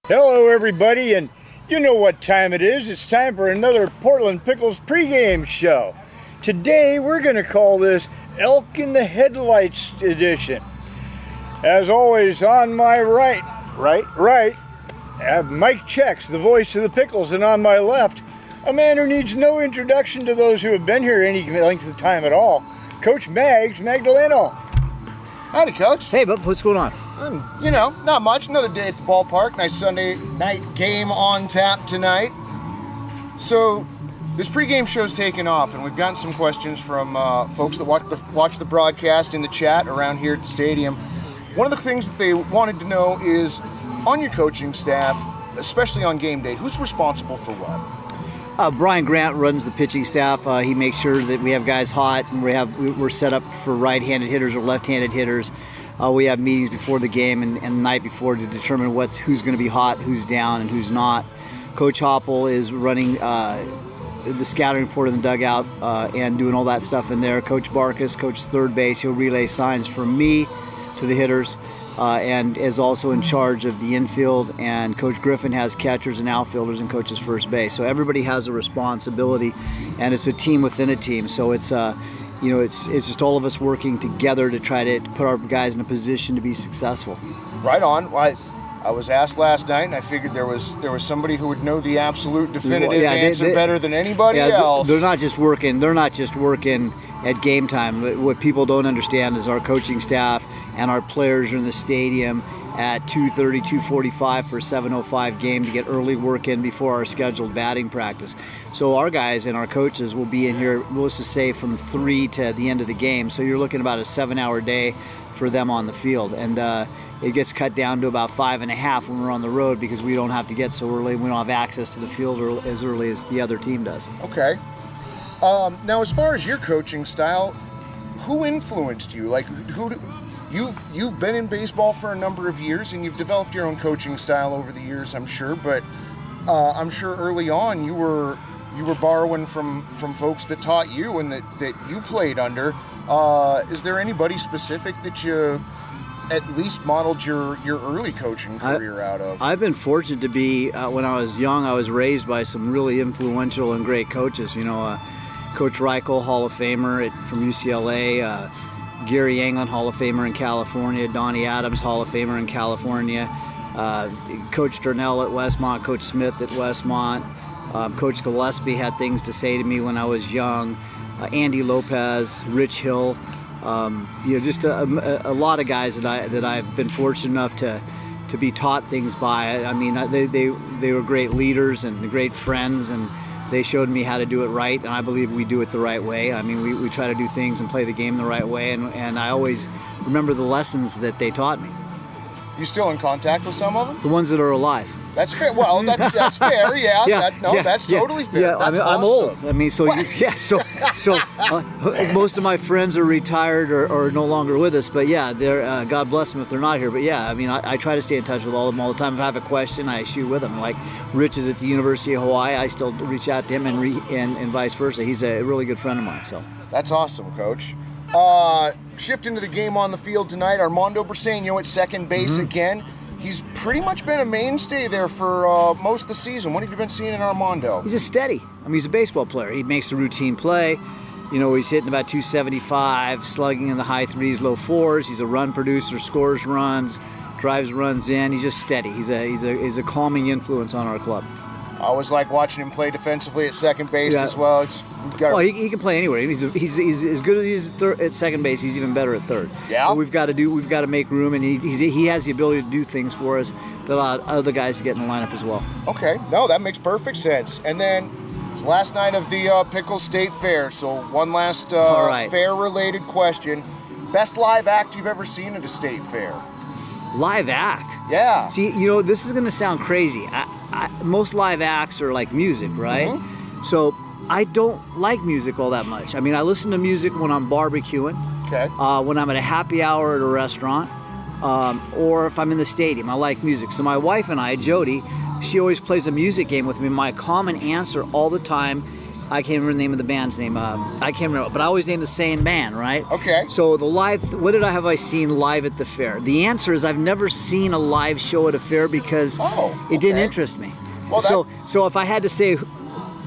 Hello everybody, and you know what time it is. It's time for another Portland Pickles pregame show. Today we're going to call this Elk in the Headlights edition. As always, on my right, I have Mike Checks, the voice of the Pickles, and on my left, a man who needs no introduction to those who have been here any length of time at all, Coach Mags Magdaleno. Howdy, Coach. Hey, bub, what's going on? You know, not much. Another day at the ballpark. Nice Sunday night game on tap tonight. So, this pregame show's taken off, and we've gotten some questions from folks that watch the broadcast in the chat around here at the stadium. One of the things that they wanted to know is, on your coaching staff, especially on game day, who's responsible for what? Brian Grant runs the pitching staff. He makes sure that we have guys hot, and we're set up for right-handed hitters or left-handed hitters. We have meetings before the game and the night before to determine who's going to be hot, who's down, and who's not. Coach Hopple is running the scouting report in the dugout and doing all that stuff in there. Coach Barkus, coach third base, he'll relay signs from me to the hitters and is also in charge of the infield. And Coach Griffin has catchers and outfielders and coaches first base. So everybody has a responsibility, and it's a team within a team. So it's it's just all of us working together to try to put our guys in a position to be successful. Right on. I was asked last night, and I figured there was somebody who would know the absolute definitive answer better than anybody else. They're not just working at game time. What people don't understand is our coaching staff and our players are in the stadium at 2:30, 2:45 for a 7:05 game to get early work in before our scheduled batting practice. So our guys and our coaches will be in here, let's just say, from 3 to the end of the game. So you're looking about a 7-hour day for them on the field. And it gets cut down to about 5.5 when we're on the road because we don't have to get so early. We don't have access to the field as early as the other team does. Okay. Now, as far as your coaching style, who influenced you? Like, You've been in baseball for a number of years, and you've developed your own coaching style over the years, I'm sure. But I'm sure early on you were borrowing from folks that taught you and that you played under. Is there anybody specific that you at least modeled your early coaching career out of? I've been fortunate to be, when I was young, I was raised by some really influential and great coaches. Coach Reichel, Hall of Famer from UCLA. Gary Anglin, Hall of Famer in California. Donnie Adams, Hall of Famer in California. Coach Durnell at Westmont. Coach Smith at Westmont. Coach Gillespie had things to say to me when I was young. Andy Lopez, Rich Hill. Just a lot of guys that I've been fortunate enough to be taught things by. I mean, they were great leaders and great friends, and they showed me how to do it right, and I believe we do it the right way. I mean, we try to do things and play the game the right way, and I always remember the lessons that they taught me. You still in contact with some of them? The ones that are alive. That's fair. Well, that's fair. Yeah. That's totally fair. Yeah, that's I'm awesome. old. I mean, so most of my friends are retired or no longer with us. But yeah, they're God bless them if they're not here. But yeah, I mean, I try to stay in touch with all of them all the time. If I have a question, I shoot with them. Like Rich is at the University of Hawaii, I still reach out to him and vice versa. He's a really good friend of mine. So that's awesome, Coach. Shifting to the game on the field tonight, Armando Briseño at second base again. He's pretty much been a mainstay there for most of the season. What have you been seeing in Armando? He's just steady. I mean, he's a baseball player. He makes a routine play. He's hitting about 275, slugging in the high 3s, low 4s. He's a run producer, scores runs, drives runs in. He's just steady. He's a calming influence on our club. I always like watching him play defensively at second base as well. He can play anywhere. He's as good as he is at second base. He's even better at third. Yeah. But we've got to make room, and he has the ability to do things for us that allow other guys to get in the lineup as well. Okay, no, that makes perfect sense. And then it's last night of the Pickles State Fair, so one last fair-related question: best live act you've ever seen at a state fair? Live act? Yeah. See, this is going to sound crazy. Most live acts are like music, right? Mm-hmm. So I don't like music all that much. I mean, I listen to music when I'm barbecuing, when I'm at a happy hour at a restaurant, or if I'm in the stadium. I like music. So my wife and I, Jody, she always plays a music game with me. My common answer all the time I can't remember the name of the band's name. I can't remember, but I always name the same band, right? Okay. So the live, what have I seen live at the fair? The answer is I've never seen a live show at a fair because it didn't interest me. Well, so if I had to say,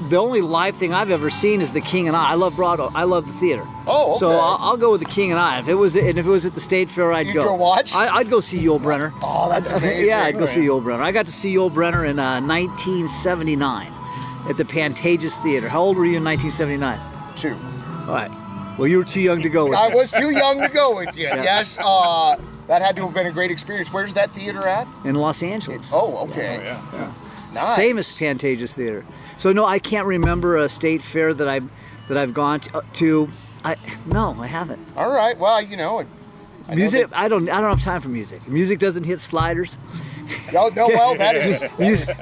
the only live thing I've ever seen is The King and I. I love Broadway. I love the theater. Oh, okay. So I'll go with The King and I. If it was at the State Fair, I'd You'd go. go watch? I'd go see Yul Brynner. Oh, that's amazing. Yeah, I'd go see Yul Brynner. I got to see Yul Brynner in 1979 at the Pantages Theater. How old were you in 1979? 2. All right. Well, you were too young to go with I me. was too young to go with you. Yes. That had to have been a great experience. Where's that theater at? In Los Angeles. Oh, okay. Yeah. Nice. Famous Pantages Theater. So no, I can't remember a state fair that I've gone to. No, I haven't. All right. Well, you know, Music. I don't have time for music. Music doesn't hit sliders. No, well, that is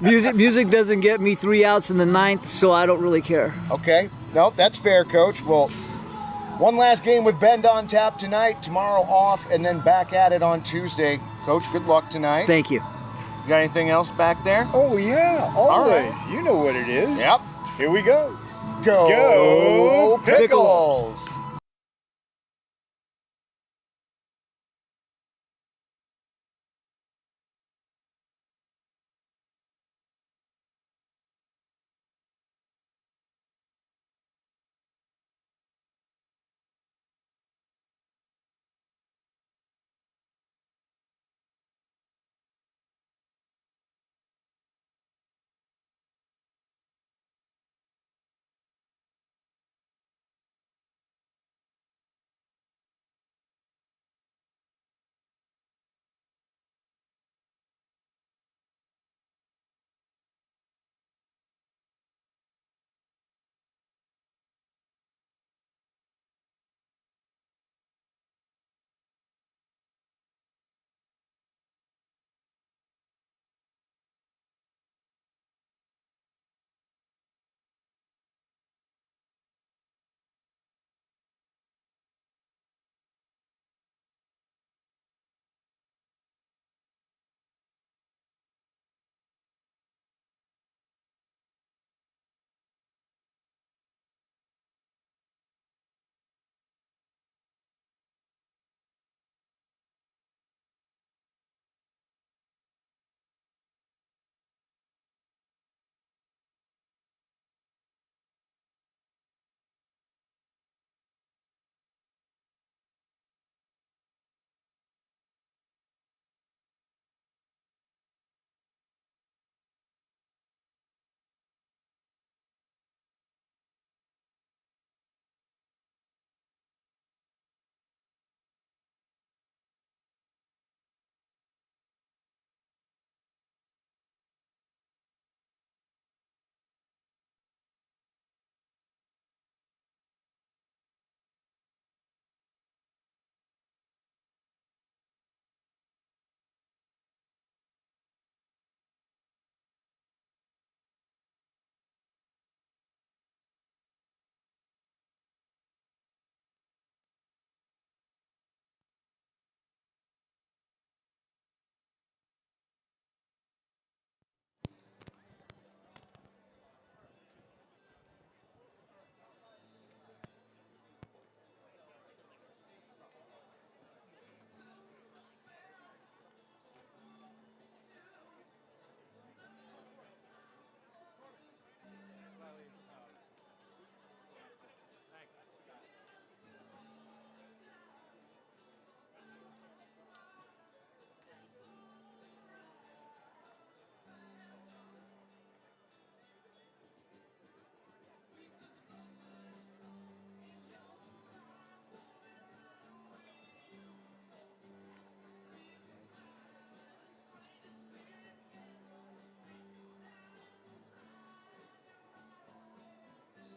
Music doesn't get me 3 outs in the 9th, so I don't really care. okay. No, that's fair, Coach. Well, one last game with Bend on tap tonight. Tomorrow off, and then back at it on Tuesday. Coach, good luck tonight. Thank you. You got anything else back there? Oh, yeah, always. right. You know what it is. Yep. Here we go. Go Pickles. Pickles.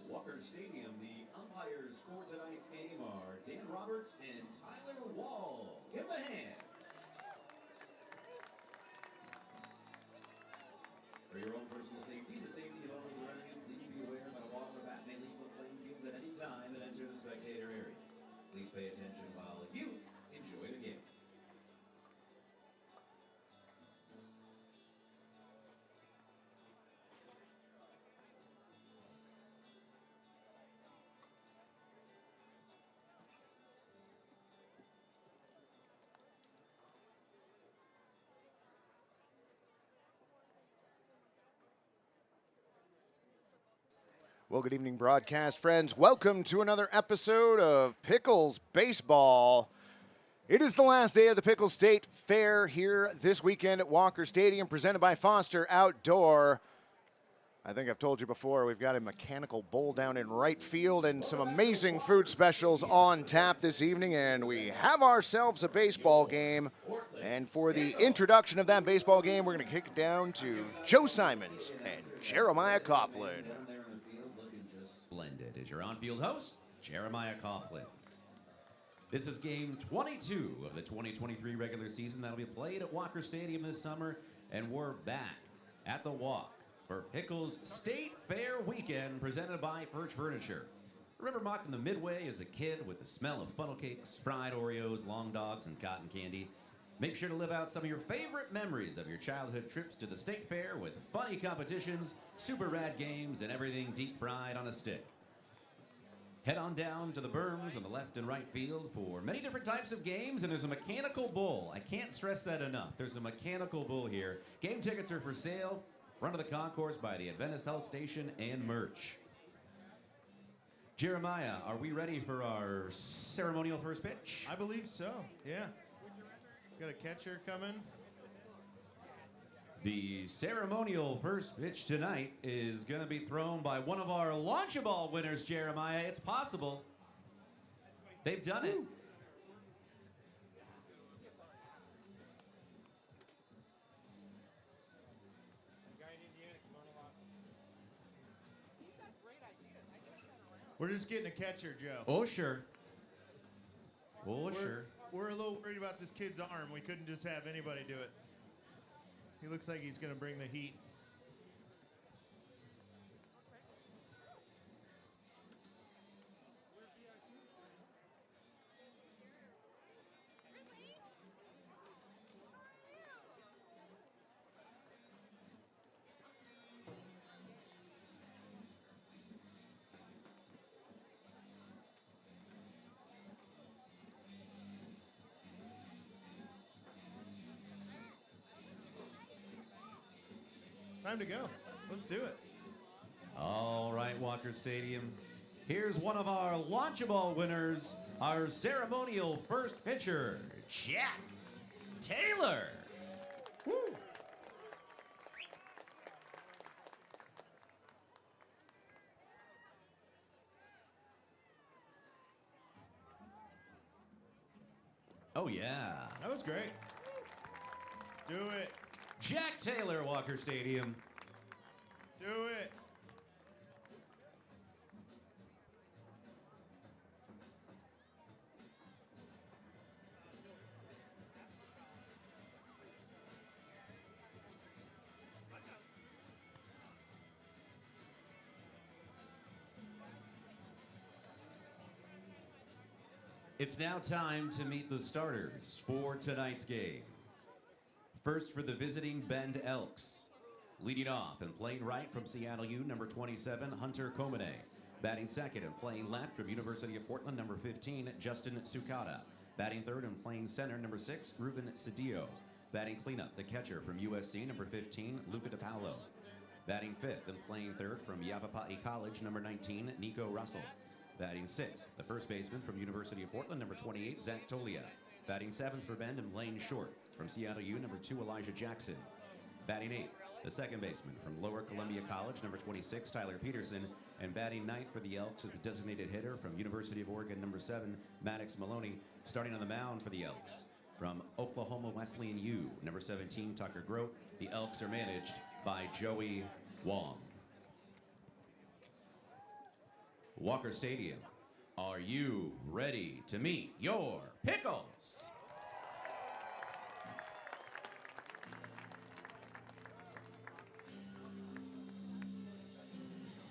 Walker Stadium, the umpires for tonight's game are Dan Roberts and Tyler Wall. Give them a hand. For your own personal safety, the safety of others around you, please be aware that a ball or bat may leave the playing field at any time and enter the spectator areas. Please pay attention while you enjoy the game. Well, good evening, broadcast friends. Welcome to another episode of Pickles Baseball. It is the last day of the Pickles State Fair here this weekend at Walker Stadium, presented by Foster Outdoor. I think I've told you before, we've got a mechanical bull down in right field and some amazing food specials on tap this evening, and we have ourselves a baseball game. And for the introduction of that baseball game, we're going to kick it down to Joe Simons and Jeremiah Coughlin. Splendid. Is your on-field host, Jeremiah Coughlin. This is game 22 of the 2023 regular season that'll be played at Walker Stadium this summer, and we're back at the Walk for Pickles State Fair Weekend presented by Perch Furniture. Remember mocking the Midway as a kid with the smell of funnel cakes, fried Oreos, long dogs, and cotton candy? Make sure to live out some of your favorite memories of your childhood trips to the State Fair with funny competitions, super rad games, and everything deep fried on a stick. Head on down to the berms on the left and right field for many different types of games, and there's a mechanical bull. I can't stress that enough. There's a mechanical bull here. Game tickets are for sale, front of the concourse by the Adventist Health Station, and merch. Jeremiah, are we ready for our ceremonial first pitch? I believe so, yeah. Got a catcher coming. The ceremonial first pitch tonight is going to be thrown by one of our Launch-A-Ball winners, Jeremiah. It's possible. They've done it. We're just getting a catcher, Joe. Oh, sure. Oh, sure. We're a little worried about this kid's arm. We couldn't just have anybody do it. He looks like he's going to bring the heat. Time to go. Let's do it. All right, Walker Stadium. Here's one of our Launch-A-Ball winners, our ceremonial first pitcher, Jack Taylor. Woo. Oh, yeah. That was great. Do it. Jack Taylor, Walker Stadium. Do it. It's now time to meet the starters for tonight's game. First for the visiting Bend Elks. Leading off and playing right from Seattle U, number 27, Hunter Komine. Batting second and playing left from University of Portland, number 15, Justin Sukata. Batting third and playing center, number 6, Ruben Cedillo. Batting cleanup, the catcher from USC, number 15, Luca DiPaolo. Batting fifth and playing third from Yavapai College, number 19, Nico Russell. Batting sixth, the first baseman from University of Portland, number 28, Zach Tolia. Batting seventh for Bend and playing short from Seattle U, number 2, Elijah Jackson. Batting eighth, the second baseman from Lower Columbia College, number 26, Tyler Peterson. And batting ninth for the Elks is the designated hitter from University of Oregon, number 7, Maddox Maloney. Starting on the mound for the Elks from Oklahoma Wesleyan U, number 17, Tucker Grote. The Elks are managed by Joey Wong. Walker Stadium, are you ready to meet your Pickles?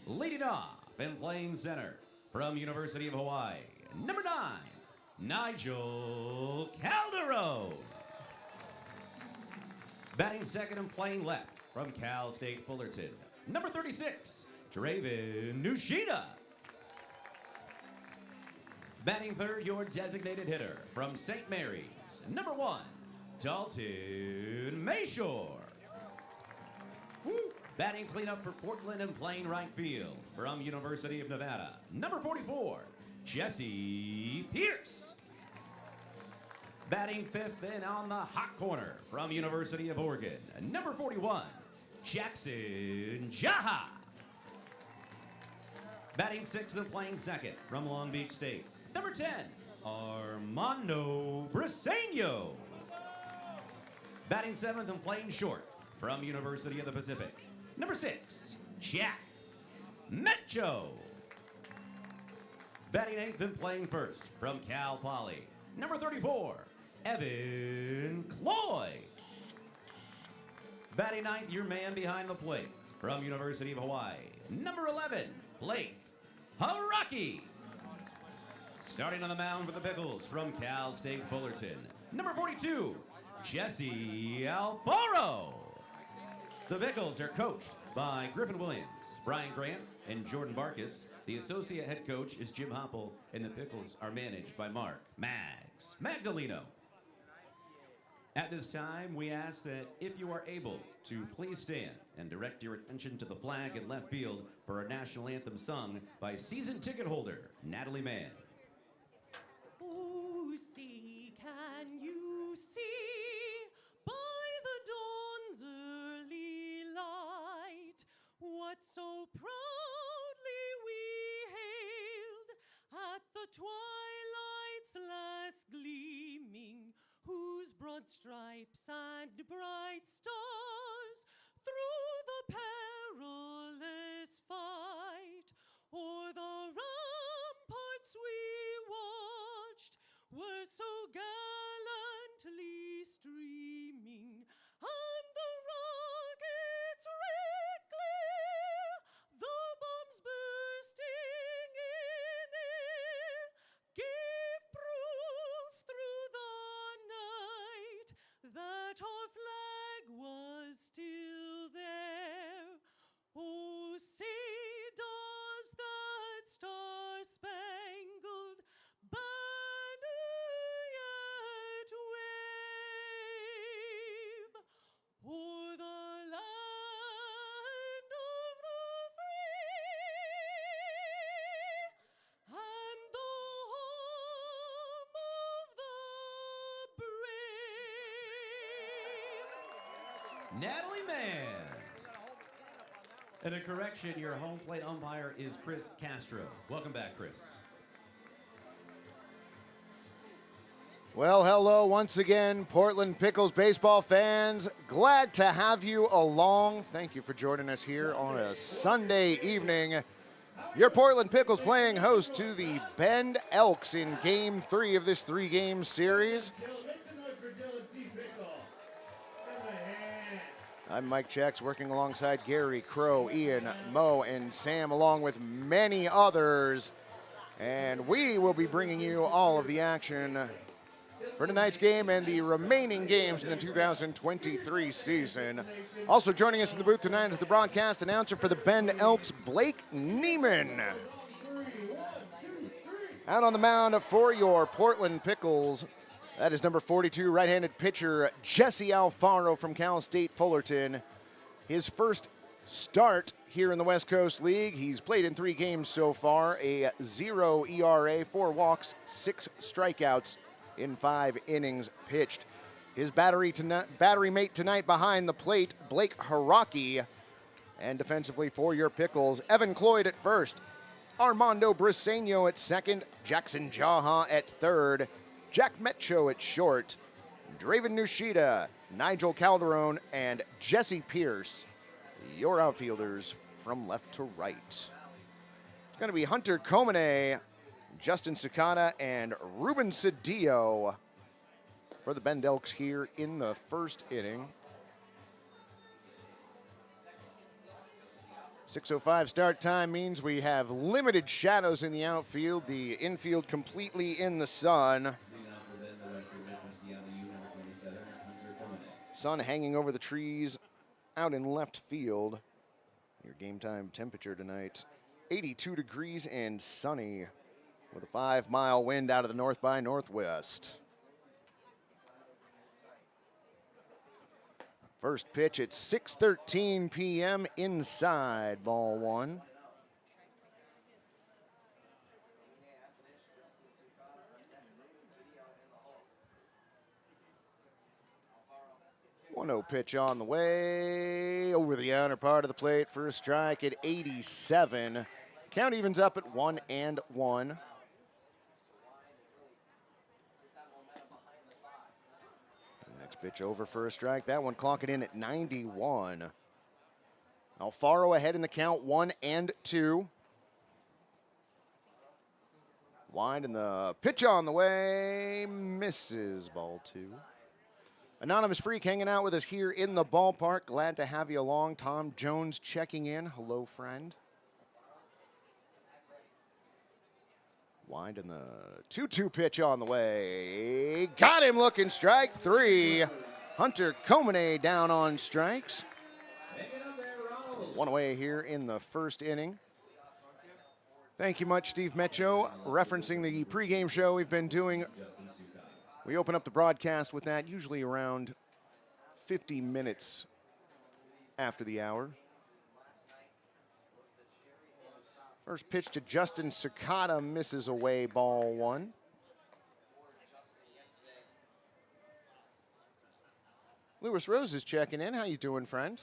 Leading off and playing center from University of Hawaii, number 9, Nigel Calderon. Batting second and playing left from Cal State Fullerton, number 36, Draven Nushida. Batting third, your designated hitter from St. Mary's, number 1, Dalton Mayshore. Woo. Batting cleanup for Portland and playing right field from University of Nevada, number 44, Jesse Pierce. Batting fifth and on the hot corner from University of Oregon, number 41, Jackson Jaha. Batting sixth and playing second from Long Beach State, number 10, Armando Briseño. Batting seventh and playing short from University of the Pacific, number 6, Jack Metcho. Batting eighth and playing first from Cal Poly, number 34, Evan Cloyd. Batting ninth, your man behind the plate from University of Hawaii, number 11, Blake Haraki. Starting on the mound for the Pickles from Cal State Fullerton, number 42, Jesse Alfaro. The Pickles are coached by Griffin Williams, Brian Grant, and Jordan Barkus. The associate head coach is Jim Hopple, and the Pickles are managed by Mark Mags Magdaleno. At this time, we ask that if you are able to please stand and direct your attention to the flag in left field for our national anthem sung by season ticket holder Natalie Mann. Oh, see, can you see by the dawn's early light what so proudly we hailed at the twilight's last gleaming, whose broad stripes and bright stars through the perilous fight o'er the ramparts we watched were so gallantly streaming, and the rockets red clear, the bombs bursting in air, gave proof through the night that our flag was still there. Oh, say does that star-spangled banner yet wave o'er the land of the free and the home of the brave? Natalie Mann. And a correction, your home plate umpire is Chris Castro. Welcome back, Chris. Well, hello once again, Portland Pickles baseball fans. Glad to have you along. Thank you for joining us here on a Sunday evening. Your Portland Pickles playing host to the Bend Elks in Game 3 of this 3-game series. I'm Mike Checks, working alongside Gary, Crow, Ian, Mo, and Sam, along with many others. And we will be bringing you all of the action for tonight's game and the remaining games in the 2023 season. Also joining us in the booth tonight is the broadcast announcer for the Bend Elks, Blake Neiman. Out on the mound for your Portland Pickles, that is number 42, right-handed pitcher Jesse Alfaro from Cal State Fullerton. His first start here in the West Coast League. He's played in 3 games so far, a 0 ERA, 4 walks, 6 strikeouts in 5 innings pitched. His battery mate tonight behind the plate, Blake Haraki. And defensively for your Pickles, Evan Cloyd at first, Armando Briseño at second, Jackson Jaha at third, Jack Metcho at short, Draven Nushida, Nigel Calderon, and Jesse Pierce, your outfielders from left to right. It's going to be Hunter Komine, Justin Sakata, and Ruben Cedillo for the Bend Elks here in the first inning. 6:05 start time means we have limited shadows in the outfield, the infield completely in the sun. Sun hanging over the trees out in left field. Your game time temperature tonight, 82 degrees and sunny with a 5-mile wind out of the north by northwest. First pitch at 6:13 p.m. inside, ball one. One-zero pitch on the way, over the outer part of the plate for a strike at 87. Count evens up at 1-1. Next pitch over for a strike. That one clocking in at 91. Alfaro ahead in the count, 1-2. Wide and the pitch on the way, misses, ball two. Anonymous Freak hanging out with us here in the ballpark. Glad to have you along. Tom Jones checking in. Hello, friend. Wide and the 2-2 pitch on the way. Got him looking, strike three. Hunter Comene down on strikes. One away here in the first inning. Thank you much, Steve Mecho, referencing the pregame show we've been doing. We open up the broadcast with that, usually around 50 minutes after the hour. First pitch to Justin Sakata, misses away, ball one. Lewis Rose is checking in. How you doing, friend?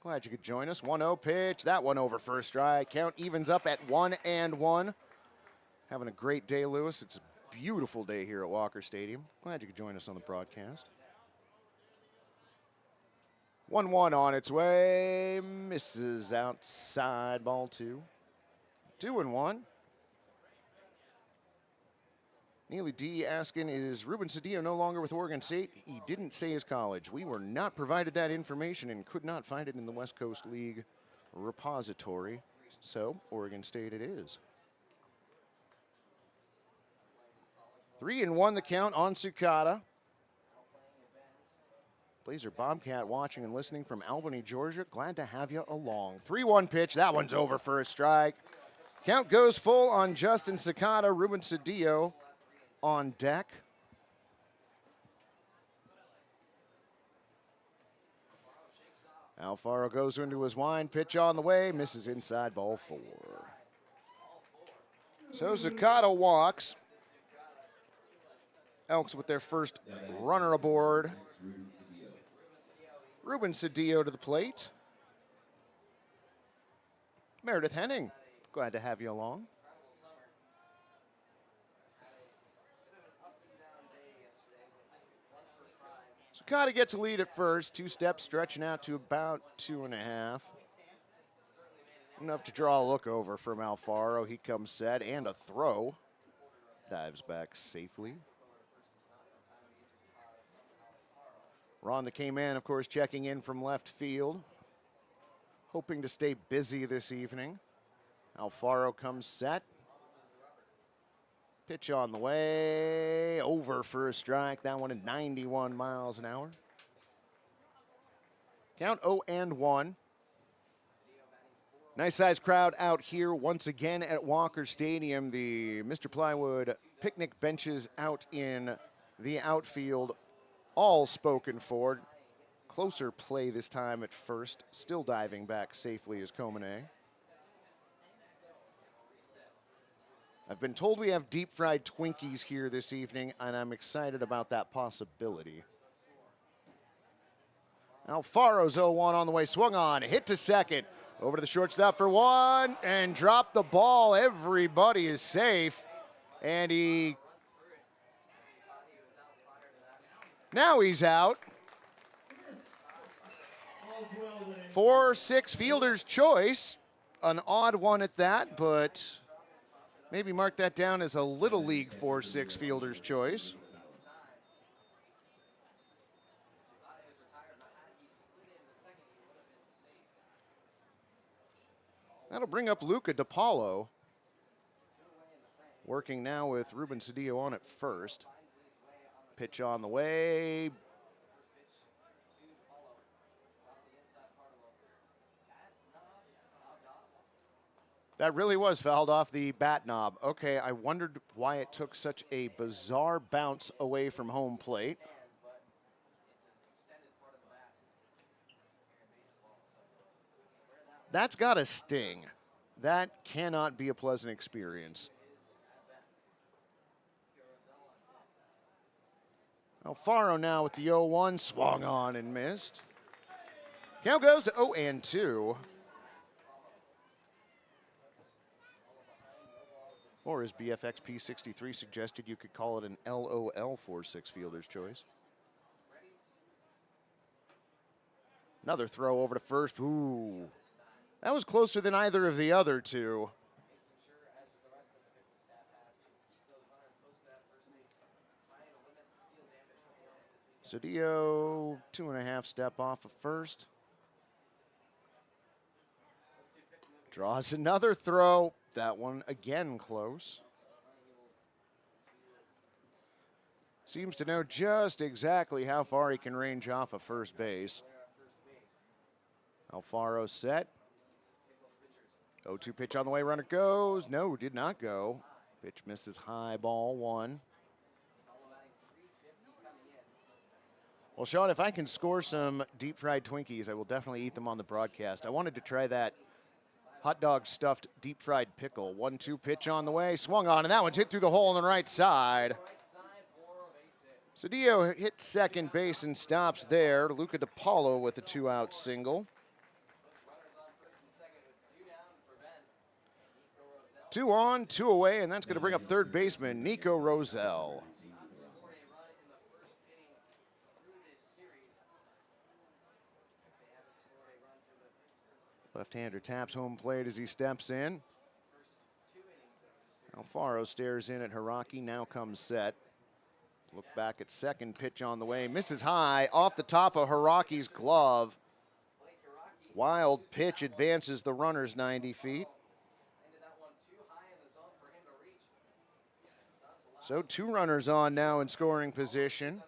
Glad you could join us. 1-0 pitch. That one over for a strike. Count evens up at 1-1. Having a great day, Lewis. It's a beautiful day here at Walker Stadium. Glad you could join us on the broadcast. 1-1 on its way. Misses outside, ball two. 2-1. Neely D asking, is Ruben Cedillo no longer with Oregon State? He didn't say his college. We were not provided that information and could not find it in the West Coast League repository. So, Oregon State it is. 3-1 the count on Sukata. Blazer Bobcat watching and listening from Albany, Georgia. Glad to have you along. 3-1 pitch. That one's over for a strike. Count goes full on Justin Sakata. Ruben Cedillo on deck. Alfaro goes into his wind. Pitch on the way. Misses inside, ball four. So Sakata walks. Elks with their first runner aboard. Ruben Cedillo to the plate. Meredith Henning, glad to have you along. Sakata gets a lead at first. 2 steps stretching out to about 2.5. Enough to draw a look over from Alfaro. He comes set and a throw. Dives back safely. Ron the K-Man, of course, checking in from left field. Hoping to stay busy this evening. Alfaro comes set. Pitch on the way. Over for a strike. That one at 91 miles an hour. Count 0-1. Nice sized crowd out here once again at Walker Stadium. The Mr. Plywood picnic benches out in the outfield, all spoken for. Closer play this time at first. Still diving back safely is Comene. I've been told we have deep fried Twinkies here this evening, and I'm excited about that possibility. Alfaro's 0-1 on the way. Swung on, hit to second. Over to the shortstop for one, and dropped the ball. Everybody is safe. And now he's out. 4-6 fielder's choice. An odd one at that, but maybe mark that down as a Little League 4-6 fielder's choice. That'll bring up Luca DiPaolo. Working now with Ruben Cedillo on at first. Pitch on the way. That really was fouled off the bat knob. Okay, I wondered why it took such a bizarre bounce away from home plate. That's got to sting. That cannot be a pleasant experience. Alfaro now with the 0-1, swung on and missed. Count goes to 0-2. Or as BFX P63 suggested, you could call it an LOL 4-6 fielder's choice. Another throw over to first. Ooh. That was closer than either of the other two. Cedillo, 2.5 step off of first. Draws another throw. That one again close. Seems to know just exactly how far he can range off of first base. Alfaro set. 0-2 pitch on the way, runner goes. No, did not go. Pitch misses high, ball one. Well, Sean, if I can score some deep fried Twinkies, I will definitely eat them on the broadcast. I wanted to try that hot dog stuffed deep fried pickle. 1-2 pitch on the way, swung on, and that one's hit through the hole on the right side. Cedillo hit second base and stops there. Luca DiPaolo with a 2-out single. 2 on, 2 away, and that's going to bring up third baseman Nico Rosell. Left-hander taps home plate as he steps in. Alfaro stares in at Hiraki, now comes set. Look back at second, pitch on the way, misses high, off the top of Hiraki's glove. Wild pitch advances the runners 90 feet. So 2 runners on now in scoring position.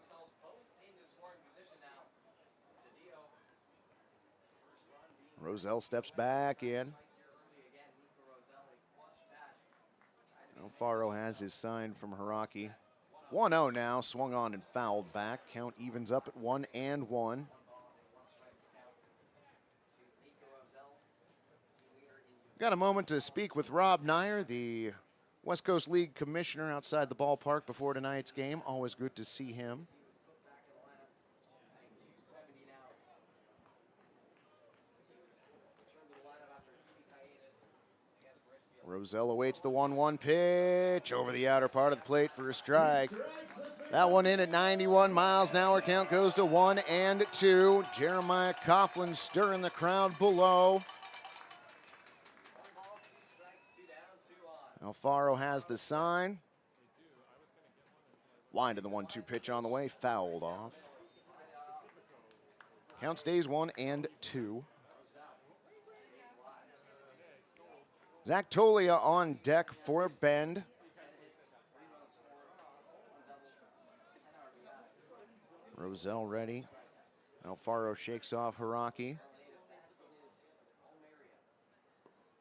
Rosell steps back in. Alfaro has his sign from Hiraki. 1-0 now, swung on and fouled back. Count evens up at 1-1. Got a moment to speak with Rob Nyer, the West Coast League commissioner outside the ballpark before tonight's game. Always good to see him. Rosell awaits the 1-1 pitch over the outer part of the plate for a strike. That one in at 91 miles an hour. Count goes to 1-2. Jeremiah Coughlin stirring the crowd below. Alfaro has the sign. Line to the 1-2 pitch on the way, fouled off. Count stays 1-2. Zach Tolia on deck for Bend. Rosell ready. Alfaro shakes off Hiraki.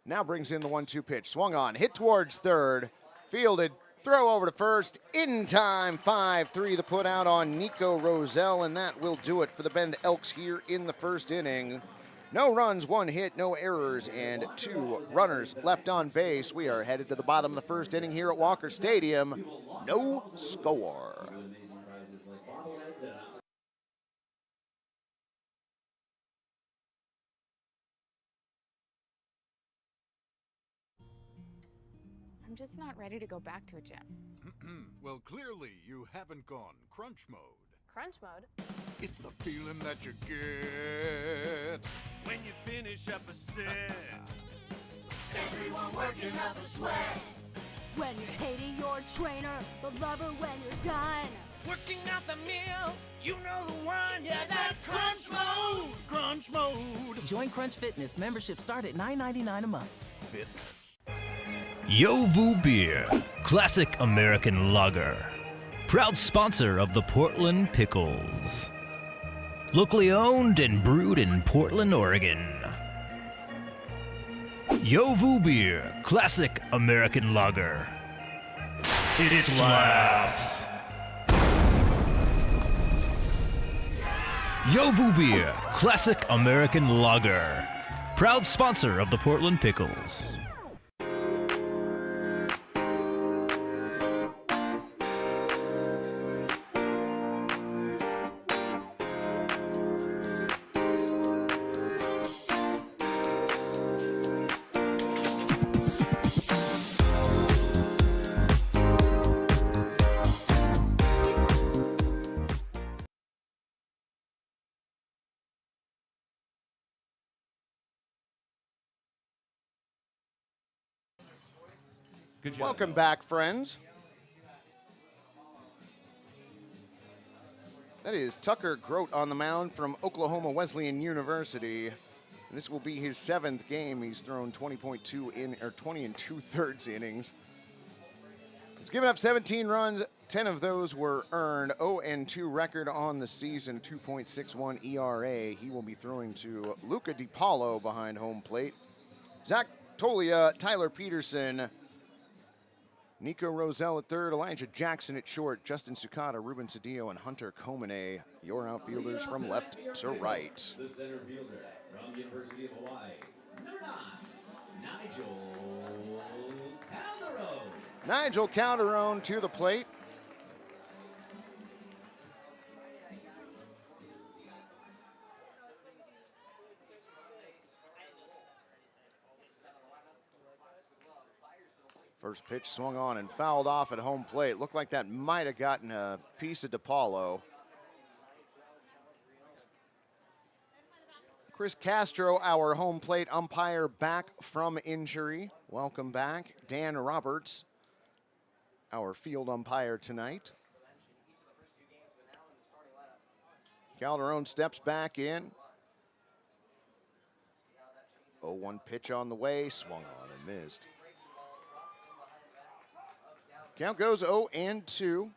Now brings in the 1-2 pitch. Swung on, hit towards third. Fielded, throw over to first. In time, 5-3 the put out on Nico Rosell, and that will do it for the Bend Elks here in the first inning. No runs, 1 hit, no errors, and 2 runners left on base. We are headed to the bottom of the first inning here at Walker Stadium. No score. I'm just not ready to go back to a gym. Well, clearly you haven't gone crunch mode. Crunch mode? It's the feeling that you get When you finish up a set. Everyone working up a sweat. When you're hating your trainer, but love her when you're done. Working out the meal, you know the one. Yeah, that's Crunch Mode. crunch mode. Join Crunch Fitness. Membership start at $9.99 a month. Fitness. Yovu Beer, classic American lager. Proud sponsor of the Portland Pickles. Locally owned and brewed in Portland, Oregon. Yovu Beer, classic American lager. It slaps. Yovu Beer, classic American lager. proud sponsor of the Portland Pickles. Good job. Welcome back, friends. That is Tucker Grote on the mound from Oklahoma Wesleyan University. And this will be his 7th game. He's thrown 20 and 2/3 innings. He's given up 17 runs. 10 of those were earned. 0-2 record on the season, 2.61 ERA. He will be throwing to Luca DiPaolo behind home plate. Zach Tolia, Tyler Peterson, Nico Roselle at third, Elijah Jackson at short, Justin Sukata, Ruben Cedillo, and Hunter Komine, your outfielders from left to right. The center fielder from University of Hawaii, number 9, Nigel Calderon. Nigel Calderon to the plate. First pitch swung on and fouled off at home plate. Looked like that might have gotten a piece of DiPaolo. Chris Castro, our home plate umpire, back from injury. Welcome back. Dan Roberts, our field umpire tonight. Calderon steps back in. 0-1 pitch on the way, swung on and missed. Count goes 0-2.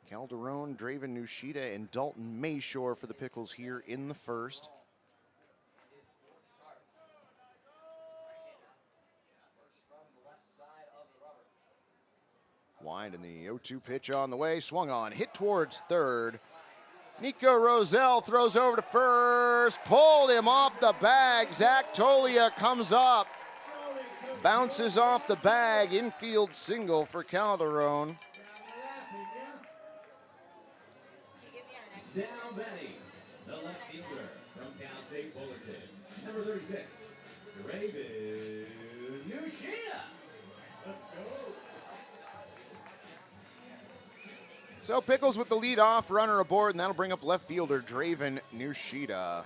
Calderon, Draven Nushida, and Dalton Mayshore for the Pickles here in the first. Wide, and the 0-2 pitch on the way, swung on, hit towards third. Nico Roselle throws over to first, pulled him off the bag. Zach Tolia comes up, bounces off the bag, infield single for Calderon. Down Benny, the left fielder from Cal State Fullerton, number 36, Draven Nushida. Let's go. So Pickles with the lead-off runner aboard, and that'll bring up left fielder Draven Nushida.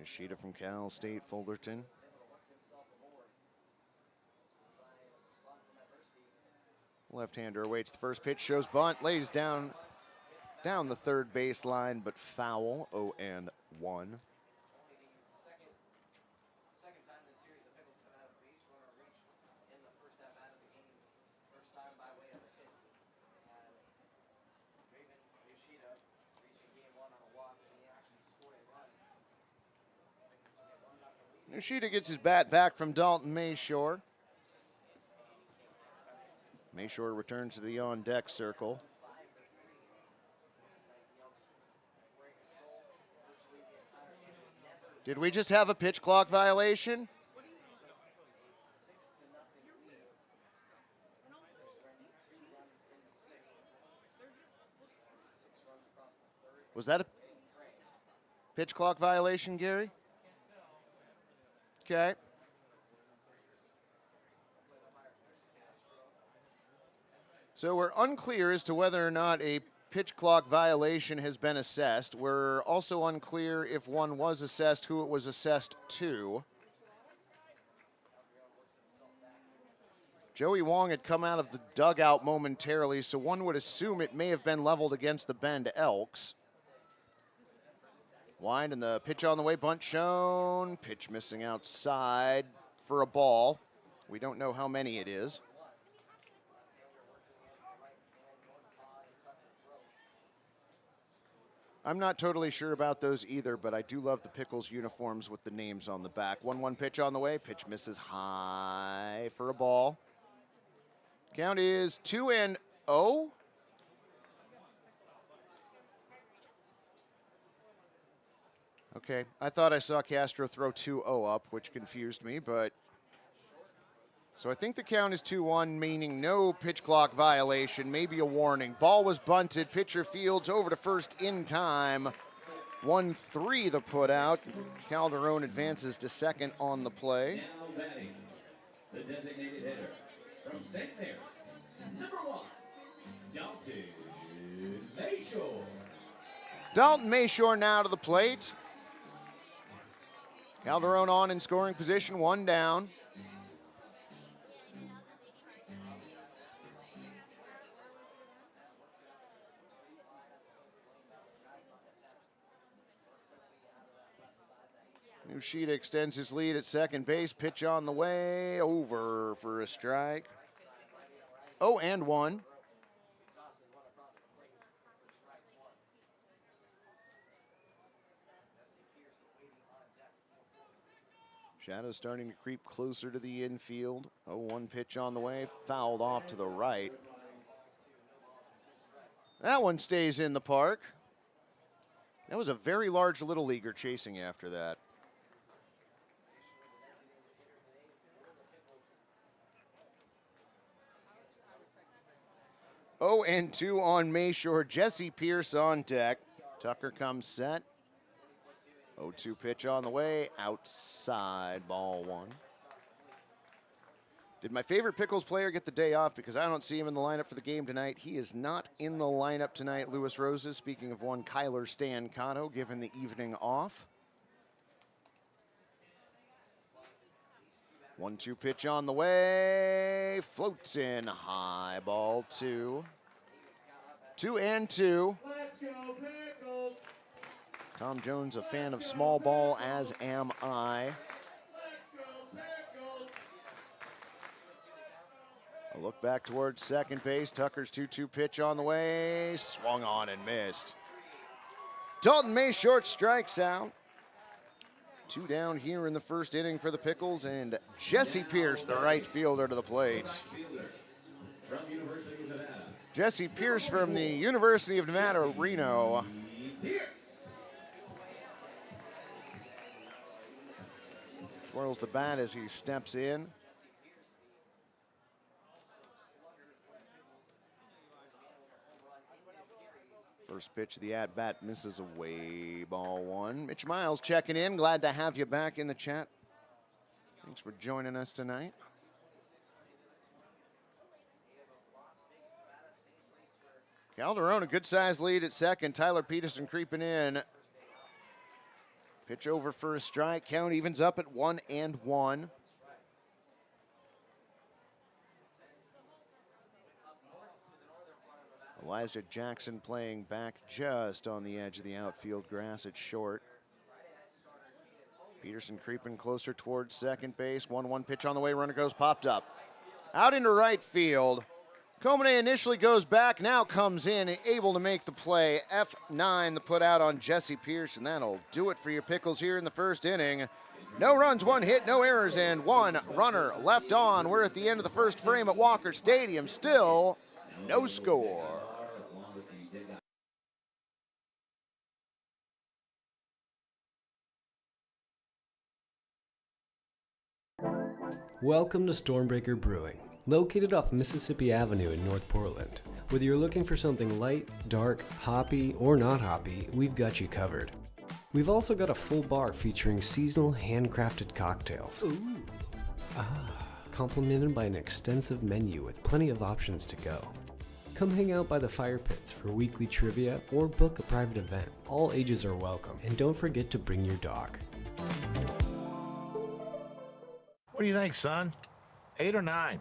Nushida from Cal State Fullerton. Left-hander awaits the first pitch, shows bunt, lays down the third baseline, but foul, 0-1. Nushida gets his bat back from Dalton Mayshore. Mayshore returns to the on-deck circle. Did we just have a pitch clock violation? Was that a pitch clock violation, Gary? Okay. So we're unclear as to whether or not a pitch clock violation has been assessed. We're also unclear if one was assessed, who it was assessed to. Joey Wong had come out of the dugout momentarily, so one would assume it may have been leveled against the Bend Elks. Wide, and the pitch on the way, bunt shown. Pitch missing outside for a ball. We don't know how many it is. I'm not totally sure about those either, but I do love the Pickles uniforms with the names on the back. 1-1 pitch on the way. Pitch misses high for a ball. Count is 2-0. Okay, I thought I saw Castro throw 2-0 up, which confused me, but... So I think the count is 2-1, meaning no pitch clock violation, maybe a warning. Ball was bunted, pitcher fields over to first in time. 1-3 the put out. Calderon advances to second on the play. Now batting, the designated hitter from St. Mary's, number 1, Dalton Mayshore. Dalton Mayshore now to the plate. Calderon on in scoring position, 1 down. Nushida extends his lead at second base. Pitch on the way, over for a strike. 0-1. Shadow's starting to creep closer to the infield. 0-1 pitch on the way, fouled off to the right. That one stays in the park. That was a very large little leaguer chasing after that. 0-2 on Mayshore. Jesse Pierce on deck. Tucker comes set. 0-2 pitch on the way. Outside, ball 1. Did my favorite Pickles player get the day off because I don't see him in the lineup for the game tonight? He is not in the lineup tonight, Luis Roses. Speaking of one, Kyler Stancato, given the evening off. 1-2 pitch on the way. Floats in high, ball 2. 2-2. Let's go, Pickles. Tom Jones, a fan of small ball, as am I. Let's go, Pickles. A look back towards second base. Tucker's 2-2 pitch on the way. Swung on and missed. Dalton May short strikes out. 2 down here in the first inning for the Pickles, and Jesse Pierce, the right fielder, to the plate. Jesse Pierce from the University of Nevada, Reno. Twirls the bat as he steps in. First pitch of the at-bat misses away, ball 1. Mitch Miles checking in. Glad to have you back in the chat. Thanks for joining us tonight. Calderon, a good-sized lead at second. Tyler Peterson creeping in. Pitch over for a strike. Count evens up at 1-1. Elijah Jackson playing back just on the edge of the outfield grass at short. Peterson creeping closer towards second base. 1-1 pitch on the way. Runner goes popped up. Out into right field. Comene initially goes back, now comes in, able to make the play. F9, the put out on Jesse Pierce, and that'll do it for your Pickles here in the first inning. No runs, 1 hit, no errors, and 1 runner left on. We're at the end of the first frame at Walker Stadium. Still no score. Welcome to Stormbreaker Brewing, located off Mississippi Avenue in North Portland. Whether you're looking for something light, dark, hoppy, or not hoppy, we've got you covered. We've also got a full bar featuring seasonal handcrafted cocktails. Ooh. Complemented by an extensive menu with plenty of options to go. Come hang out by the fire pits for weekly trivia or book a private event. All ages are welcome, and don't forget to bring your dog. What do you think, son? 8 or 9?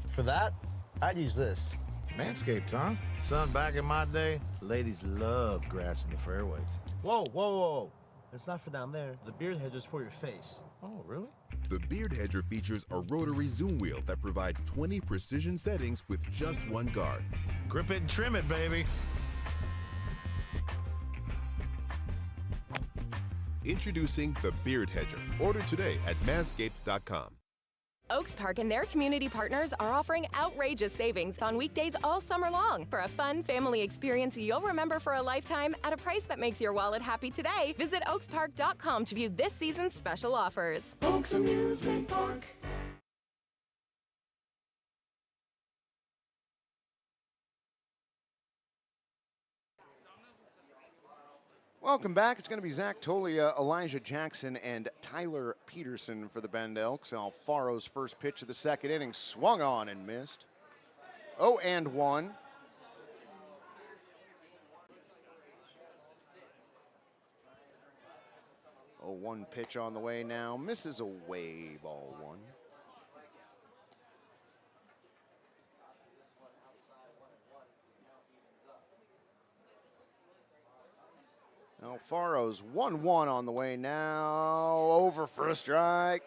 For that, I'd use this. Manscaped, huh? Son, back in my day, ladies loved grass in the fairways. Whoa, whoa, whoa. It's not for down there. The beard hedger's for your face. Oh, really? The Beard Hedger features a rotary zoom wheel that provides 20 precision settings with just 1 guard. Grip it and trim it, baby. Introducing the Beard Hedger. Order today at manscaped.com. Elks Park and their community partners are offering outrageous savings on weekdays all summer long. For a fun family experience you'll remember for a lifetime at a price that makes your wallet happy today, visit elkspark.com to view this season's special offers. Oaks Amusement Park. Welcome back. It's going to be Zach Tolia, Elijah Jackson, and Tyler Peterson for the Bend Elks. Alfaro's first pitch of the second inning swung on and missed. 0-1. Oh, one pitch on the way now. Misses away, ball one. Alfaro's 1-1 on the way now. Over for a strike.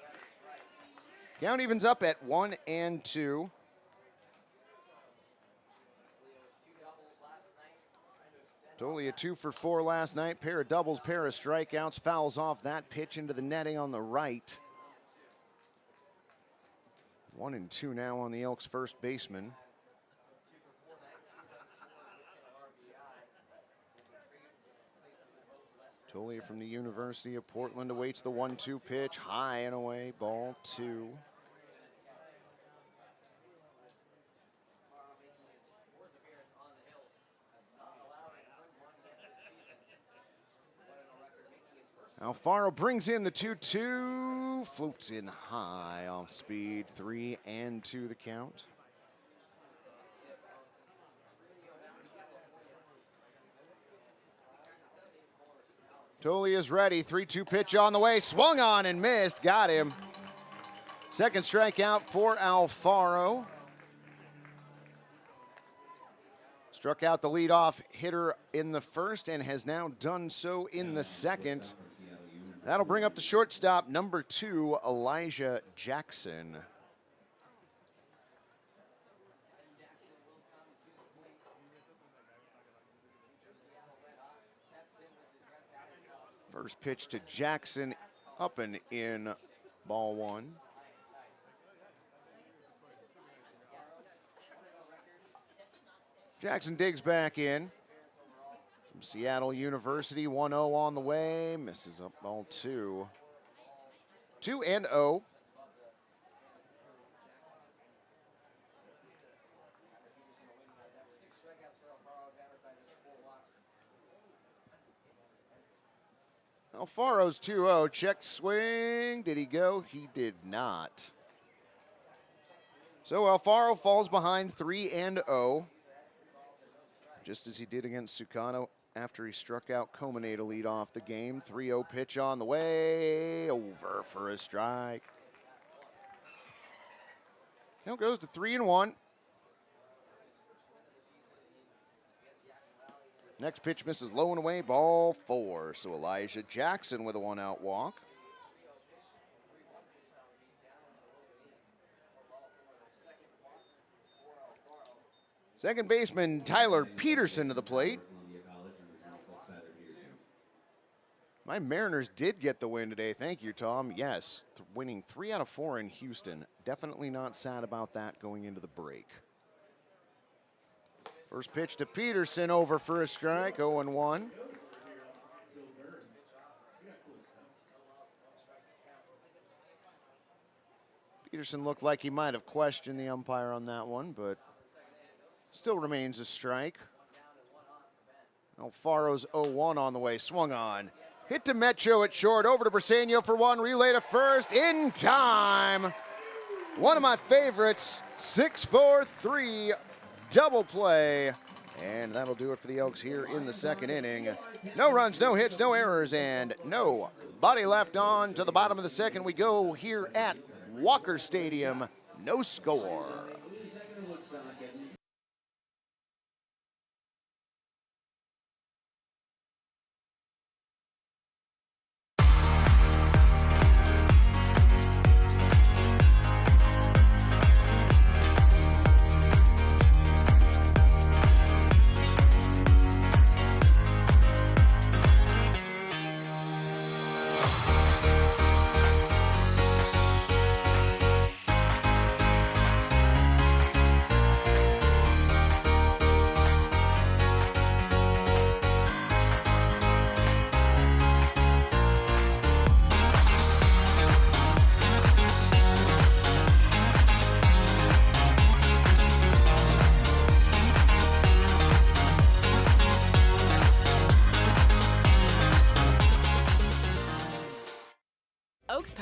Count evens up at 1-2. Tolia 2 for 4 last night. Pair of doubles, pair of strikeouts. Fouls off that pitch into the netting on the right. 1-2 now on the Elks' first baseman. Tolia from the University of Portland awaits the 1-2 pitch. High and away, ball two. Alfaro brings in the 2-2, floats in high off speed, 3-2 the count. Tolia's ready, 3-2 pitch on the way, swung on and missed, got him. Second strikeout for Alfaro. Struck out the leadoff hitter in the first and has now done so in the second. That'll bring up the shortstop, number 2, Elijah Jackson. First pitch to Jackson, up and in, ball one. Jackson digs back in. From Seattle University, 1-0 on the way, misses up ball two. 2-0. Alfaro's 2-0, check swing, did he go? He did not. So Alfaro falls behind 3-0, just as he did against Sukarno after he struck out Comine to lead off the game. 3-0 pitch on the way, over for a strike. Count goes to 3-1. Next pitch misses low and away, ball four. So Elijah Jackson with a 1-out walk. Second baseman Tyler Peterson to the plate. My Mariners did get the win today. Thank you, Tom. Yes, winning 3 out of 4 in Houston. Definitely not sad about that going into the break. First pitch to Peterson, over for a strike, 0-1. Peterson looked like he might have questioned the umpire on that one, but still remains a strike. Alfaro's 0-1 on the way, swung on. Hit to Mecho at short, over to Briseño for one, relay to first, in time. One of my favorites, 6-4-3 double play. And that'll do it for the Elks here in the second inning. No runs, no hits, no errors, and nobody left on. To the bottom of the second we go here at Walker Stadium. No score.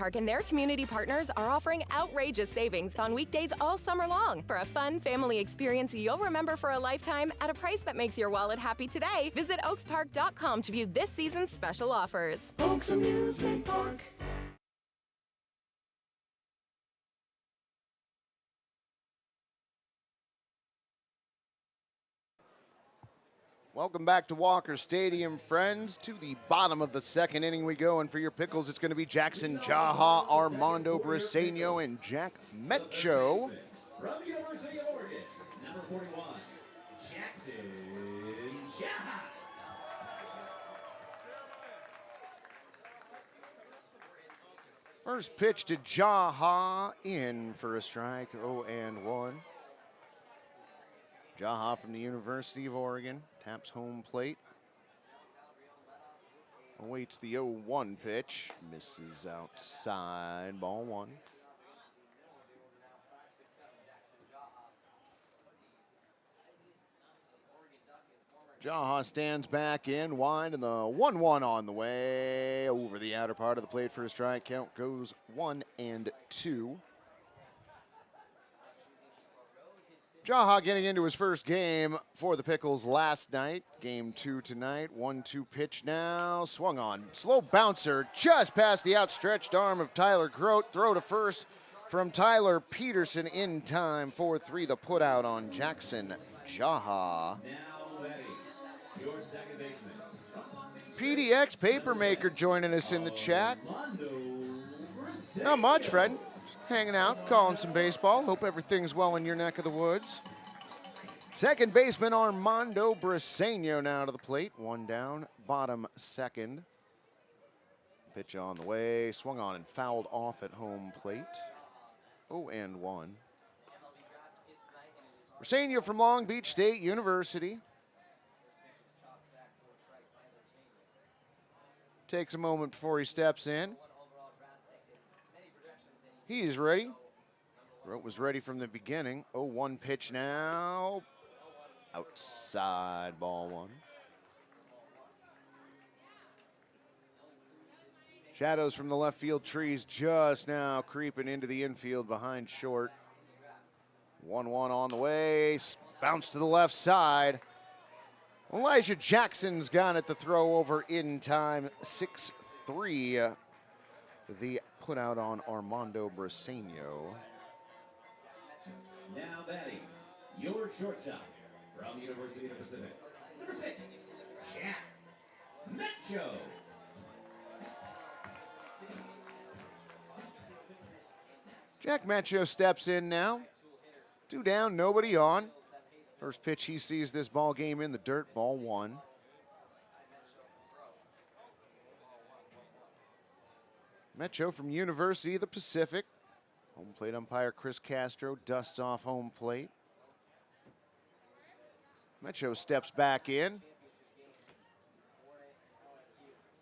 Park and their community partners are offering outrageous savings on weekdays all summer long for a fun family experience you'll remember for a lifetime at a price that makes your wallet happy today. Visit oakspark.com to view this season's special offers. Oaks Amusement Park. Welcome back to Walker Stadium, friends. To the bottom of the second inning we go, and for your Pickles, it's going to be Jackson Jaha, Armando Briseño, and Jack Metcho. From the University of Oregon, number 41, Jackson Jaha. First pitch to Jaha, in for a strike, 0-1. Jaha from the University of Oregon taps home plate. Awaits the 0-1 pitch. Misses outside, ball one. Jaha stands back in wide, and the 1-1 on the way. Over the outer part of the plate for a strike. Count goes 1-2. Jaha getting into his first game for the Pickles last night. Game 2 tonight. 1-2 pitch now. Swung on. Slow bouncer just past the outstretched arm of Tyler Grote. Throw to first from Tyler Peterson in time. 4-3 the put out on Jackson Jaha. Now ready, your second baseman. PDX Papermaker joining us in the chat. Not much, Fred. Hanging out, calling some baseball. Hope everything's well in your neck of the woods. Second baseman Armando Briseño now to the plate. One down, bottom second. Pitch on the way, swung on and fouled off at home plate. 0-1. Briseño from Long Beach State University. Takes a moment before he steps in. He's ready. Grote was ready from the beginning. 0-1 pitch now. Outside, ball one. Shadows from the left field trees just now creeping into the infield behind short. 1-1 on the way. Bounce to the left side. Elijah Jackson's got it to throw over in time. 6-3. The put out on Armando Briseño. Now batting, your shortstop from the University of the Pacific, number 6, Jack Metcho. Jack Metcho steps in now. 2 down, nobody on. First pitch he sees this ball game in the dirt, ball one. Metcho from University of the Pacific. Home plate umpire Chris Castro dusts off home plate. Metcho steps back in.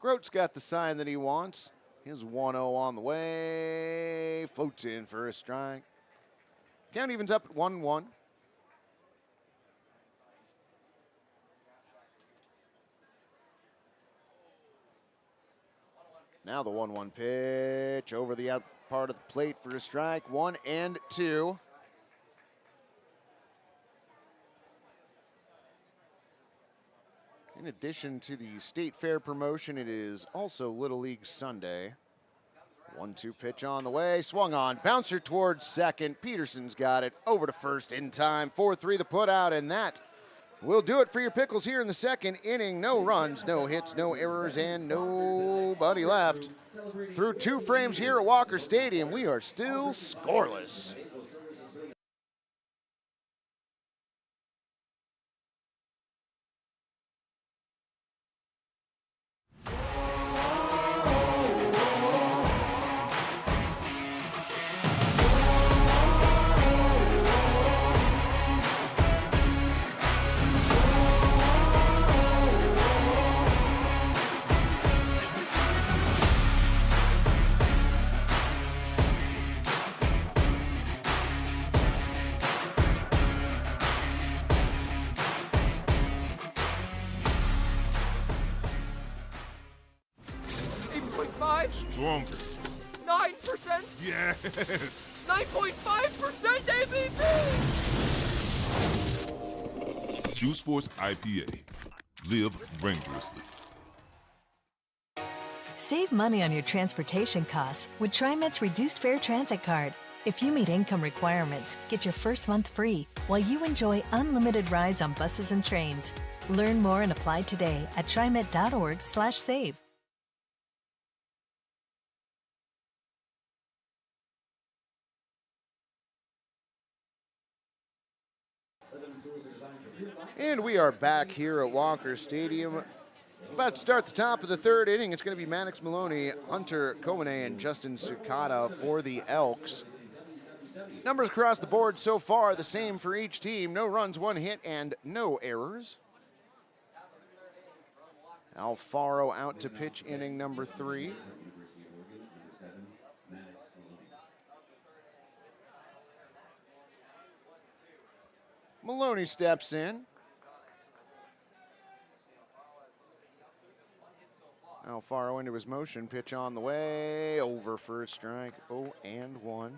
Grote's got the sign that he wants. His 1-0 on the way. Floats in for a strike. Count evens up at 1-1. Now the 1-1 pitch over the out part of the plate for a strike. 1-2. In addition to the State Fair promotion, it is also Little League Sunday. 1-2 pitch on the way. Swung on. Bouncer towards second. Peterson's got it. Over to first in time. 4-3 the put out, and that will do it for your Pickles here in the second inning. No runs, no hits, no errors, and nobody left. Through 2 frames here at Walker Stadium, we are still scoreless. Stronger. 9%? Yes! 9.5% ABV! Juice Force IPA. Live dangerously. Save money on your transportation costs with TriMet's Reduced Fare Transit Card. If you meet income requirements, get your first month free while you enjoy unlimited rides on buses and trains. Learn more and apply today at TriMet.org/save. And we are back here at Walker Stadium. About to start the top of the third inning. It's going to be Maddox Maloney, Hunter Komine, and Justin Sukata for the Elks. Numbers across the board so far the same for each team. No runs, 1 hit, and no errors. Alfaro out to pitch inning number 3. Maloney steps in. Alfaro into his motion, pitch on the way, over for a strike, 0-1.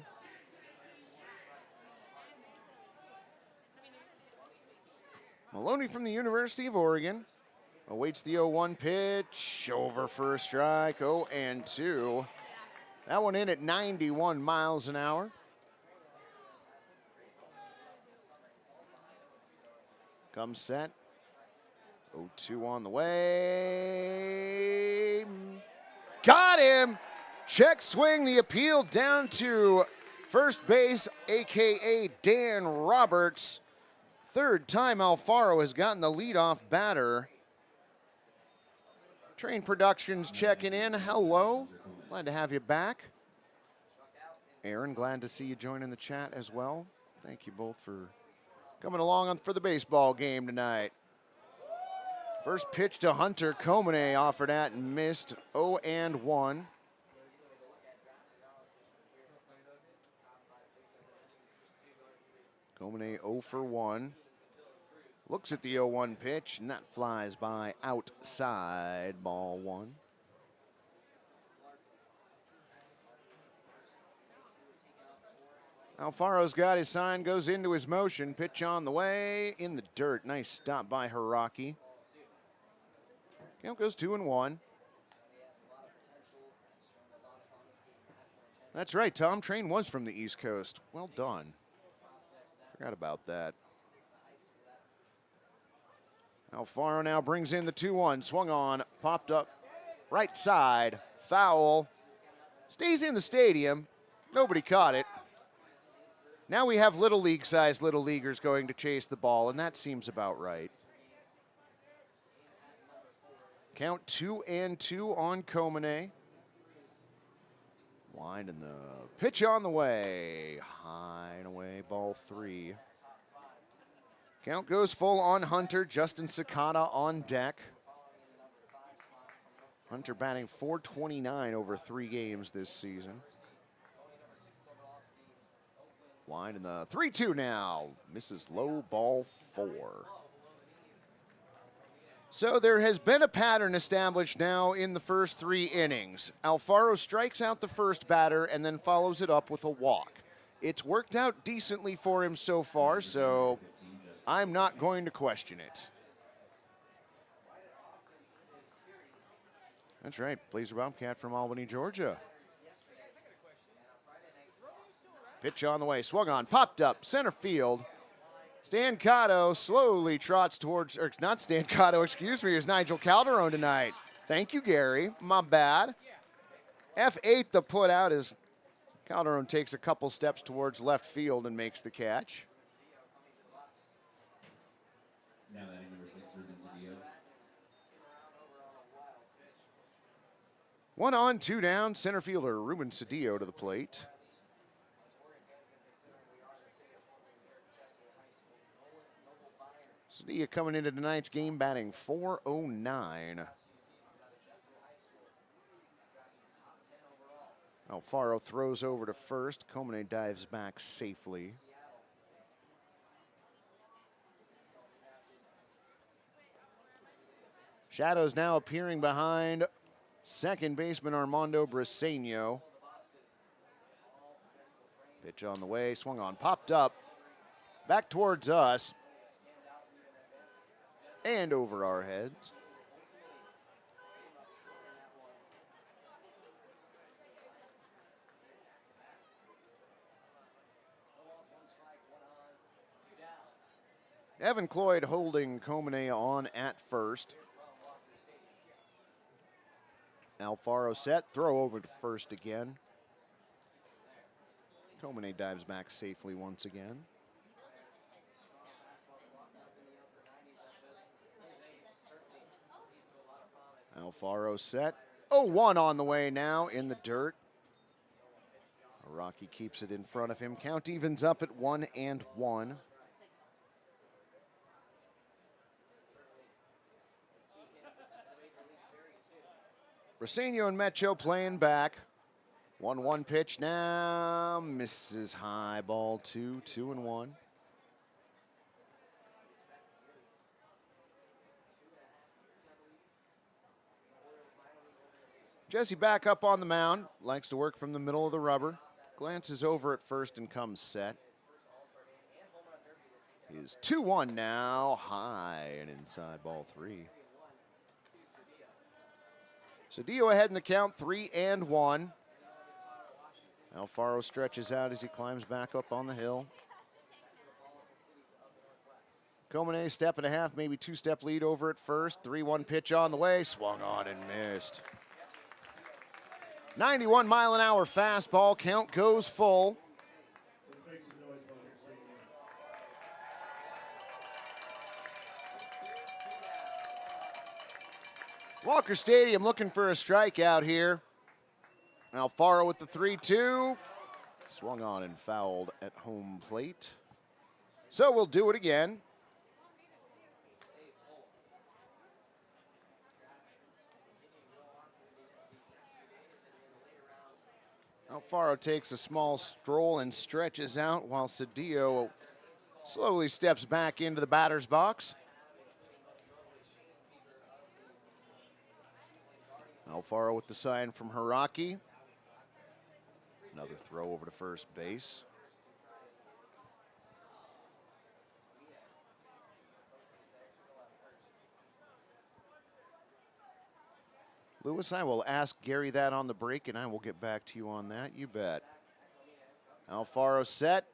Maloney from the University of Oregon awaits the 0-1 pitch, over for a strike, 0-2. That one in at 91 miles an hour. Comes set. 0-2 on the way. Got him! Check swing, the appeal down to first base, a.k.a. Dan Roberts. Third time Alfaro has gotten the leadoff batter. Train Productions checking in. Hello. Glad to have you back. Aaron, glad to see you joining the chat as well. Thank you both for coming along for the baseball game tonight. First pitch to Hunter Komine, offered at and missed, 0-1. Komine 0 for 1. Looks at the 0-1 pitch, and that flies by outside, ball 1. Alfaro's got his sign, goes into his motion, pitch on the way, in the dirt. Nice stop by Hiraki. Count goes 2-1. That's right, Tom Train was from the East Coast. Well done. Forgot about that. Alfaro now brings in the 2-1. Swung on, popped up, right side, foul. Stays in the stadium. Nobody caught it. Now we have little league size little leaguers going to chase the ball, and that seems about right. Count 2-2 on Komine. Line and the pitch on the way. High and away, ball 3. Count goes full on Hunter. Justin Sakata on deck. Hunter batting .429 over 3 games this season. Line in the 3-2 now. Misses low, ball 4. So there has been a pattern established now in the first 3 innings. Alfaro strikes out the first batter and then follows it up with a walk. It's worked out decently for him so far, so I'm not going to question it. That's right, Blazer Bobcat from Albany, Georgia. Pitch on the way, swung on, popped up, center field. Stancato slowly trots towards, or not Stancato, excuse me, it's Nigel Calderon tonight. Thank you, Gary, my bad. F8 the put out as Calderon takes a couple steps towards left field and makes the catch. Now that number 6, Ruben Cedillo. 1 on, 2 down, center fielder Ruben Cedillo to the plate. Cedillo coming into tonight's game batting .409. Alfaro throws over to first. Komine dives back safely. Shadows now appearing behind second baseman Armando Briseño. Pitch on the way, swung on, popped up, back towards us, and over our heads. Evan Cloyd holding Comene on at first. Alfaro set, throw over to first again. Comene dives back safely once again. Alfaro set. 0-1 on the way now in the dirt. Rocky keeps it in front of him. Count evens up at 1-1. Briseño and Mecho playing back. 1-1 pitch now. Misses high. Ball 2, 2-1. Jesse back up on the mound. Likes to work from the middle of the rubber. Glances over at first and comes set. He is 2-1 now. High and inside, ball 3. Cedillo ahead in the count, 3-1. Alfaro stretches out as he climbs back up on the hill. Comene, step and a half, maybe 2-step lead over at first. 3-1 pitch on the way, swung on and missed. 91-mile-an-hour fastball, count goes full. Walker Stadium looking for a strikeout here. Alfaro with the 3-2. Swung on and fouled at home plate. So we'll do it again. Alfaro takes a small stroll and stretches out while Cedillo slowly steps back into the batter's box. Alfaro with the sign from Hiraki. Another throw over to first base. Lewis, I will ask Gary that on the break, and I will get back to you on that. You bet. Alfaro set.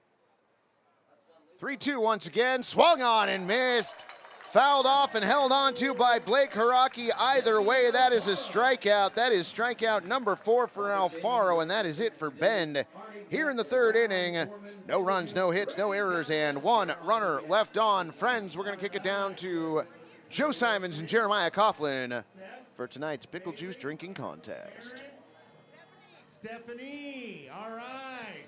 3-2 once again. Swung on and missed. Fouled off and held on to by Blake Hiraki. Either way, that is a strikeout. That is strikeout number 4 for Alfaro, and that is it for Bend. Here in the third inning, no runs, no hits, no errors, and 1 runner left on. Friends, we're going to kick it down to Joe Simons and Jeremiah Coughlin for tonight's Pickle Juice drinking contest. Stephanie, all right.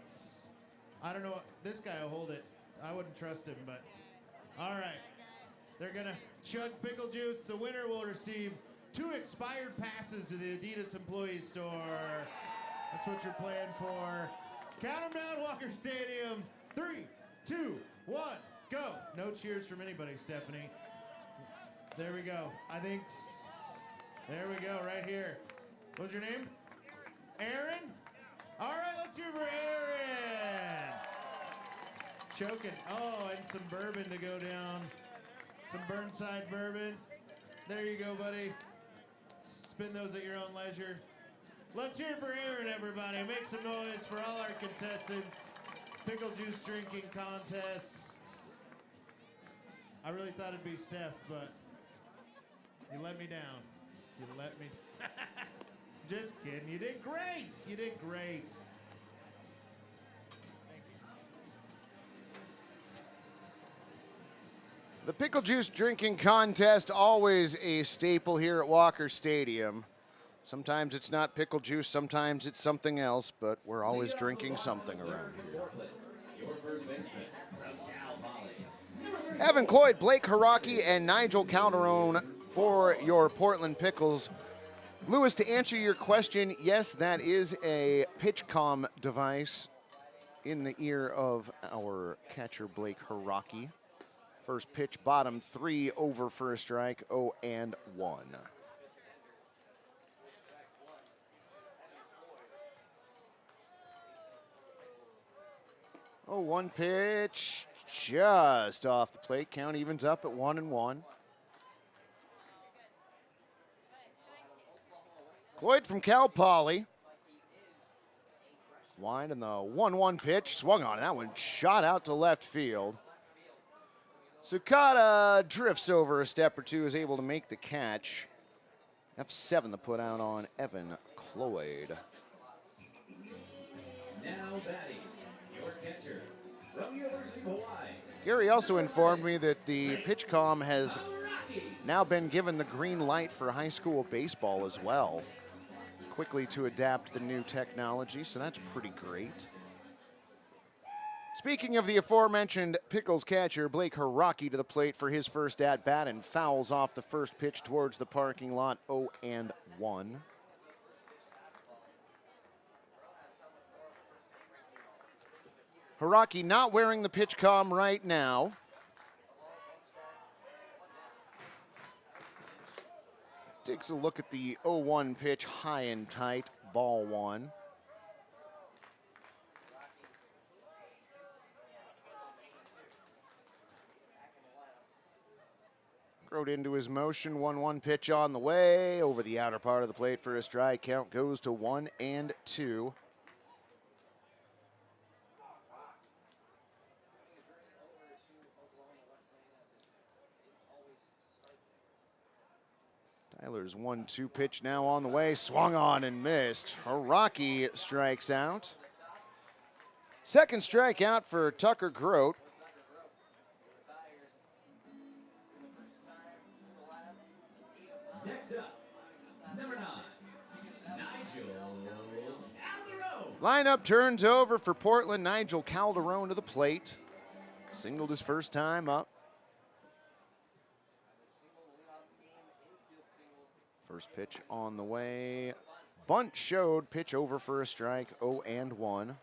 I don't know, this guy will hold it. I wouldn't trust him, but all right. They're going to chug pickle juice. The winner will receive 2 expired passes to the Adidas Employee Store. That's what you're playing for. Count them down, Walker Stadium. 3, 2, 1, go. No cheers from anybody, Stephanie. There we go. There we go, right here. What's your name? Aaron? All right, let's hear for Aaron. Choking. Oh, and some bourbon to go down. Some Burnside bourbon. There you go, buddy. Spin those at your own leisure. Let's hear it for Aaron, everybody. Make some noise for all our contestants. Pickle juice drinking contests. I really thought it'd be Steph, but you let me down. You let me. Just kidding. You did great. You did great. The Pickle Juice drinking contest, always a staple here at Walker Stadium. Sometimes it's not pickle juice, sometimes it's something else, but we're always drinking something around here. Evan Cloyd, Blake Hiraki, and Nigel Calderon for your Portland Pickles. Lewis, to answer your question, yes, that is a PitchCom device in the ear of our catcher, Blake Hiraki. First pitch, bottom 3, over for a strike, 0-1. 0-1 pitch just off the plate. Count evens up at 1-1. Cloyd from Cal Poly. Wide, and the 1-1 pitch swung on. That one shot out to left field. Sukata drifts over a step or two, is able to make the catch. F7 the put out on Evan Cloyd. Now batting, your catcher from University of Hawaii. Gary also informed me that the PitchCom has now been given the green light for high school baseball as well. Quickly to adapt the new technology, so that's pretty great. Speaking of the aforementioned Pickles catcher, Blake Hiraki to the plate for his first at-bat and fouls off the first pitch towards the parking lot, 0-1. Hiraki not wearing the PitchCom right now. Takes a look at the 0-1 pitch, high and tight, ball one. Wrote into his motion, 1-1 pitch on the way, over the outer part of the plate for a strike. Count goes to 1-2. Tyler's 1-2 pitch now on the way, swung on and missed. Hiraki strikes out. Second strikeout for Tucker Grote. Next up, number 9, Nigel Calderon. Lineup turns over for Portland. Nigel Calderon to the plate. Singled his first time up. First pitch on the way. Bunt showed, pitch over for a strike, 0-1.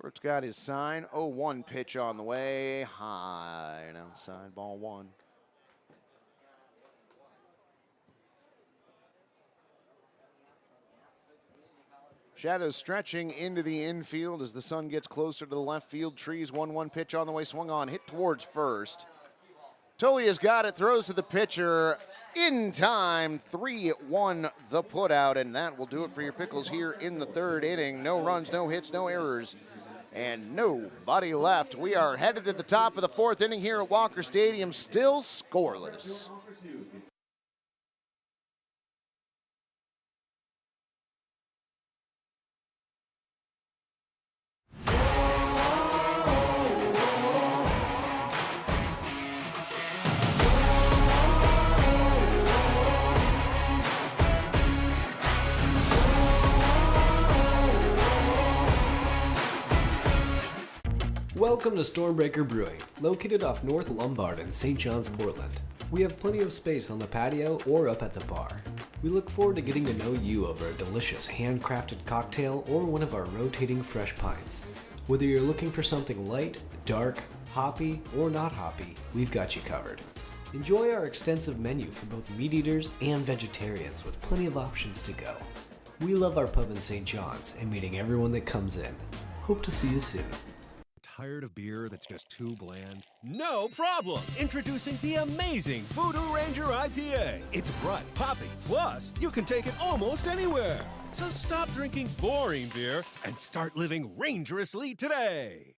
Root's got his sign, 0-1 pitch on the way, high and outside, ball one. Shadows stretching into the infield as the sun gets closer to the left field trees. 1-1 pitch on the way, swung on, hit towards first. Tolia's got it, throws to the pitcher in time. 3-1 the putout, and that will do it for your Pickles here in the third inning. No runs, no hits, no errors, and nobody left. We are headed to the top of the fourth inning here at Walker Stadium, still scoreless. Welcome to Stormbreaker Brewing, located off North Lombard in St. John's, Portland. We have plenty of space on the patio or up at the bar. We look forward to getting to know you over a delicious handcrafted cocktail or one of our rotating fresh pints. Whether you're looking for something light, dark, hoppy, or not hoppy, we've got you covered. Enjoy our extensive menu for both meat eaters and vegetarians with plenty of options to go. We love our pub in St. John's and meeting everyone that comes in. Hope to see you soon. Tired of beer that's just too bland? No problem! Introducing the amazing Voodoo Ranger IPA. It's bright, poppy, plus you can take it almost anywhere. So stop drinking boring beer and start living rangerously today.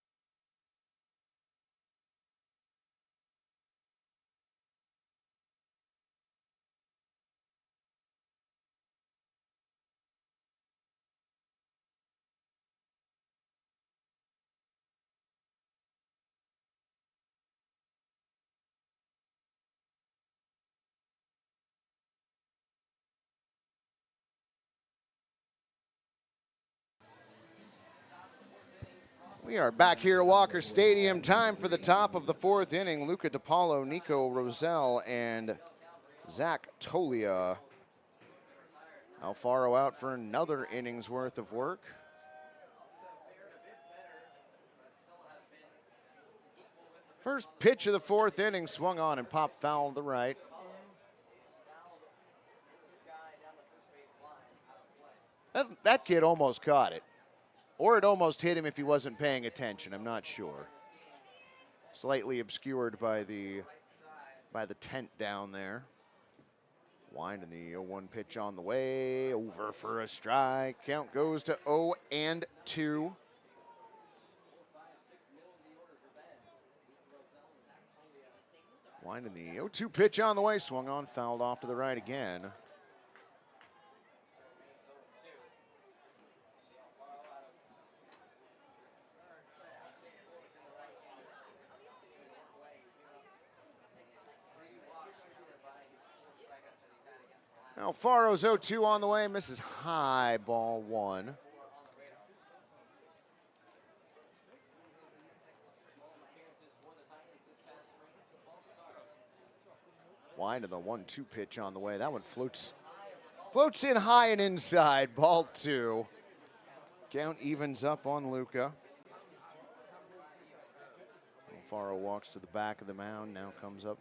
We are back here at Walker Stadium. Time for the top of the fourth inning. Luca DiPaolo, Nico Roselle, and Zach Tolia. Alfaro out for another inning's worth of work. First pitch of the fourth inning, swung on and popped foul to the right. That kid almost caught it. Or it almost hit him if he wasn't paying attention. I'm not sure. Slightly obscured by the tent down there. Winding the 0-1 pitch on the way. Over for a strike. Count goes to 0-2. Winding the 0-2 pitch on the way. Swung on, fouled off to the right again. Alfaro's 0-2 on the way, misses high, ball 1. Wide to the 1-2 pitch on the way. That one floats in high and inside, ball 2. Count evens up on Luca. Alfaro walks to the back of the mound, now comes up.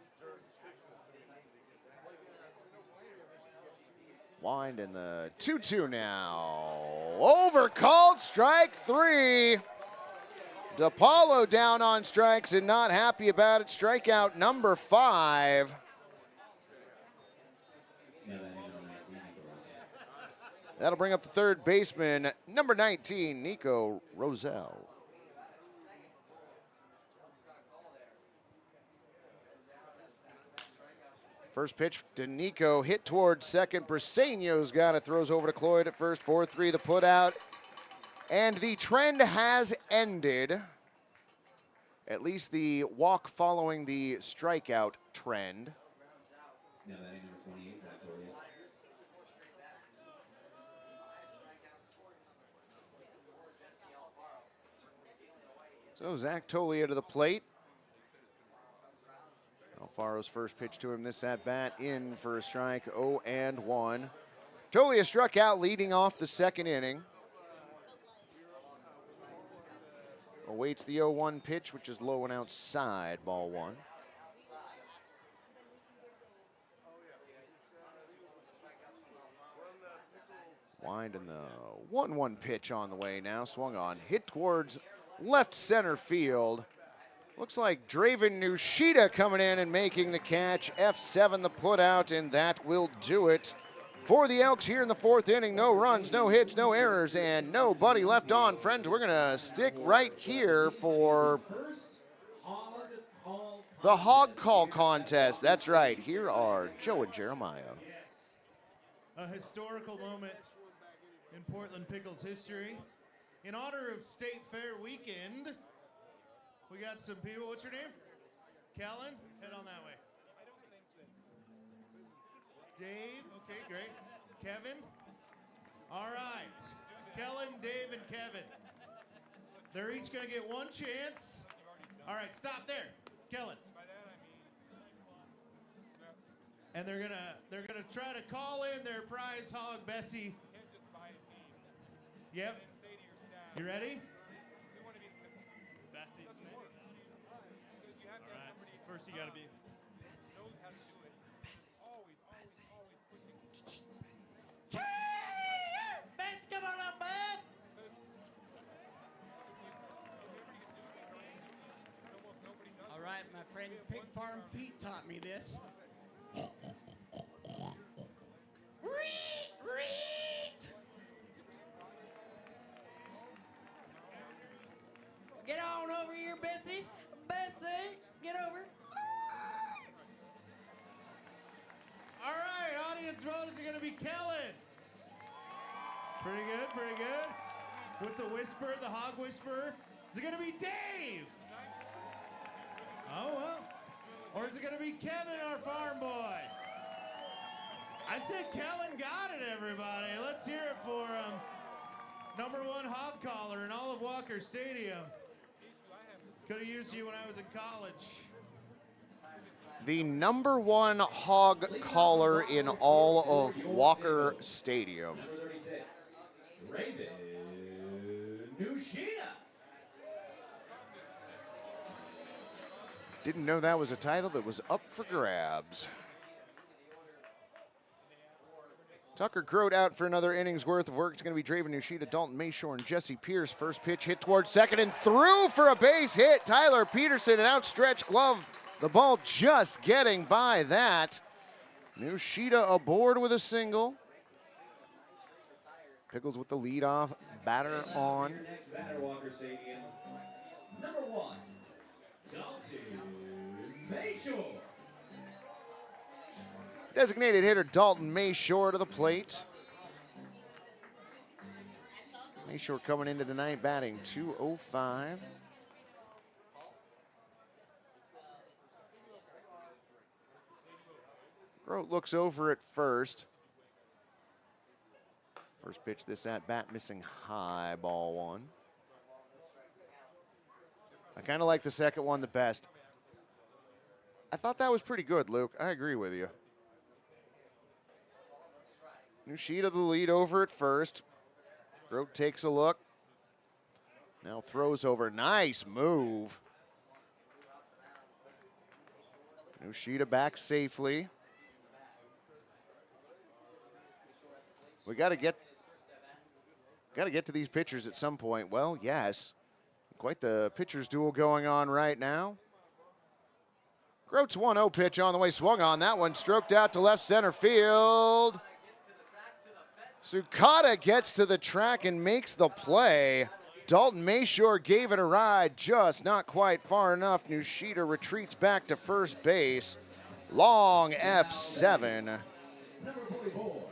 Wind in the 2-2 now. Overcalled, strike 3. DePaulo down on strikes and not happy about it. Strikeout number 5. That'll bring up the third baseman, number 19, Nico Rosell. First pitch to Nico, hit towards second. Briseño's got it, throws over to Cloyd at first. 4-3 the put out. And the trend has ended. At least the walk following the strikeout trend. So Zach Tolia to the plate. Alfaro's first pitch to him this at-bat in for a strike, 0-1. Tolia struck out leading off the second inning. Awaits the 0-1 pitch, which is low and outside, ball 1. Wind in the 1-1 pitch on the way now, swung on, hit towards left center field. Looks like Draven Nushida coming in and making the catch. F7 the put out, and that will do it for the Elks here in the fourth inning. No runs, no hits, no errors, and nobody left on. Friends, we're going to stick right here for the hog call contest. That's right. Here are Joe and Jeremiah. A historical moment in Portland Pickles history. In honor of State Fair weekend, we got some people. What's your name? Kellen? Head on that way. Dave? Okay, great. Kevin? All right. Kellen, Dave, and Kevin. They're each going to get one chance. All right, stop there. Kellen. And they're gonna try to call in their prize hog, Bessie. Yep. You ready? First, you gotta be. Bess, come on up, bud. All right, my friend Pig Farm Pete taught me this. Get on over here, Bessie. Bessie, get over. All right, audience vote, is it going to be Kellen? Pretty good, pretty good. With the whisper, the hog whisperer. Is it going to be Dave? Oh, well. Or is it going to be Kevin, our farm boy? I said Kellen got it, everybody. Let's hear it for him. Number 1 hog caller in all of Walker Stadium. Could have used you when I was in college. The number 1 hog caller in all of Walker Stadium. Draven Nushida. Didn't know that was a title that was up for grabs. Tucker Grote out for another inning's worth of work. It's going to be Draven Nushita, Dalton Mayshore, and Jesse Pierce. First pitch hit towards second and through for a base hit. Tyler Peterson, an outstretched glove. The ball just getting by that. Nushita aboard with a single. Pickles with the leadoff batter on. Next batter, Walker Stadium. Number 1, Dalton Mayshore. Designated hitter Dalton Mayshore to the plate. Mayshore coming into tonight batting .205. Grote looks over at first. First pitch this at bat missing high, ball 1. I kind of like the second one the best. I thought that was pretty good, Luke. I agree with you. Nushita the lead over at first. Grote takes a look. Now throws over. Nice move. Nushita back safely. We got to get to these pitchers at some point. Well, yes. Quite the pitchers duel going on right now. Grote's 1-0 pitch on the way, swung on. That one stroked out to left center field. Sukata gets to the track and makes the play. Dalton Mayshore gave it a ride, just not quite far enough. Nushita retreats back to first base. Long F7. Number 44,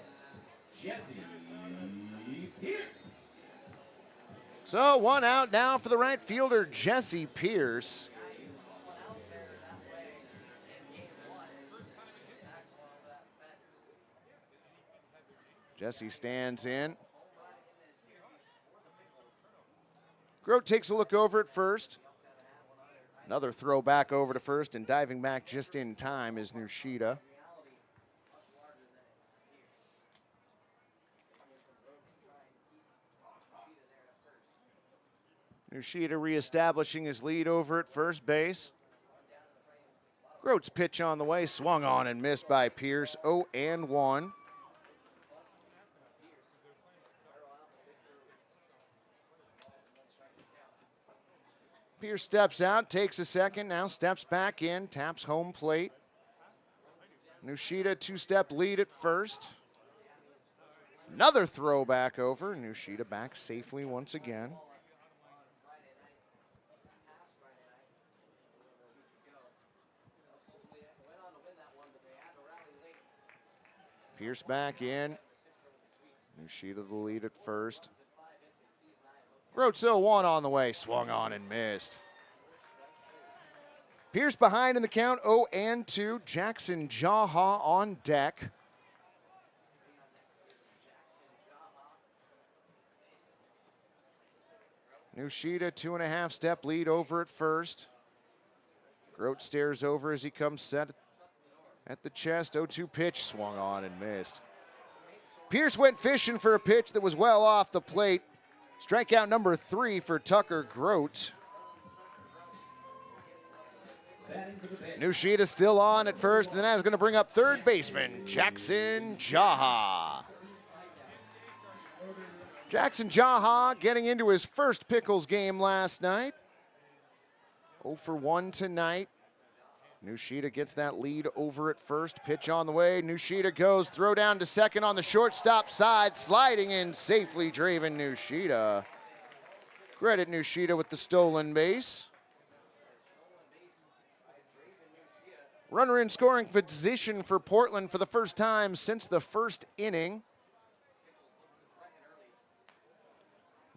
Jesse Pierce. So 1 out now for the right fielder, Jesse Pierce. Jesse stands in. Grote takes a look over at first. Another throw back over to first, and diving back just in time is Nushita. Nushita reestablishing his lead over at first base. Grote's pitch on the way, swung on and missed by Pierce, 0-1. Pierce steps out, takes a second, now steps back in, taps home plate. Nushita 2-step lead at first. Another throw back over, Nushita back safely once again. Pierce back in. Nushita the lead at first. Grote 1 on the way, swung on and missed. Pierce behind in the count, 0-2. Jackson Jaha on deck. Nushita 2.5-step lead over at first. Grote stares over as he comes set at the chest. 0-2 pitch, swung on and missed. Pierce went fishing for a pitch that was well off the plate. Strikeout number 3 for Tucker Grote. Nushita still on at first, and then that's going to bring up third baseman Jackson Jaha. Jackson Jaha getting into his first Pickles game last night. 0 for 1 tonight. Nushita gets that lead over at first. Pitch on the way. Nushita goes. Throw down to second on the shortstop side. Sliding in safely, Draven Nushita. Credit Nushita with the stolen base. Runner in scoring position for Portland for the first time since the first inning.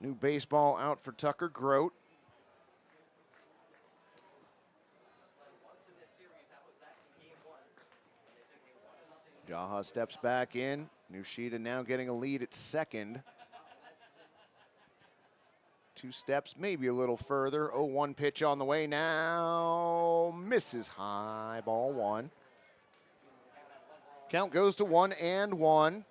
New baseball out for Tucker Grote. Jaha steps back in. Nushita now getting a lead at second. 2 steps, maybe a little further. 0-1 pitch on the way now. Misses high, ball 1. Count goes to 1-1.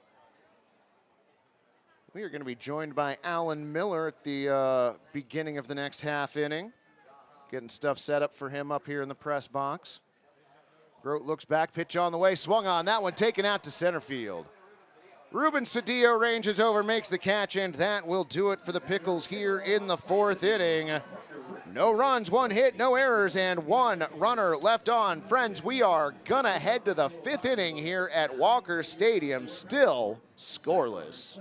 We are going to be joined by Alan Miller at the beginning of the next half inning. Getting stuff set up for him up here in the press box. Grote looks back, pitch on the way, swung on. That one taken out to center field. Ruben Cedillo ranges over, makes the catch, and that will do it for the Pickles here in the 4th inning. No runs, 1 hit, no errors, and 1 runner left on. Friends, we are gonna head to the 5th inning here at Walker Stadium, still scoreless.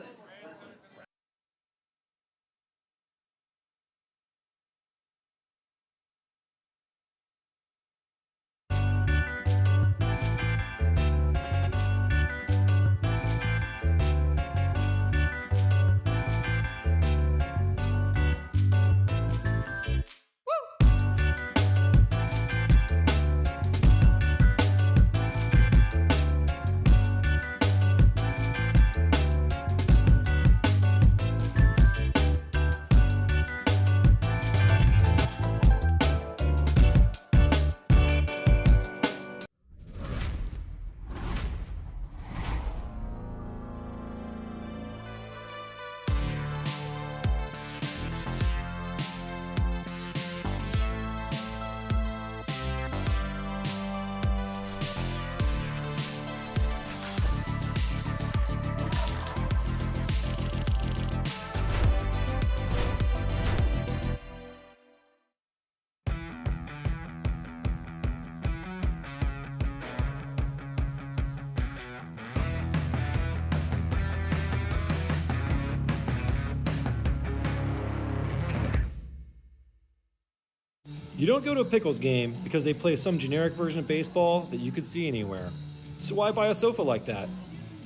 You don't go to a Pickles game because they play some generic version of baseball that you could see anywhere. So why buy a sofa like that?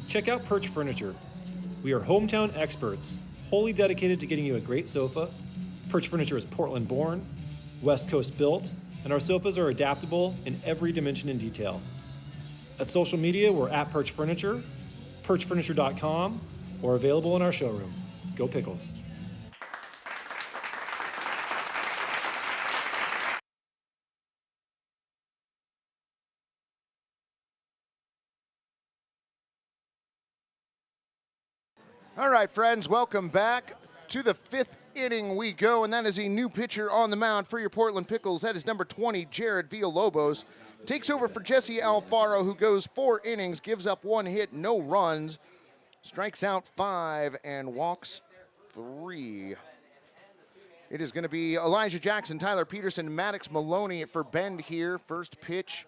Check out Perch Furniture. We are hometown experts, wholly dedicated to getting you a great sofa. Perch Furniture is Portland born, West Coast built, and our sofas are adaptable in every dimension and detail. At social media, we're at Perch Furniture, perchfurniture.com, or available in our showroom. Go Pickles. All right, friends, welcome back. To the 5th inning we go, and that is a new pitcher on the mound for your Portland Pickles. That is number 20, Jared Villalobos. Takes over for Jesse Alfaro, who goes 4 innings, gives up 1 hit, no runs, strikes out 5, and walks 3. It is going to be Elijah Jackson, Tyler Peterson, Maddox Maloney for Bend here. First pitch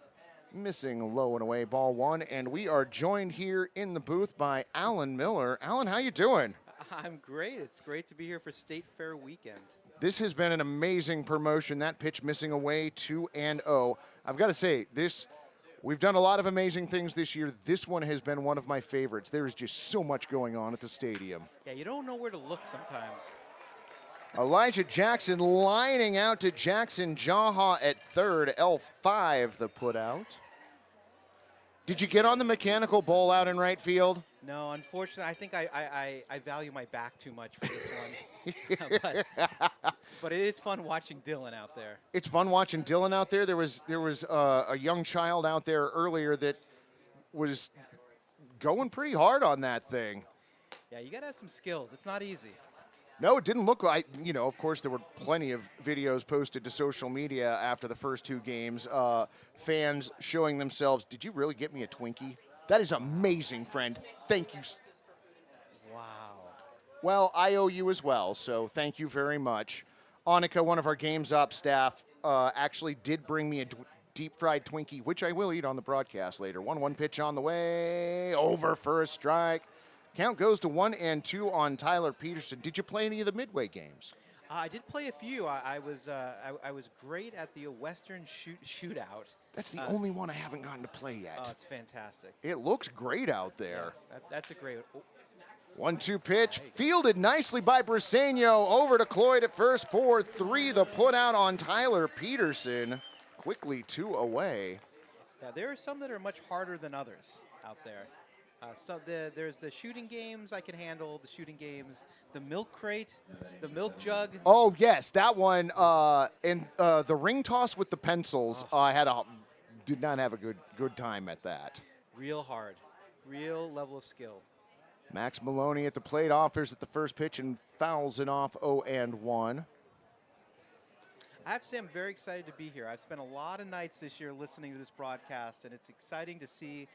missing, low and away, ball 1. And we are joined here in the booth by Alan Miller. Alan, how you doing? I'm great. It's great to be here for State Fair weekend. This has been an amazing promotion. That pitch missing away, 2-0. I've got to say, we've done a lot of amazing things this year. This one has been one of my favorites. There is just so much going on at the stadium. Yeah, you don't know where to look sometimes. Elijah Jackson lining out to Jackson Jaha at third. L5 the put out. Did you get on the mechanical bowl out in right field? No, unfortunately, I think I value my back too much for this one. but it is fun watching Dylan out there. It's fun watching Dylan out there. There was a young child out there earlier that was going pretty hard on that thing. Yeah, you got to have some skills. It's not easy. No, it didn't look like, of course, there were plenty of videos posted to social media after the first 2 games. Fans showing themselves, did you really get me a Twinkie? That is amazing, friend. Thank you. Wow. Well, I owe you as well, so thank you very much. Annika, one of our Games Up staff, actually did bring me a deep-fried Twinkie, which I will eat on the broadcast later. 1-1 pitch on the way, over for a strike. Count goes to 1-2 on Tyler Peterson. Did you play any of the midway games? I did play a few. I was great at the Western shootout. That's the only one I haven't gotten to play yet. Oh, it's fantastic. It looks great out there. Yeah, that's a great one. 1-2 pitch, fielded nicely by Briseño. Over to Cloyd at first, 4-3. The put out on Tyler Peterson. Quickly 2 away. Yeah, there are some that are much harder than others out there. There's the shooting games I can handle, the shooting games, the milk crate, the milk jug. Oh, yes, that one. And the ring toss with the pencils, did not have a good time at that. Real hard, real level of skill. Max Maloney at the plate, offers at the first pitch and fouls it off 0-1. I have to say I'm very excited to be here. I've spent a lot of nights this year listening to this broadcast, and it's exciting to see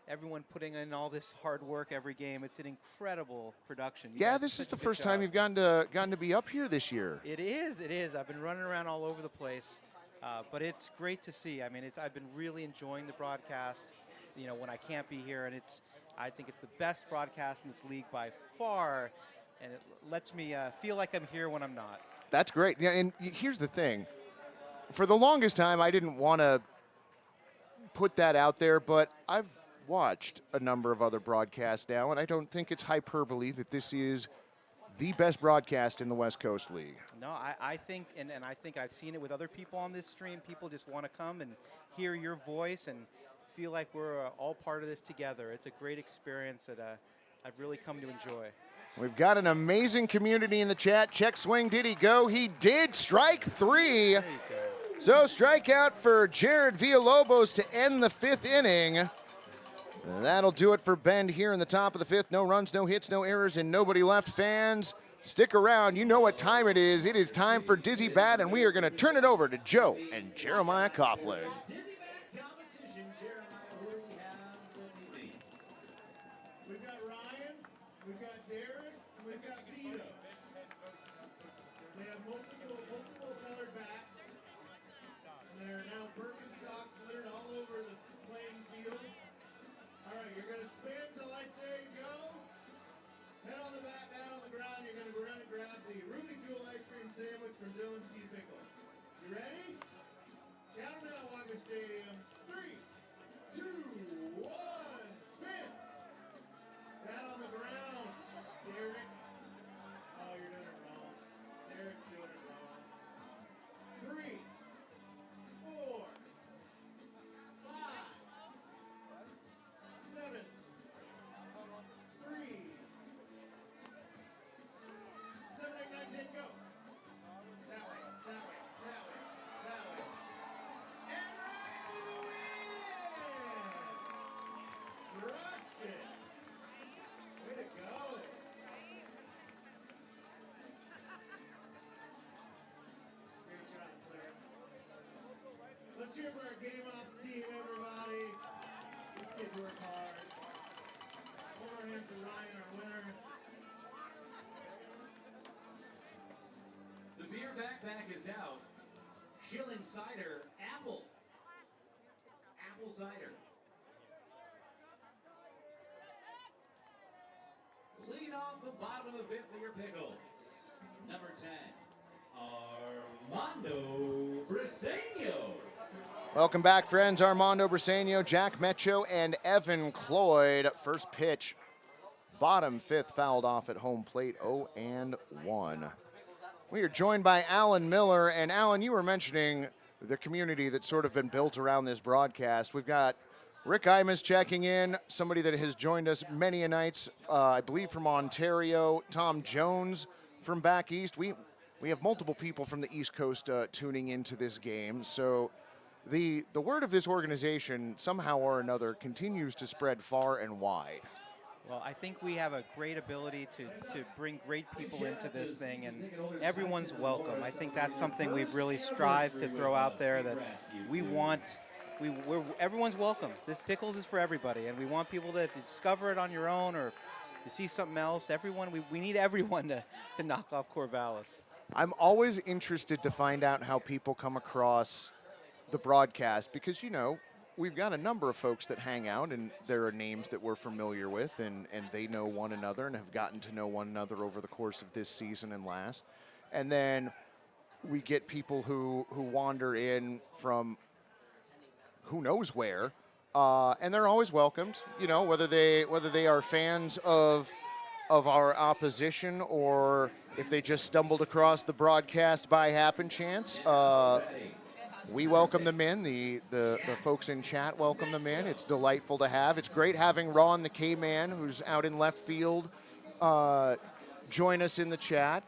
everyone putting in all this hard work every game. It's an incredible production. You Yeah, guys do this is such the a good first time job. you've gotten to be up here this year. It is. It is. I've been running around all over the place, but it's great to see. I mean, I've been really enjoying the broadcast. You know, when I can't be here, and I think it's the best broadcast in this league by far, and it lets me feel like I'm here when I'm not. That's great. Yeah, and here's the thing. For the longest time, I didn't want to put that out there, but I've watched a number of other broadcasts now, and I don't think it's hyperbole that this is the best broadcast in the West Coast League. No, I think, and I think I've seen it with other people on this stream. People just want to come and hear your voice and feel like we're all part of this together. It's a great experience that I've really come to enjoy. We've got an amazing community in the chat. Check swing, did he go? He did. Strike 3. There you go. So strikeout for Jared Villalobos to end the 5th inning. That'll do it for Bend here in the top of the 5th. No runs, no hits, no errors, and nobody left. Fans, stick around. You know what time it is. It is time for Dizzy Bat, and we are going to turn it over to Joe and Jeremiah Coughlin. We've got Ryan, we've got Derek, and we've got Vito. They have multiple colored bats. And there are now Birkenstocks littered all over the playing field. All right, you're going to spin till I say go. Head on the bat on the ground. You're going to run and grab the Ruby Jewel ice cream sandwich from Dylan C. Pickle. You ready? Count them down, Walker Stadium. 3, 2, 1, spin. Bat on the ground, Derek. Oh, you're doing it wrong. Derek's doing it wrong. 3, 4, 5, 7, 3, 7, 8, 9, 10, go. That way, that way, that way, that way. And right for the win! Crushed it. Way to go. Great job, player. Let's hear for our game ops team, everybody. This kid worked hard. One more hand for Ryan, our winner. The beer backpack is out. Shilling cider, apple. Apple cider. Leading off the bottom of the 5th for your Pickles. Number 10, Armando Briseño. Welcome back, friends. Armando Briseño, Jack Mecho, and Evan Cloyd. First pitch, bottom 5th, fouled off at home plate, 0-1. We are joined by Alan Miller. And Alan, you were mentioning the community that's sort of been built around this broadcast. We've got Rick Imus checking in, somebody that has joined us many a nights, I believe from Ontario. Tom Jones from back east. We have multiple people from the East Coast tuning into this game. So the word of this organization, somehow or another, continues to spread far and wide. Well, I think we have a great ability to bring great people into this thing, and everyone's welcome. I think that's something we've really strived to throw out there, that we want. Everyone's welcome. This Pickles is for everybody, and we want people to discover it on your own, or if you see something else. We need everyone to knock off Corvallis. I'm always interested to find out how people come across the broadcast, because, you know, we've got a number of folks that hang out, and there are names that we're familiar with, and they know one another and have gotten to know one another over the course of this season and last. And then we get people who wander in from who knows where, and they're always welcomed, you know, whether they are fans of our opposition, or if they just stumbled across the broadcast by happen chance. We welcome them in. The folks in chat welcome them in. It's delightful to have. It's great having Ron the K-Man, who's out in left field, join us in the chat.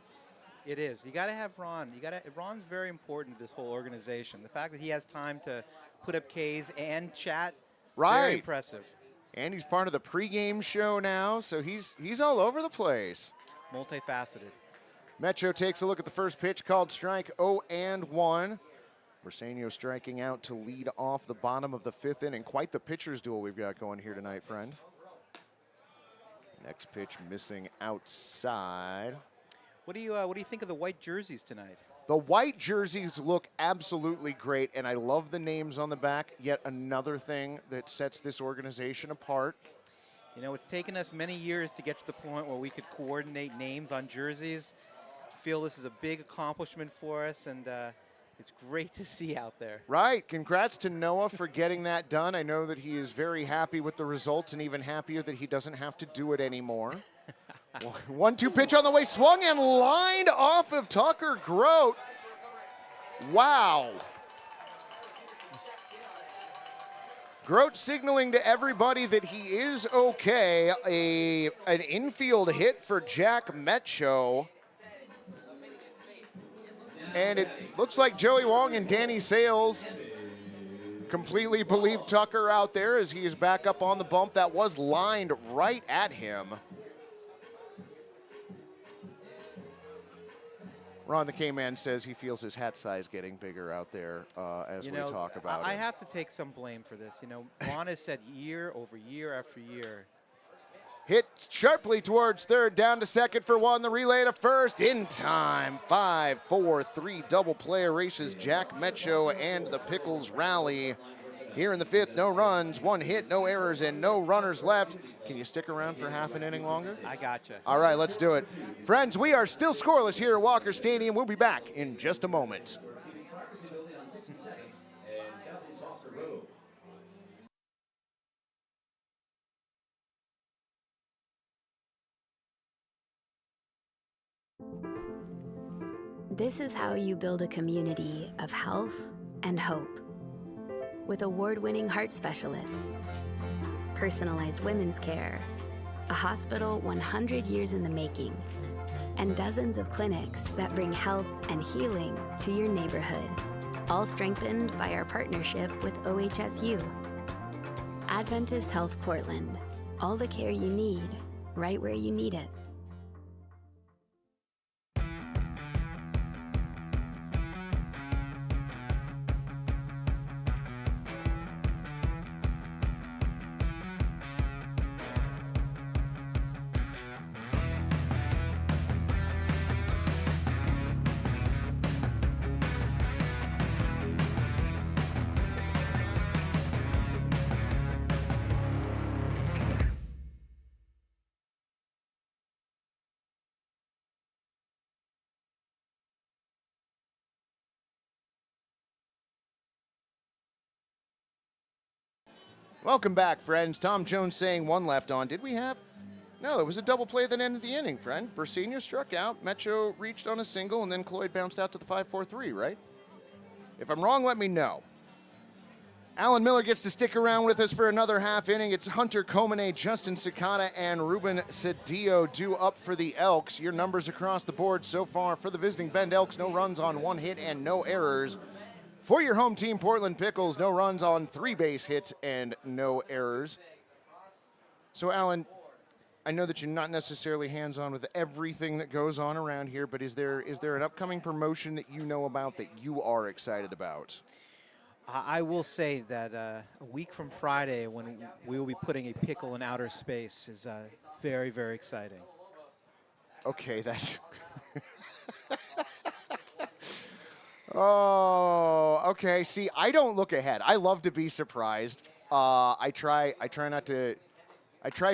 It is. You got to have Ron. Ron's very important to this whole organization. The fact that he has time to put up Ks and chat, very impressive. And he's part of the pregame show now, so he's all over the place. Multifaceted. Metro takes a look at the first pitch, called strike 0-1. Briseño striking out to lead off the bottom of the 5th inning. Quite the pitcher's duel we've got going here tonight, friend. Next pitch missing outside. What do you think of the white jerseys tonight? The white jerseys look absolutely great, and I love the names on the back. Yet another thing that sets this organization apart. You know, it's taken us many years to get to the point where we could coordinate names on jerseys. I feel this is a big accomplishment for us, and it's great to see out there. Right. Congrats to Noah for getting that done. I know that he is very happy with the results and even happier that he doesn't have to do it anymore. 1-2 pitch on the way, swung and lined off of Tucker Grote. Wow. Grote signaling to everybody that he is okay. An infield hit for Jack Metcho. And it looks like Joey Wong and Danny Sales completely believe Tucker out there as he is back up on the bump. That was lined right at him. Ron the K-Man says he feels his hat size getting bigger out there as we talk about it. I have to take some blame for this. You know, Ron has said year over year after year. Hit sharply towards third, down to second for one. The relay to first in time. 5-4-3 double play erases Jack Metcho and the Pickles rally. Here in the 5th, no runs, 1 hit, no errors, and no runners left. Can you stick around for half an inning longer? I gotcha. All right, let's do it. Friends, we are still scoreless here at Walker Stadium. We'll be back in just a moment. This is how you build a community of health and hope. With award-winning heart specialists, personalized women's care, a hospital 100 years in the making, and dozens of clinics that bring health and healing to your neighborhood, all strengthened by our partnership with OHSU. Adventist Health Portland, all the care you need, right where you need it. Welcome back, friends. Tom Jones saying 1 left on. Did we have? No, it was a double play that ended the inning, friend. Briseño struck out, Metcho reached on a single, and then Cloyd bounced out to the 5-4-3, right? If I'm wrong, let me know. Alan Miller gets to stick around with us for another half inning. It's Hunter Komine, Justin Sakata, and Ruben Cedillo due up for the Elks. Your numbers across the board so far for the visiting Bend Elks: no runs on 1 hit and no errors. For your home team, Portland Pickles, no runs on 3 base hits and no errors. So, Alan, I know that you're not necessarily hands-on with everything that goes on around here, but is there an upcoming promotion that you know about that you are excited about? I will say that a week from Friday, when we will be putting a pickle in outer space, is very, very exciting. Okay, that's... Oh, okay. See, I don't look ahead. I love to be surprised. I try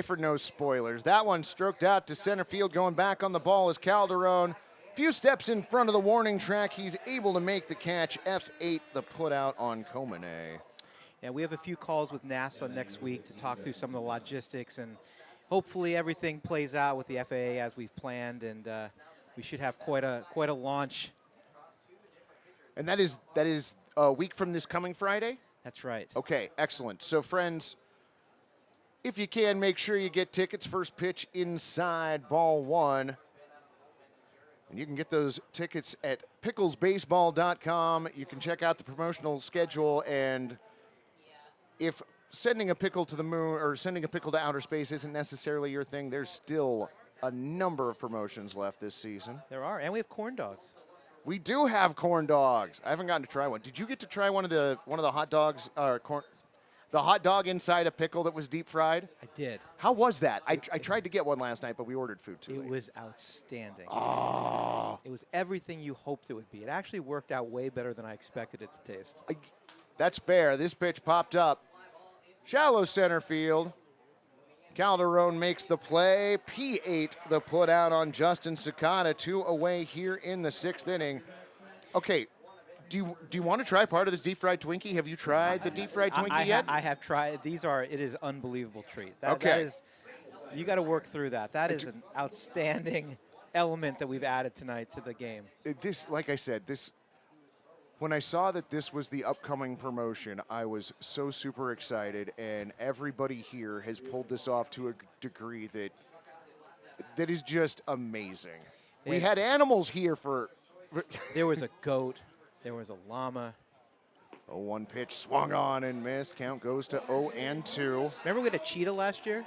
for no spoilers. That one stroked out to center field. Going back on the ball is Calderon. Few steps in front of the warning track. He's able to make the catch. F8, the putout on Komine. Yeah, we have a few calls with NASA next week to talk through some of the logistics, and hopefully everything plays out with the FAA as we've planned, and we should have quite a launch. And that is a week from this coming Friday? That's right. Okay, excellent. So, friends, if you can, make sure you get tickets. First pitch inside ball 1. And you can get those tickets at picklesbaseball.com. You can check out the promotional schedule. And if sending a pickle to the moon or sending a pickle to outer space isn't necessarily your thing, there's still a number of promotions left this season. There are, and we have corn dogs. We do have corn dogs. I haven't gotten to try one. Did you get to try one of the hot dogs, the hot dog inside a pickle that was deep fried? I did. How was that? I tried to get one last night, but we ordered food too. It was outstanding. Oh. It was everything you hoped it would be. It actually worked out way better than I expected it to taste. That's fair. This pitch popped up. Shallow center field. Calderon makes the play. P8 the put out on Justin Sakata. 2 away here in the 6th inning. Okay, do you want to try part of this deep fried Twinkie? Have you tried the deep fried Twinkie yet? I have tried. It is unbelievable treat. Okay. That is, you got to work through that. That is an outstanding element that we've added tonight to the game. This, like I said, when I saw that this was the upcoming promotion, I was so super excited, and everybody here has pulled this off to a degree that is just amazing. We had animals here for... There was a goat. There was a llama. 0-1 pitch swung on and missed. Count goes to 0-2. Remember we had a cheetah last year?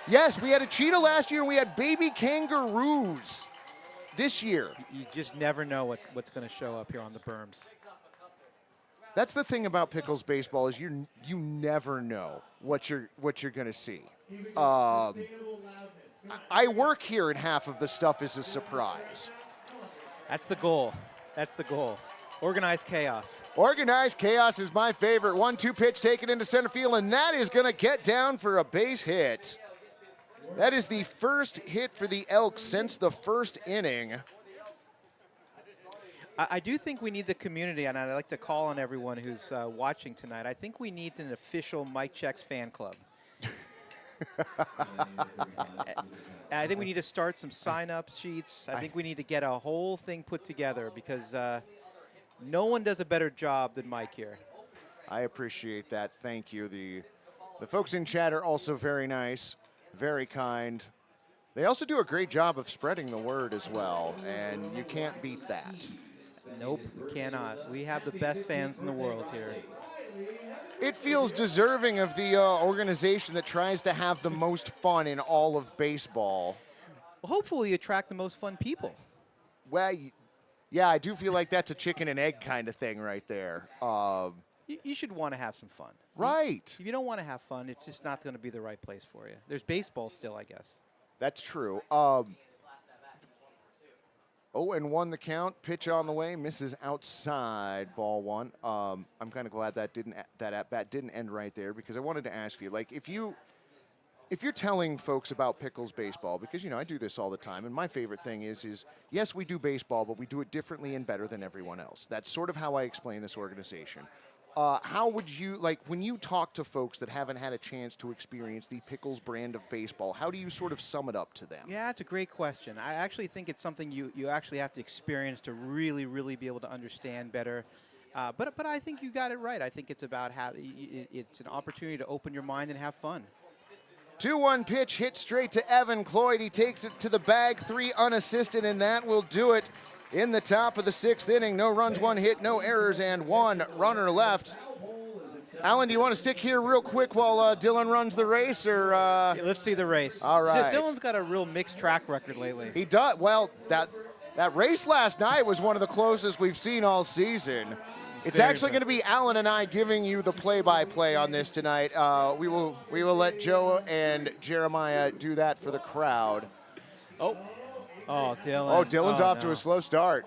Yes, we had a cheetah last year, and we had baby kangaroos this year. You just never know what's going to show up here on the berms. That's the thing about Pickles baseball is you never know what you're going to see. I work here, and half of the stuff is a surprise. That's the goal. That's the goal. Organized chaos. Organized chaos is my favorite. 1-2 pitch taken into center field, and that is going to get down for a base hit. That is the first hit for the Elks since the first inning. I do think we need the community, and I'd like to call on everyone who's watching tonight. I think we need an official Mike Checks fan club. I think we need to start some sign-up sheets. I think we need to get a whole thing put together because no one does a better job than Mike here. I appreciate that. Thank you. The folks in chat are also very nice. Very kind. They also do a great job of spreading the word as well, and you can't beat that. Nope, we cannot. We have the best fans in the world here. It feels deserving of the organization that tries to have the most fun in all of baseball. Well, hopefully you attract the most fun people. Well, yeah, I do feel like that's a chicken and egg kind of thing right there. You should want to have some fun. Right. If you don't want to have fun, it's just not going to be the right place for you. There's baseball still, I guess. That's true. 0-1 the count. Pitch on the way. Misses outside. Ball 1. I'm kind of glad that at-bat didn't end right there because I wanted to ask you, like, if you're telling folks about Pickles baseball, because, I do this all the time, and my favorite thing is yes, we do baseball, but we do it differently and better than everyone else. That's sort of how I explain this organization. How would you, like, when you talk to folks that haven't had a chance to experience the Pickles brand of baseball, how do you sort of sum it up to them? Yeah, that's a great question. I actually think it's something you actually have to experience to really, really be able to understand better. But I think you got it right. I think it's about it's an opportunity to open your mind and have fun. 2-1 pitch hit straight to Evan Cloyd. He takes it to the bag, 3 unassisted, and that will do it. In the top of the 6th inning, no runs, 1 hit, no errors, and 1 runner left. Alan, do you want to stick here real quick while Dylan runs the race? Or yeah, let's see the race. All right. Dylan's got a real mixed track record lately. He does. Well, that race last night was one of the closest we've seen all season. It's actually going to be Alan and I giving you the play-by-play on this tonight. We will let Joe and Jeremiah do that for the crowd. Oh, Dylan. Oh, Dylan's off to a slow start.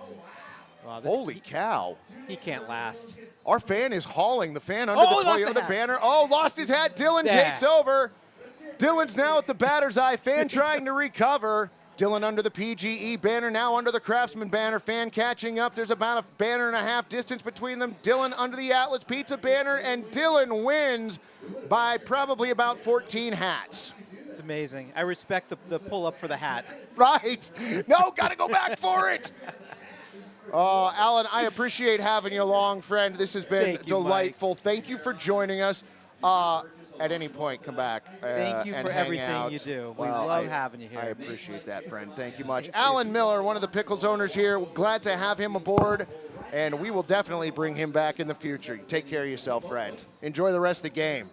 Wow, Holy cow. He can't last. Our fan is hauling the fan under the Toyota banner. Oh, lost his hat. Dylan takes over. Dylan's now at the batter's eye. Fan trying to recover. Dylan under the PGE banner, now under the Craftsman banner. Fan catching up. There's about a banner and a half distance between them. Dylan under the Atlas Pizza banner, and Dylan wins by probably about 14 hats. It's amazing. I respect the pull-up for the hat. Right. No, got to go back for it. Alan, I appreciate having you along, friend. This has been delightful. Mike. Thank you for joining us. At any point, come back. Thank you and for hang everything out. you do. Well, we love having you here. I appreciate that, friend. Thank you much. Alan Miller, one of the Pickles owners here. Glad to have him aboard, and we will definitely bring him back in the future. Take care of yourself, friend. Enjoy the rest of the game.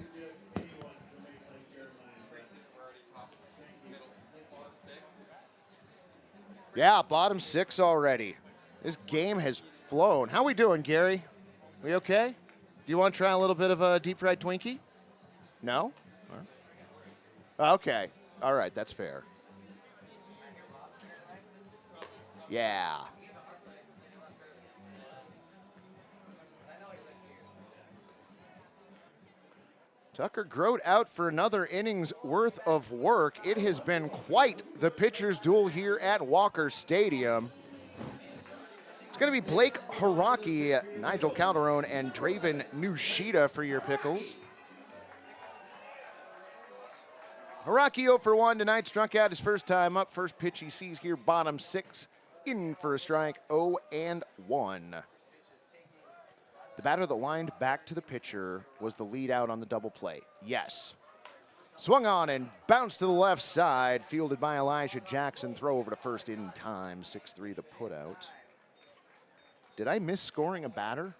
Yeah, bottom 6 already. This game has flown. How we doing, Gary? We okay? Do you want to try a little bit of a deep fried Twinkie? No? Okay. All right, that's fair. Yeah. Tucker Grote out for another innings worth of work. It has been quite the pitcher's duel here at Walker Stadium. It's going to be Blake Haraki, Nigel Calderon, and Draven Nushida for your Pickles. Haraki 0 for 1 tonight, struck out his first time up. First pitch he sees here, bottom 6, in for a strike, 0 and 1. The batter that lined back to the pitcher was the lead out on the double play. Yes. Swung on and bounced to the left side, fielded by Elijah Jackson. Throw over to first in time, 6-3 the putout. Did I miss scoring a batter?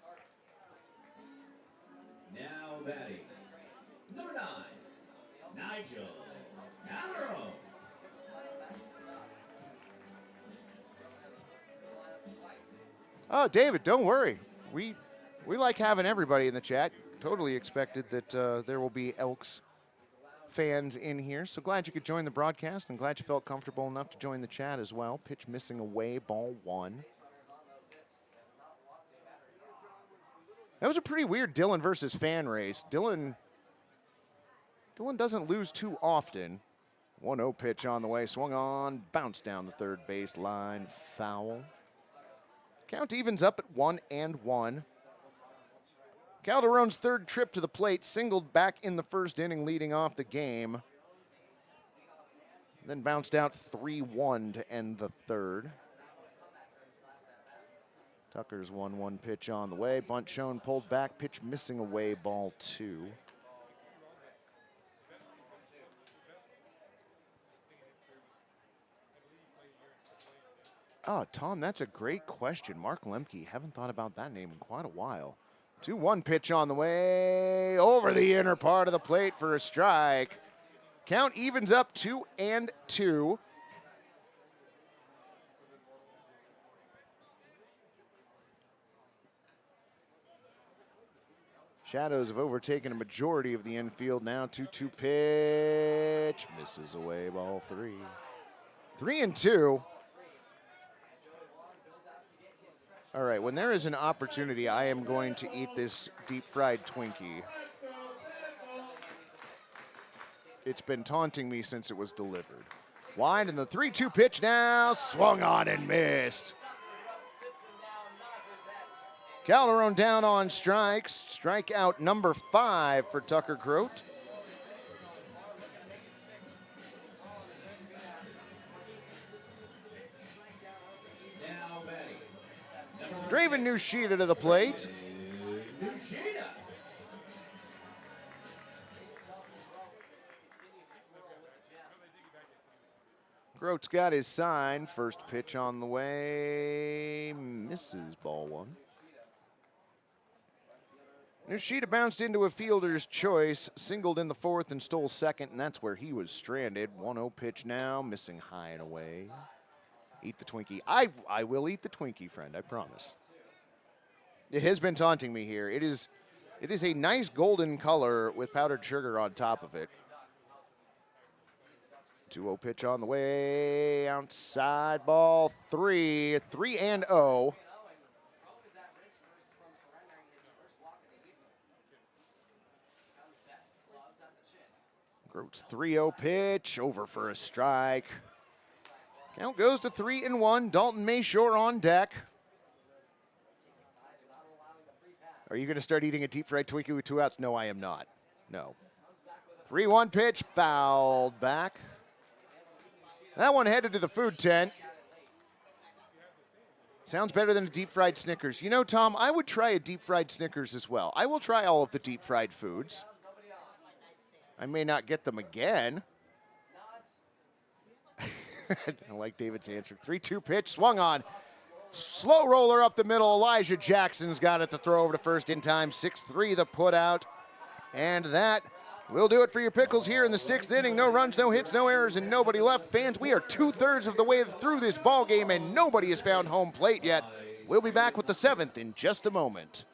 Now batting, number 9, Nigel Calderon. Oh, David, don't worry. We like having everybody in the chat. Totally expected that there will be Elks fans in here. So glad you could join the broadcast and glad you felt comfortable enough to join the chat as well. Pitch missing away, ball 1. That was a pretty weird Dylan versus fan race. Dylan doesn't lose too often. 1-0 pitch on the way, swung on, bounced down the third base line, foul. Count evens up at 1-1. Calderon's third trip to the plate, singled back in the first inning, leading off the game. Then bounced out 3-1 to end the third. Tucker's 1-1 pitch on the way. Bunt shown, pulled back, pitch missing away, ball 2. Oh, Tom, that's a great question. Mark Lemke, haven't thought about that name in quite a while. 2-1 pitch on the way, over the inner part of the plate for a strike. Count evens up 2-2. Shadows have overtaken a majority of the infield now. 2-2 pitch, misses away, ball 3. 3-2. All right, when there is an opportunity, I am going to eat this deep-fried Twinkie. It's been taunting me since it was delivered. Wide, and the 3-2 pitch now, swung on and missed. Calderon down on strikes. Strikeout number 5 for Tucker Grote. Draven Nushida to the plate. Grote's got his sign. First pitch on the way. Misses, ball 1. Nushida bounced into a fielder's choice, singled in the 4th and stole second, and that's where he was stranded. 1-0 pitch now, missing high and away. Eat the Twinkie. I will eat the Twinkie, friend, I promise. It has been taunting me here. It is a nice golden color with powdered sugar on top of it. 2-0 pitch on the way, outside ball 3, 3-0. Grote's 3-0 pitch, over for a strike. Count goes to 3-1. Dalton Mayshore on deck. Are you going to start eating a deep fried Twinkie with 2 outs? No, I am not. No. 3-1 pitch, fouled back. That one headed to the food tent. Sounds better than a deep fried Snickers. You know, Tom, I would try a deep fried Snickers as well. I will try all of the deep fried foods. I may not get them again. I like David's answer. 3-2 pitch, swung on. Slow roller up the middle. Elijah Jackson's got it to throw over to first in time. 6-3 the put out. And that will do it for your Pickles here in the 6th inning. No runs, no hits, no errors, and nobody left. Fans, we are 2/3 of the way through this ball game, and nobody has found home plate yet. We'll be back with the 7th in just a moment.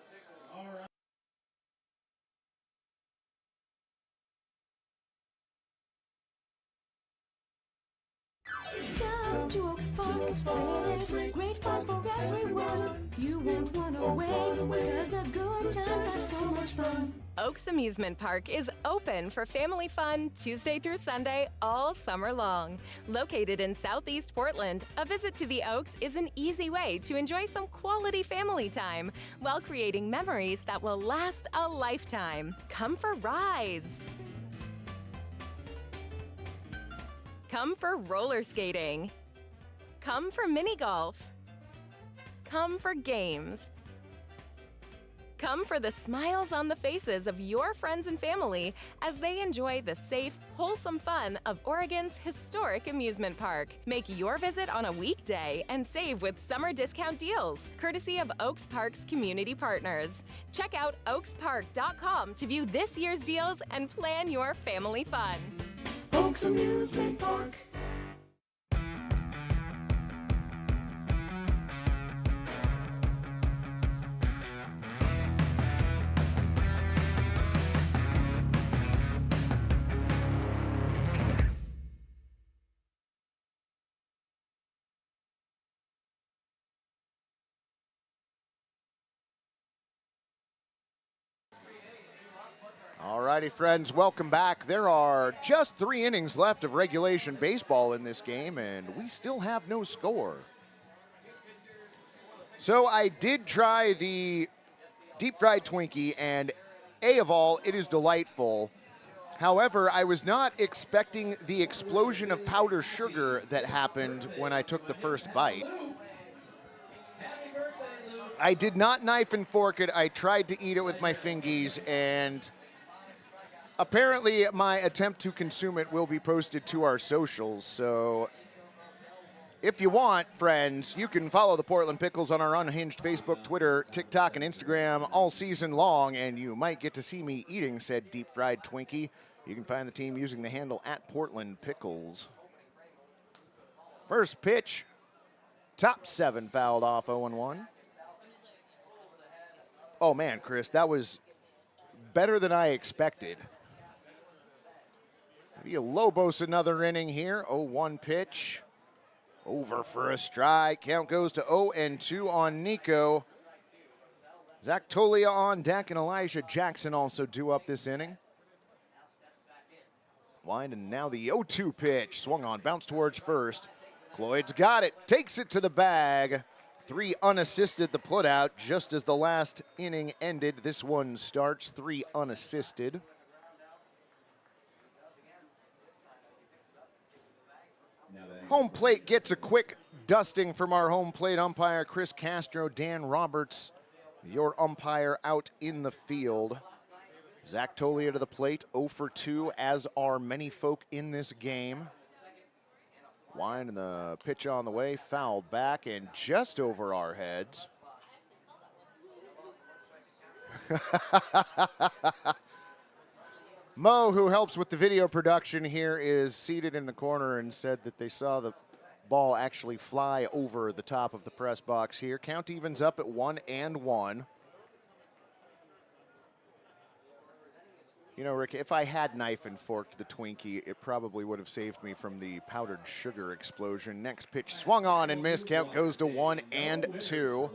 Come to Oaks Park, where there's great fun for everyone. You won't run away because a good time has so much fun. Oaks Amusement Park is open for family fun Tuesday through Sunday all summer long. Located in Southeast Portland, a visit to the Oaks is an easy way to enjoy some quality family time while creating memories that will last a lifetime. Come for rides. Come for roller skating. Come for mini golf. Come for games. Come for the smiles on the faces of your friends and family as they enjoy the safe, wholesome fun of Oregon's historic amusement park. Make your visit on a weekday and save with summer discount deals, courtesy of Oaks Park's community partners. Check out oakspark.com to view this year's deals and plan your family fun. Oaks Amusement Park. Alrighty, friends, welcome back. There are just 3 innings left of regulation baseball in this game, and we still have no score. So I did try the deep-fried Twinkie, and A of all, it is delightful. However, I was not expecting the explosion of powdered sugar that happened when I took the first bite. I did not knife and fork it. I tried to eat it with my fingies, and apparently my attempt to consume it will be posted to our socials. So if you want, friends, you can follow the Portland Pickles on our unhinged Facebook, Twitter, TikTok, and Instagram all season long, and you might get to see me eating said deep-fried Twinkie. You can find the team using the handle @PortlandPickles. First pitch, top 7 fouled off 0-1. Oh man, Chris, that was better than I expected. Villalobos another inning here. 0-1 pitch. Over for a strike. Count goes to 0-2 on Nico. Zach Tolia on deck, and Elijah Jackson also due up this inning. Wind, and now the 0-2 pitch. Swung on, bounced towards first. Cloyd's got it, takes it to the bag. 3 unassisted the put out just as the last inning ended. This one starts 3 unassisted. Home plate gets a quick dusting from our home plate umpire, Chris Castro. Dan Roberts, your umpire, out in the field. Zach Tolia to the plate, 0 for 2, as are many folk in this game. Wind, and the pitch on the way, fouled back and just over our heads. Mo, who helps with the video production here, is seated in the corner and said that they saw the ball actually fly over the top of the press box here. Count evens up at 1-1. You know, Rick, if I had knife and forked the Twinkie, it probably would have saved me from the powdered sugar explosion. Next pitch swung on and missed. Count goes to 1-2.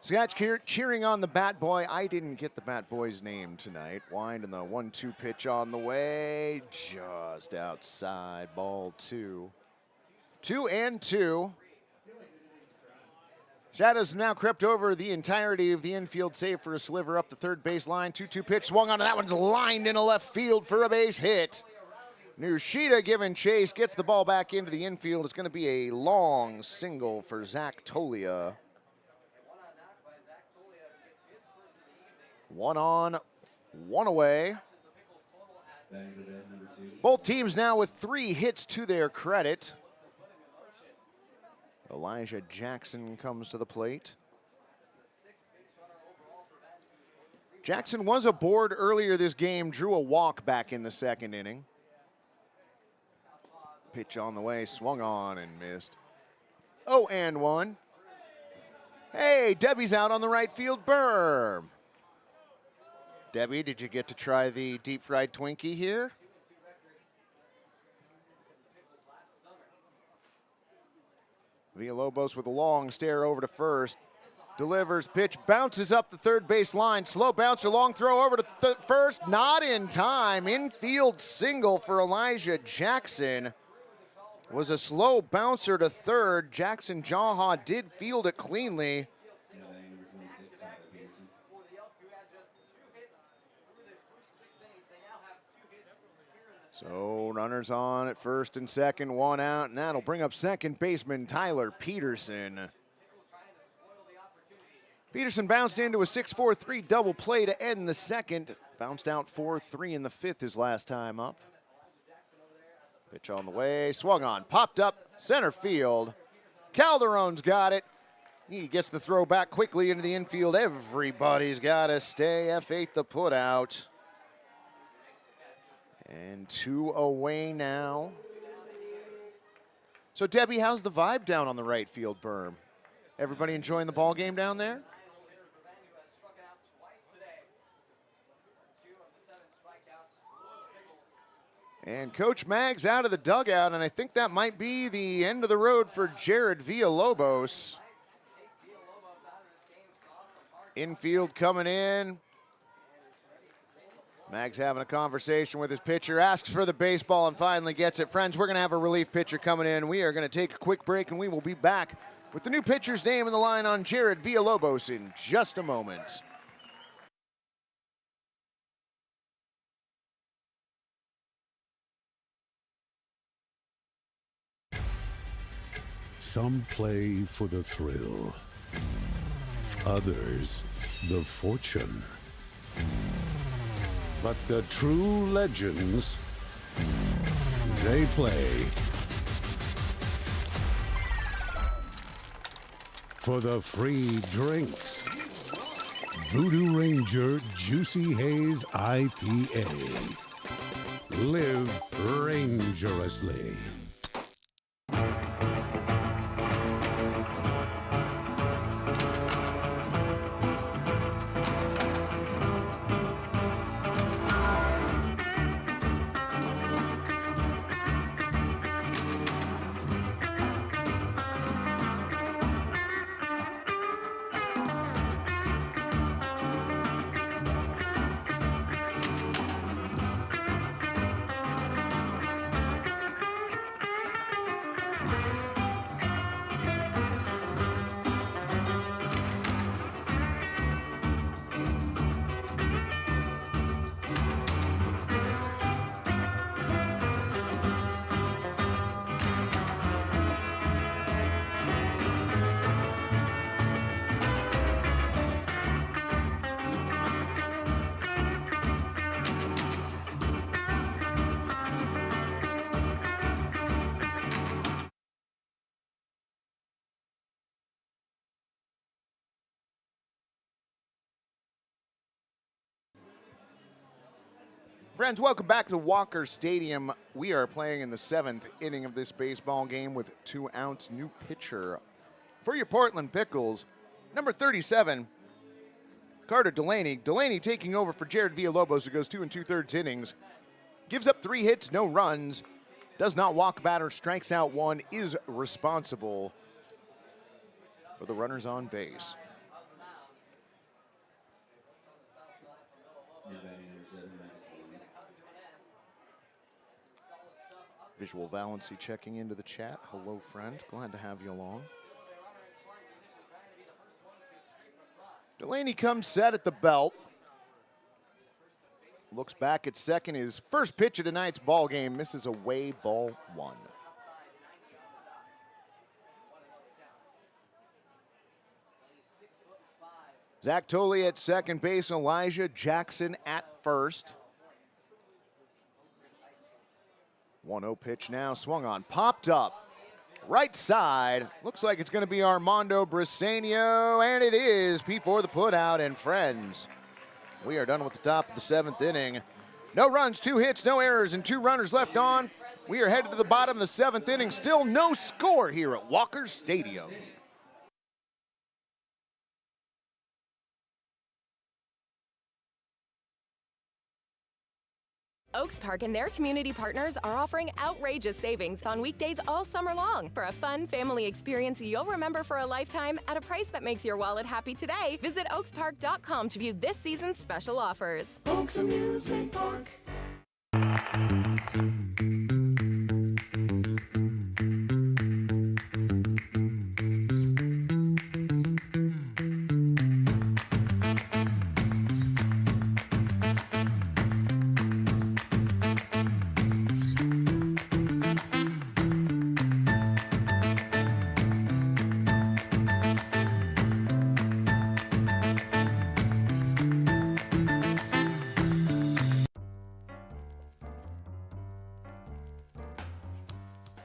Scotch cheering on the bat boy. I didn't get the bat boy's name tonight. Wind, and the 1-2 pitch on the way. Just outside, ball 2. 2-2. Shadows now crept over the entirety of the infield, save for a sliver up the third base line. 2-2 pitch swung on, and that one's lined into left field for a base hit. Nushida giving chase, gets the ball back into the infield. It's going to be a long single for Zach Tolia. 1 on, 1 away. Both teams now with 3 hits to their credit. Elijah Jackson comes to the plate. Jackson was aboard earlier this game, drew a walk back in the second inning. Pitch on the way, swung on and missed. 0-1. Hey, Debbie's out on the right field berm. Debbie, did you get to try the deep fried Twinkie here? Villalobos with a long stare over to first. Delivers, pitch, bounces up the third base line. Slow bouncer, long throw over to first. Not in time. Infield single for Elijah Jackson. Was a slow bouncer to third. Jackson Jaha did field it cleanly. So runners on at first and second, one out, and that'll bring up second baseman Tyler Peterson. Peterson bounced into a 6-4-3 double play to end the second. Bounced out 4-3 in the fifth his last time up. Pitch on the way, swung on, popped up, center field. Calderon's got it. He gets the throw back quickly into the infield. Everybody's got to stay. F8 the put out. And 2 away now. So, Debbie, how's the vibe down on the right field berm? Everybody enjoying the ball game down there? And Coach Mag's out of the dugout, and I think that might be the end of the road for Jared Villalobos. Infield coming in. Mag's having a conversation with his pitcher, asks for the baseball, and finally gets it. Friends, we're going to have a relief pitcher coming in. We are going to take a quick break, and we will be back with the new pitcher's name in the line on Jared Villalobos in just a moment. Some play for the thrill, others the fortune. But the true legends, they play for the free drinks. Voodoo Ranger Juicy Haze IPA. Live rangerously. Friends, welcome back to Walker Stadium. We are playing in the 7th inning of this baseball game with 2-ounce new pitcher. For your Portland Pickles, number 37, Carter Delaney. Delaney taking over for Jared Villalobos, who goes 2 2/3 innings. Gives up 3 hits, no runs. Does not walk batter, strikes out 1, is responsible for the runners on base. Visual Valency checking into the chat. Hello, friend. Glad to have you along. Delaney comes set at the belt. Looks back at second. His first pitch of tonight's ball game misses away, ball 1. Zach Tolley at second base. Elijah Jackson at first. 1-0 pitch now, swung on, popped up, right side. Looks like it's going to be Armando Briseño, and it is. P4 the putout, and friends, we are done with the top of the 7th inning. No runs, 2 hits, no errors, and 2 runners left on We are headed to the bottom of the 7th inning. Still no score here at Walker Stadium. Elks Park and their community partners are offering outrageous savings on weekdays all summer long for a fun family experience you'll remember for a lifetime at a price that makes your wallet happy today. Visit oakspark.com to view this season's special offers. Oaks Amusement Park.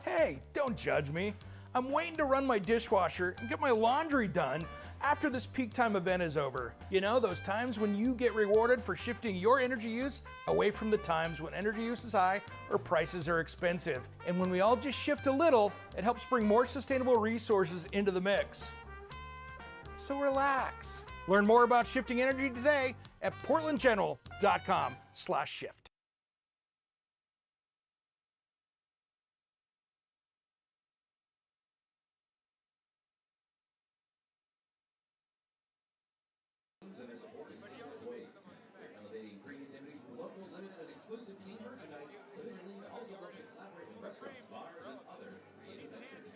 Hey, don't judge me. I'm waiting to run my dishwasher and get my laundry done after this peak time event is over. You know, those times when you get rewarded for shifting your energy use away from the times when energy use is high or prices are expensive. And when we all just shift a little, it helps bring more sustainable resources into the mix. So relax. Learn more about shifting energy today at portlandgeneral.com/shift. Elevating creativity through local, limited, and exclusive team merchandise. The Vision League also looks to collaborate with restaurants, bars, and other creative ventures.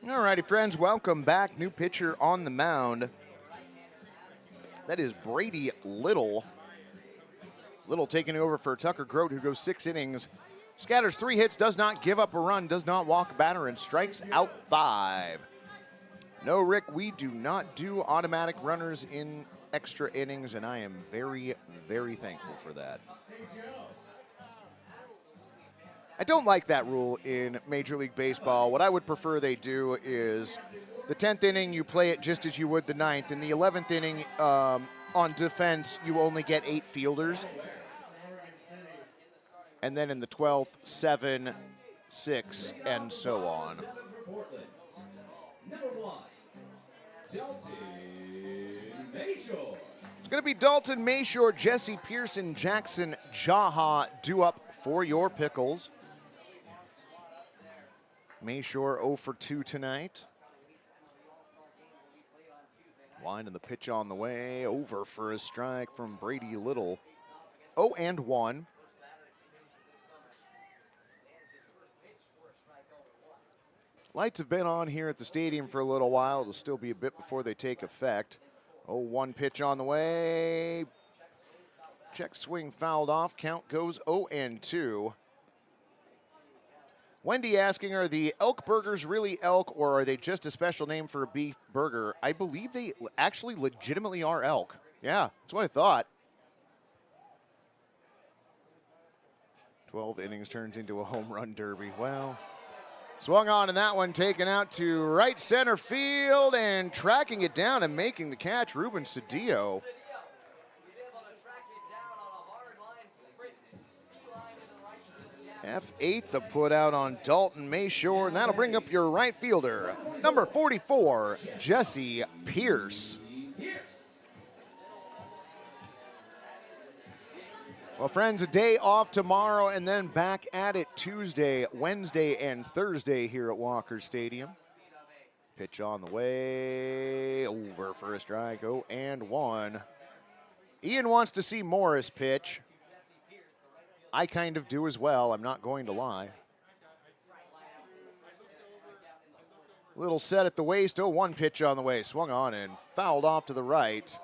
All righty, friends, welcome back. New pitcher on the mound. That is Brady Little. Little taking over for Tucker Grote, who goes 6 innings, scatters 3 hits, does not give up a run, does not walk a batter, and strikes out 5. No, Rick, we do not do automatic runners in extra innings, and I am very, very thankful for that. I don't like that rule in Major League Baseball. What I would prefer they do is the 10th inning, you play it just as you would the 9th. In the 11th inning, on defense, you only get 8 fielders. And then in the 12th, 7, 6, and so on. Number 1, Dalton Mayshore. It's going to be Dalton Mayshore, Jesse Pearson, Jackson Jaha due up for your Pickles. Mayshore 0 for 2 tonight. Line and the pitch on the way. Over for a strike from Brady Little. 0-1. Lights have been on here at the stadium for a little while. It'll still be a bit before they take effect. 0-1 pitch on the way. Check swing fouled off. Count goes 0-2. Wendy asking, are the elk burgers really elk, or are they just a special name for a beef burger? I believe they actually legitimately are elk. Yeah, that's what I thought. 12 innings turns into a home run derby. Well, swung on in that one, taken out to right center field and tracking it down and making the catch, Ruben Cedillo. F8 the put out on Dalton Mayshore, and that'll bring up your right fielder, number 44, Jesse Pierce. Well, friends, a day off tomorrow and then back at it Tuesday, Wednesday, and Thursday here at Walker Stadium. Pitch on the way, over for a strike, 0-1. Ian wants to see Morris pitch. I kind of do as well, I'm not going to lie. Little set at the waist, 0-1 pitch on the way, swung on and fouled off to the right.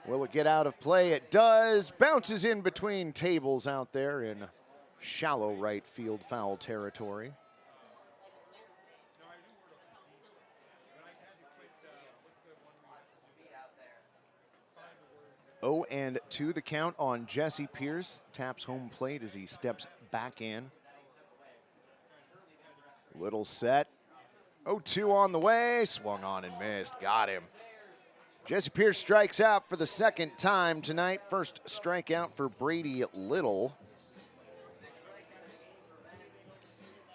Will it get out of play? It does. Bounces in between tables out there in shallow right field foul territory. Oh, and 2 the count on Jesse Pierce. Taps home plate as he steps back in. Little set. 0-2 on the way. Swung on and missed. Got him. Jesse Pierce strikes out for the second time tonight. First strikeout for Brady Little.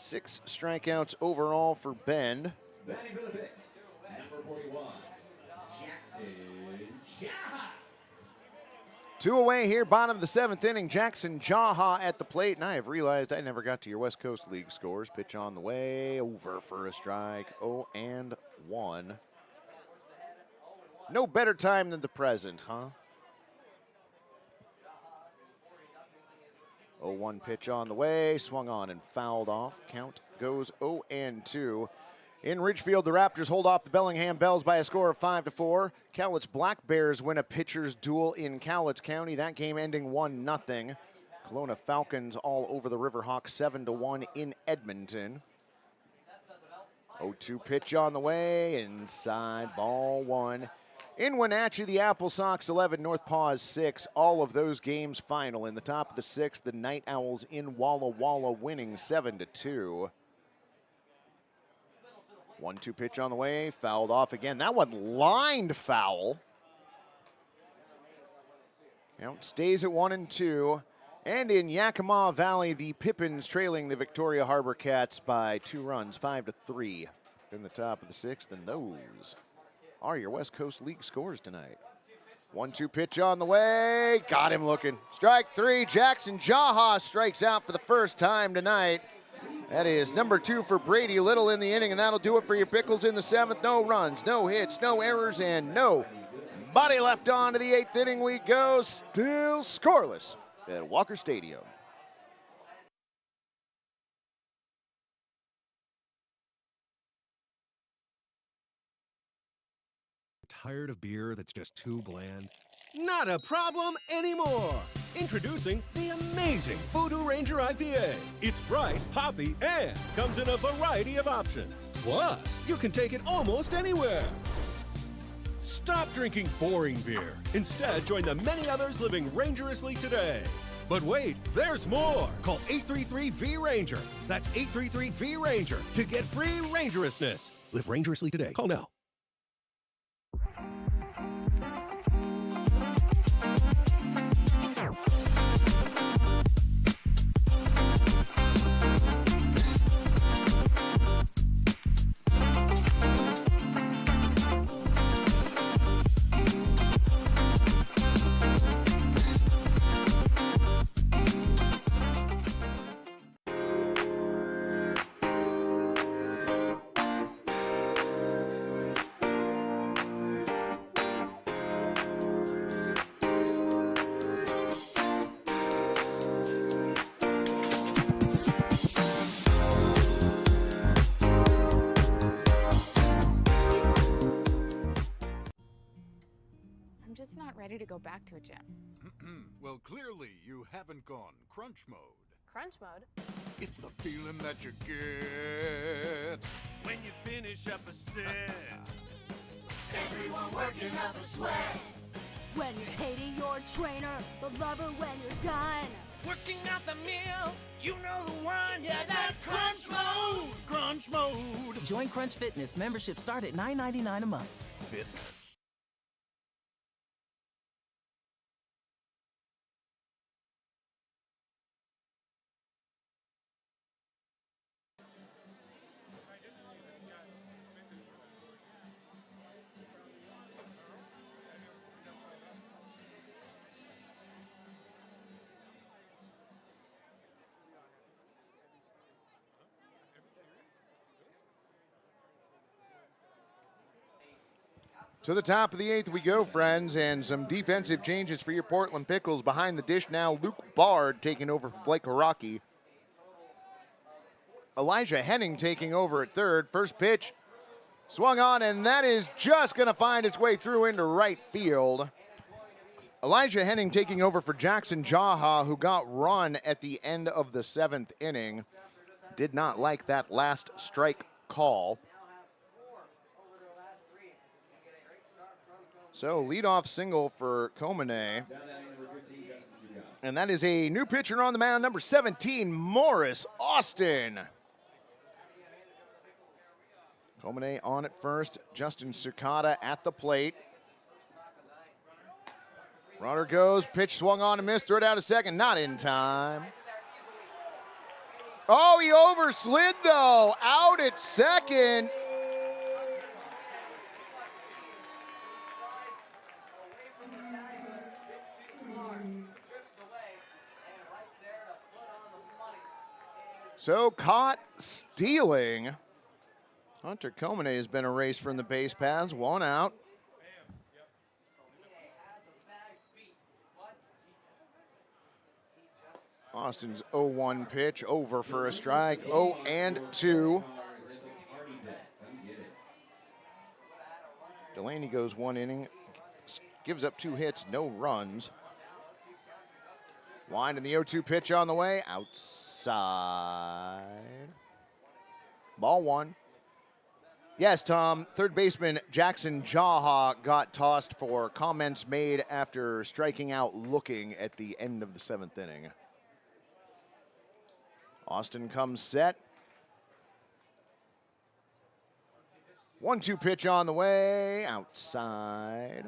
6 strikeouts overall for Bend. Batting for the Picks, number 41, Jackson Jaha. 2 away here, bottom of the 7th inning. Jackson Jaha at the plate, and I have realized I never got to your West Coast League scores. Pitch on the way, over for a strike, 0-1. No better time than the present, huh? 0-1 pitch on the way, swung on and fouled off. Count goes 0-2. In Ridgefield, the Raptors hold off the Bellingham Bells by a score of 5-4. Cowlitz Black Bears win a pitcher's duel in Cowlitz County. That game ending 1-0. Kelowna Falcons all over the Riverhawks 7-1 in Edmonton. 0-2 pitch on the way, inside, ball 1. In Wenatchee, the Apple Sox 11, North Paws 6. All of those games final. In the top of the 6th, the Night Owls in Walla Walla winning 7-2. 1-2 pitch on the way, fouled off again. That one lined foul. Count stays at 1-2. And in Yakima Valley, the Pippins trailing the Victoria Harbor Cats by 2 runs, 5-3. In the top of the 6th, and those are your West Coast League scores tonight. 1-2 pitch on the way, got him looking. Strike 3, Jackson Jaha strikes out for the first time tonight. That is number 2 for Brady Little in the inning, and that'll do it for your Pickles in the 7th. No runs, no hits, no errors, and no body left on. To the 8th inning we go, still scoreless at Walker Stadium. Tired of beer that's just too bland? Not a problem anymore! Introducing the amazing Voodoo Ranger IPA. It's bright, hoppy, and comes in a variety of options. Plus, you can take it almost anywhere. Stop drinking boring beer. Instead, join the many others living rangerously today. But wait, there's more. Call 833-V-RANGER. That's 833-V-RANGER to get free rangerousness. Live rangerously today. Call now. Ready to go back to a gym. Well, clearly you haven't gone crunch mode. Crunch mode? It's the feeling that you get when you finish up a set. Everyone working up a sweat. When you're hating your trainer, the lover when you're done. Working out the meal, you know the one. Yeah, that's crunch mode. Crunch mode. Join Crunch Fitness. Membership start at $9.99 a month. Fitness. To the top of the 8th we go, friends, and some defensive changes for your Portland Pickles. Behind the dish now, Luke Bard taking over for Blake Haraki. Elijah Henning taking over at third. First pitch swung on, and that is just going to find its way through into right field. Elijah Henning taking over for Jackson Jaha, who got run at the end of the 7th inning. Did not like that last strike call. So leadoff single for Komine. And that is a new pitcher on the mound, number 17, Morris Austin. Komine on at first, Justin Sukata at the plate. Runner goes, pitch swung on and missed, throw it out a second, not in time. Oh, he overslid though. Out at second. So caught stealing. Hunter Comene has been erased from the base paths. 1 out. Austin's 0-1 pitch over for a strike. 0-2. Delaney goes 1 inning, gives up 2 hits, no runs. Wind and the 0-2 pitch on the way, outside. Ball 1. Yes, Tom, third baseman Jackson Jaha got tossed for comments made after striking out looking at the end of the 7th inning. Austin comes set. 1-2 pitch on the way, outside.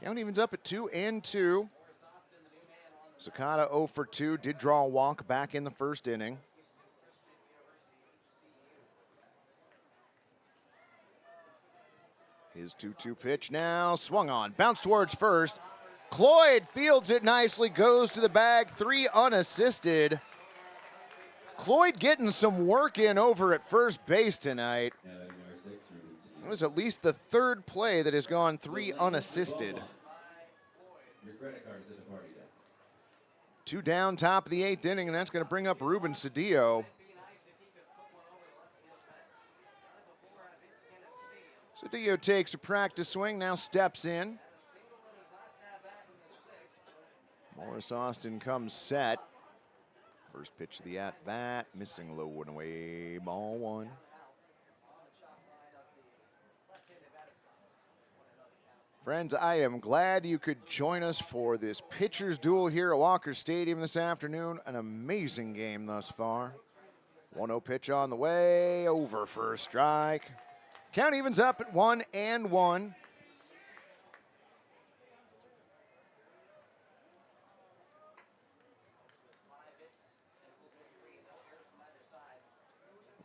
Count evens up at 2-2. Sakata 0 for 2, did draw a walk back in the first inning. His 2-2 pitch now, swung on, bounced towards first. Cloyd fields it nicely, goes to the bag, 3 unassisted. Cloyd getting some work in over at first base tonight. It was at least the 3rd play that has gone 3 unassisted. 2 down, top of the 8th inning, and that's going to bring up Ruben Cedillo. Cedillo takes a practice swing, now steps in. Morris Austin comes set. First pitch of the at-bat, missing low and away, ball 1. Friends, I am glad you could join us for this pitcher's duel here at Walker Stadium this afternoon. An amazing game thus far. 1-0 pitch on the way, over for a strike. Count evens up at 1-1.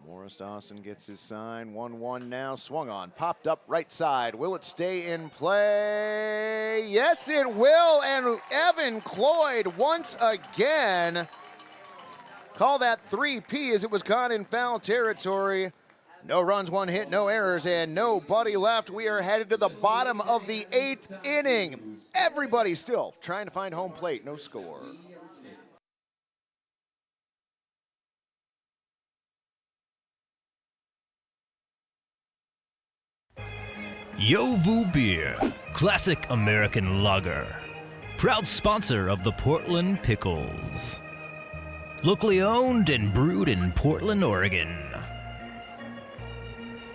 Morris Dawson gets his sign. 1-1 now. Swung on. Popped up right side. Will it stay in play? Yes, it will. And Evan Cloyd once again. Call that 3P as it was caught in foul territory. No runs, 1 hit, no errors, and nobody left. We are headed to the bottom of the 8th inning. Everybody still trying to find home plate. No score. Yovu Beer, classic American lager. Proud sponsor of the Portland Pickles. Locally owned and brewed in Portland, Oregon.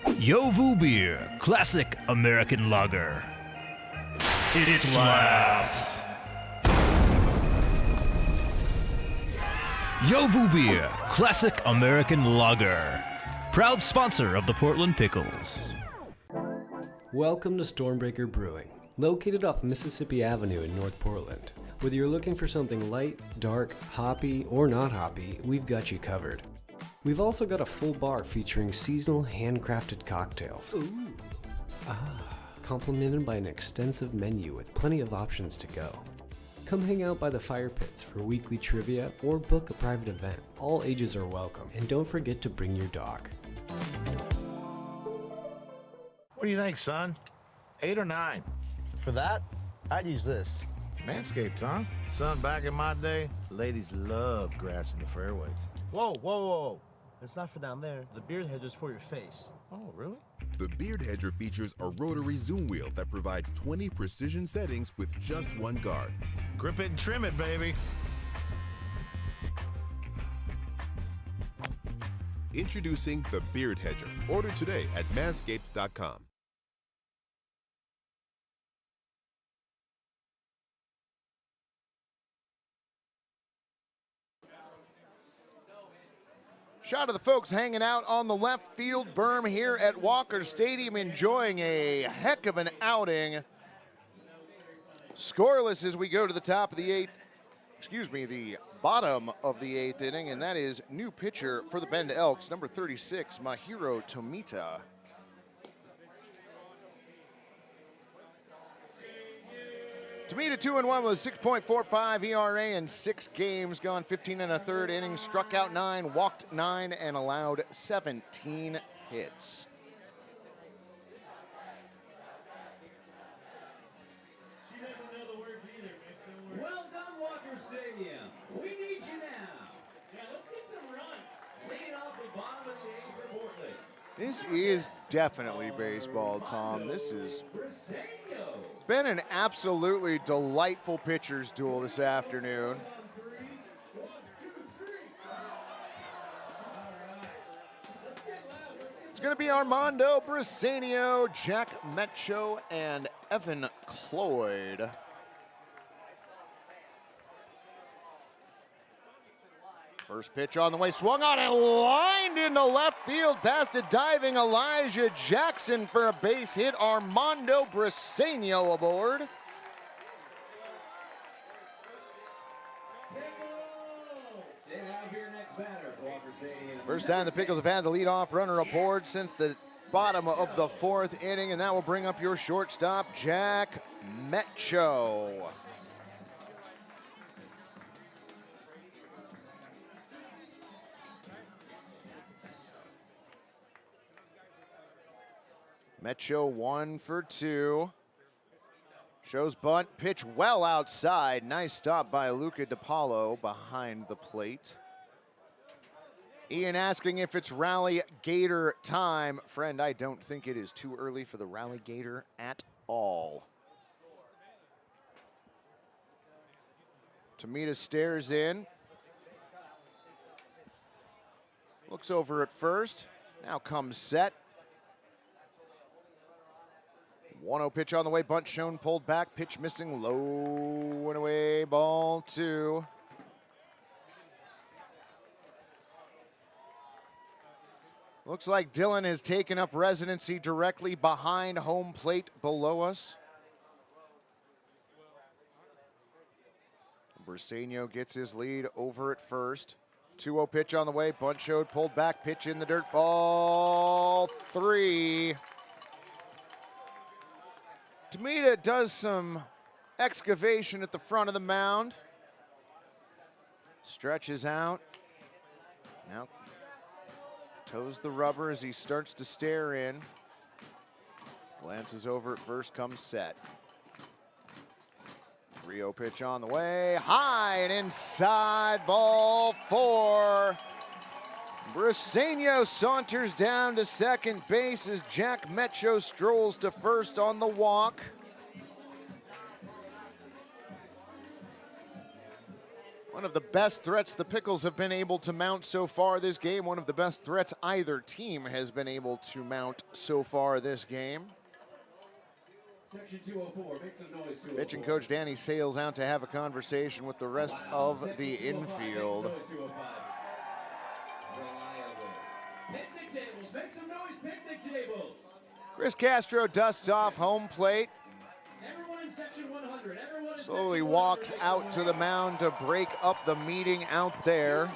Yovu Beer, classic American lager. It slaps. Yovu Beer, classic American lager. Proud sponsor of the Portland Pickles. Welcome to Stormbreaker Brewing, located off Mississippi Avenue in North Portland. Whether you're looking for something light, dark, hoppy, or not hoppy, we've got you covered. We've also got a full bar featuring seasonal handcrafted cocktails. Ooh. Complemented by an extensive menu with plenty of options to go. Come hang out by the fire pits for weekly trivia or book a private event. All ages are welcome, and don't forget to bring your dog. What do you think, son? 8 or 9? For that, I'd use this. Manscaped, huh? Son, back in my day, ladies loved grass in the fairways. Whoa, whoa, whoa. It's not for down there. The beard hedger's for your face. Oh, really? The Beard Hedger features a rotary zoom wheel that provides 20 precision settings with just 1 guard. Grip it and trim it, baby. Introducing the Beard Hedger. Order today at manscaped.com. Shot of the folks hanging out on the left field berm here at Walker Stadium, enjoying a heck of an outing. Scoreless as we go to the top of the 8th. the bottom of the 8th inning, and that is new pitcher for the Bend Elks, number 36, Mahiro Tomita. Tomita 2-1 with a 6.45 ERA in 6 games, gone 15 1/3 innings, struck out 9, walked 9, and allowed 17 hits. Well done, Walker Stadium. We need you now. Yeah, let's get some runs. Lead off the bottom of the 8th for Portland. This is definitely baseball, Tom. This has been an absolutely delightful pitcher's duel this afternoon. It's going to be Armando Briseño, Jack Metcho, and Evan Cloyd. First pitch on the way, swung on and lined into left field past a diving Elijah Jackson for a base hit. Armando Briseño aboard. First time the Pickles have had the leadoff runner aboard since the bottom of the 4th inning, and that will bring up your shortstop, Jack Metcho. Metcho 1 for 2. Shows bunt, pitch well outside. Nice stop by Luca DiPaolo behind the plate. Ian asking if it's Rally Gator time. Friend, I don't think it is too early for the Rally Gator at all. Tomita stares in. Looks over at first. Now comes set. 1-0 pitch on the way, bunt shown, pulled back, pitch missing, low and away, ball 2. Looks like Dylan has taken up residency directly behind home plate below us. Briseño gets his lead over at first. 2-0 pitch on the way, bunt showed, pulled back, pitch in the dirt, ball 3. Tomita does some excavation at the front of the mound. Stretches out. Now toes the rubber as he starts to stare in. Glances over at first, comes set. 3-0 pitch on the way. High and inside, ball 4. Briseño saunters down to second base as Jack Metcho strolls to first on the walk. One of the best threats the Pickles have been able to mount so far this game. One of the best threats either team has been able to mount so far this game. Section 204, make some noise. 204. Pitching coach Danny sails out to have a conversation with the rest of the infield. Picnic tables, make some noise, picnic tables. Chris Castro dusts off home plate. Everyone in section 100, everyone in Slowly walks out to the mound to break up the meeting out there.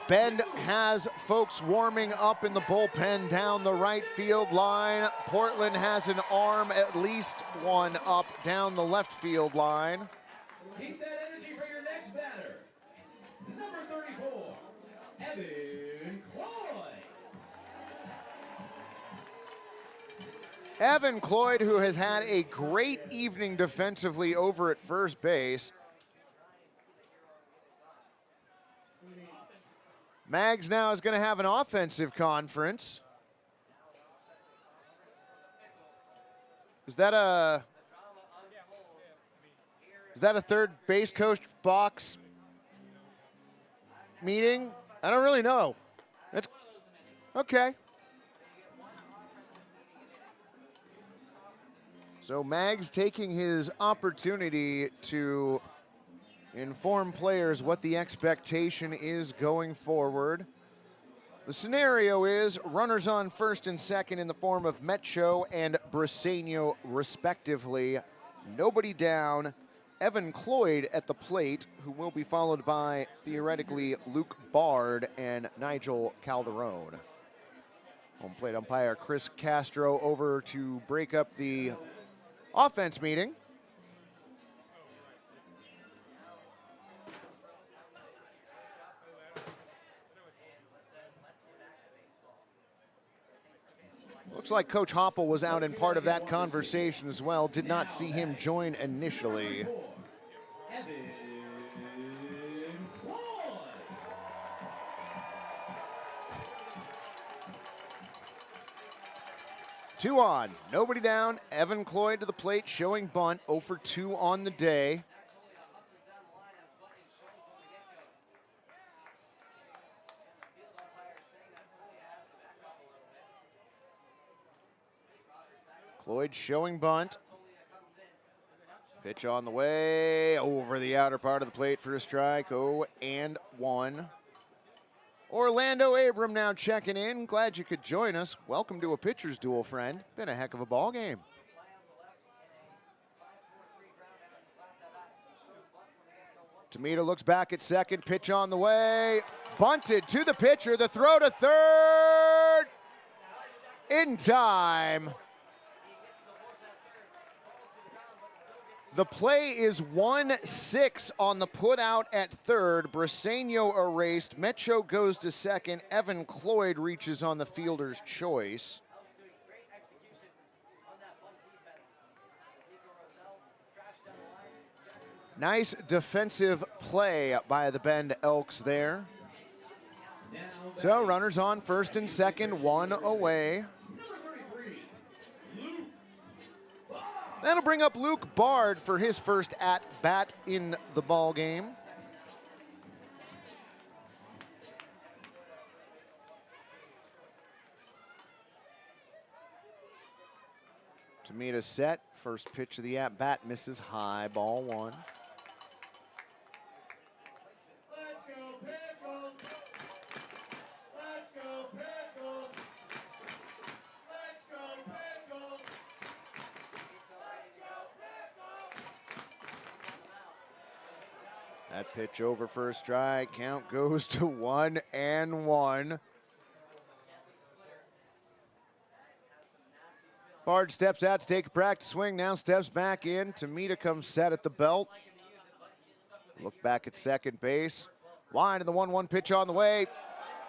Bend has folks warming up in the bullpen down the right field line. Portland has an arm, at least one up down the left field line. Keep that energy for your next batter. Number 34, Evan Cloyd. Evan Cloyd, who has had a great evening defensively over at first base. Mags now is going to have an offensive conference. Is that a third base coach box meeting? I don't really know. That's okay. So Mags taking his opportunity to inform players what the expectation is going forward. The scenario is runners on first and second in the form of Metcho and Briseño respectively. Nobody down. Evan Cloyd at the plate, who will be followed by, theoretically, Luke Bard and Nigel Calderon. Home plate umpire Chris Castro over to break up the offense meeting. Looks like Coach Hoppel was out in part of that conversation as well. Did not see him join initially. Two on, nobody down. Evan Cloyd to the plate, showing bunt, 0 for 2 on the day. Cloyd showing bunt. Pitch on the way, over the outer part of the plate for a strike, 0-1. Orlando Abram now checking in. Glad you could join us. Welcome to a pitcher's duel, friend. Been a heck of a ball game. Tomita looks back at second, pitch on the way. Bunted to the pitcher, the throw to third. In time. The play is 1-6 on the put out at third. Briseño erased. Mecho goes to second. Evan Cloyd reaches on the fielder's choice. Nice defensive play by the Bend Elks there. So runners on first and second, one away. That'll bring up Luke Bard for his first at-bat in the ball game. Tomita set, first pitch of the at-bat misses high, ball one. Let's go Pickles! Let's go Pickles! Let's go Pickles! That pitch over for a strike. Count goes to 1-1. Bard steps out to take a practice swing, now steps back in. Tomita comes set at the belt. Look back at second base. Wide, and the 1-1 pitch on the way.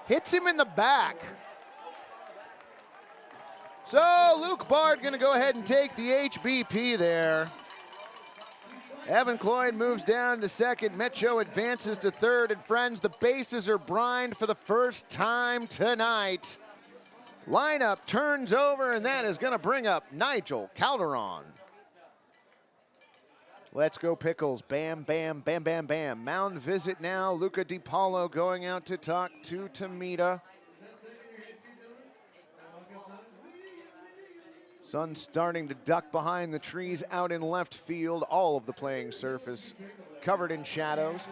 Hits him in the back. So Luke Bard gonna go ahead and take the HBP there. Evan Cloyd moves down to second. Mecho advances to third. And friends, the bases are brined for the first time tonight. Lineup turns over, and that is going to bring up Nigel Calderon. Let's go Pickles. Bam, bam, bam, bam, bam. Mound visit now. Luca DiPaolo going out to talk to Tomita. Sun starting to duck behind the trees out in left field. All of the playing surface covered in shadows.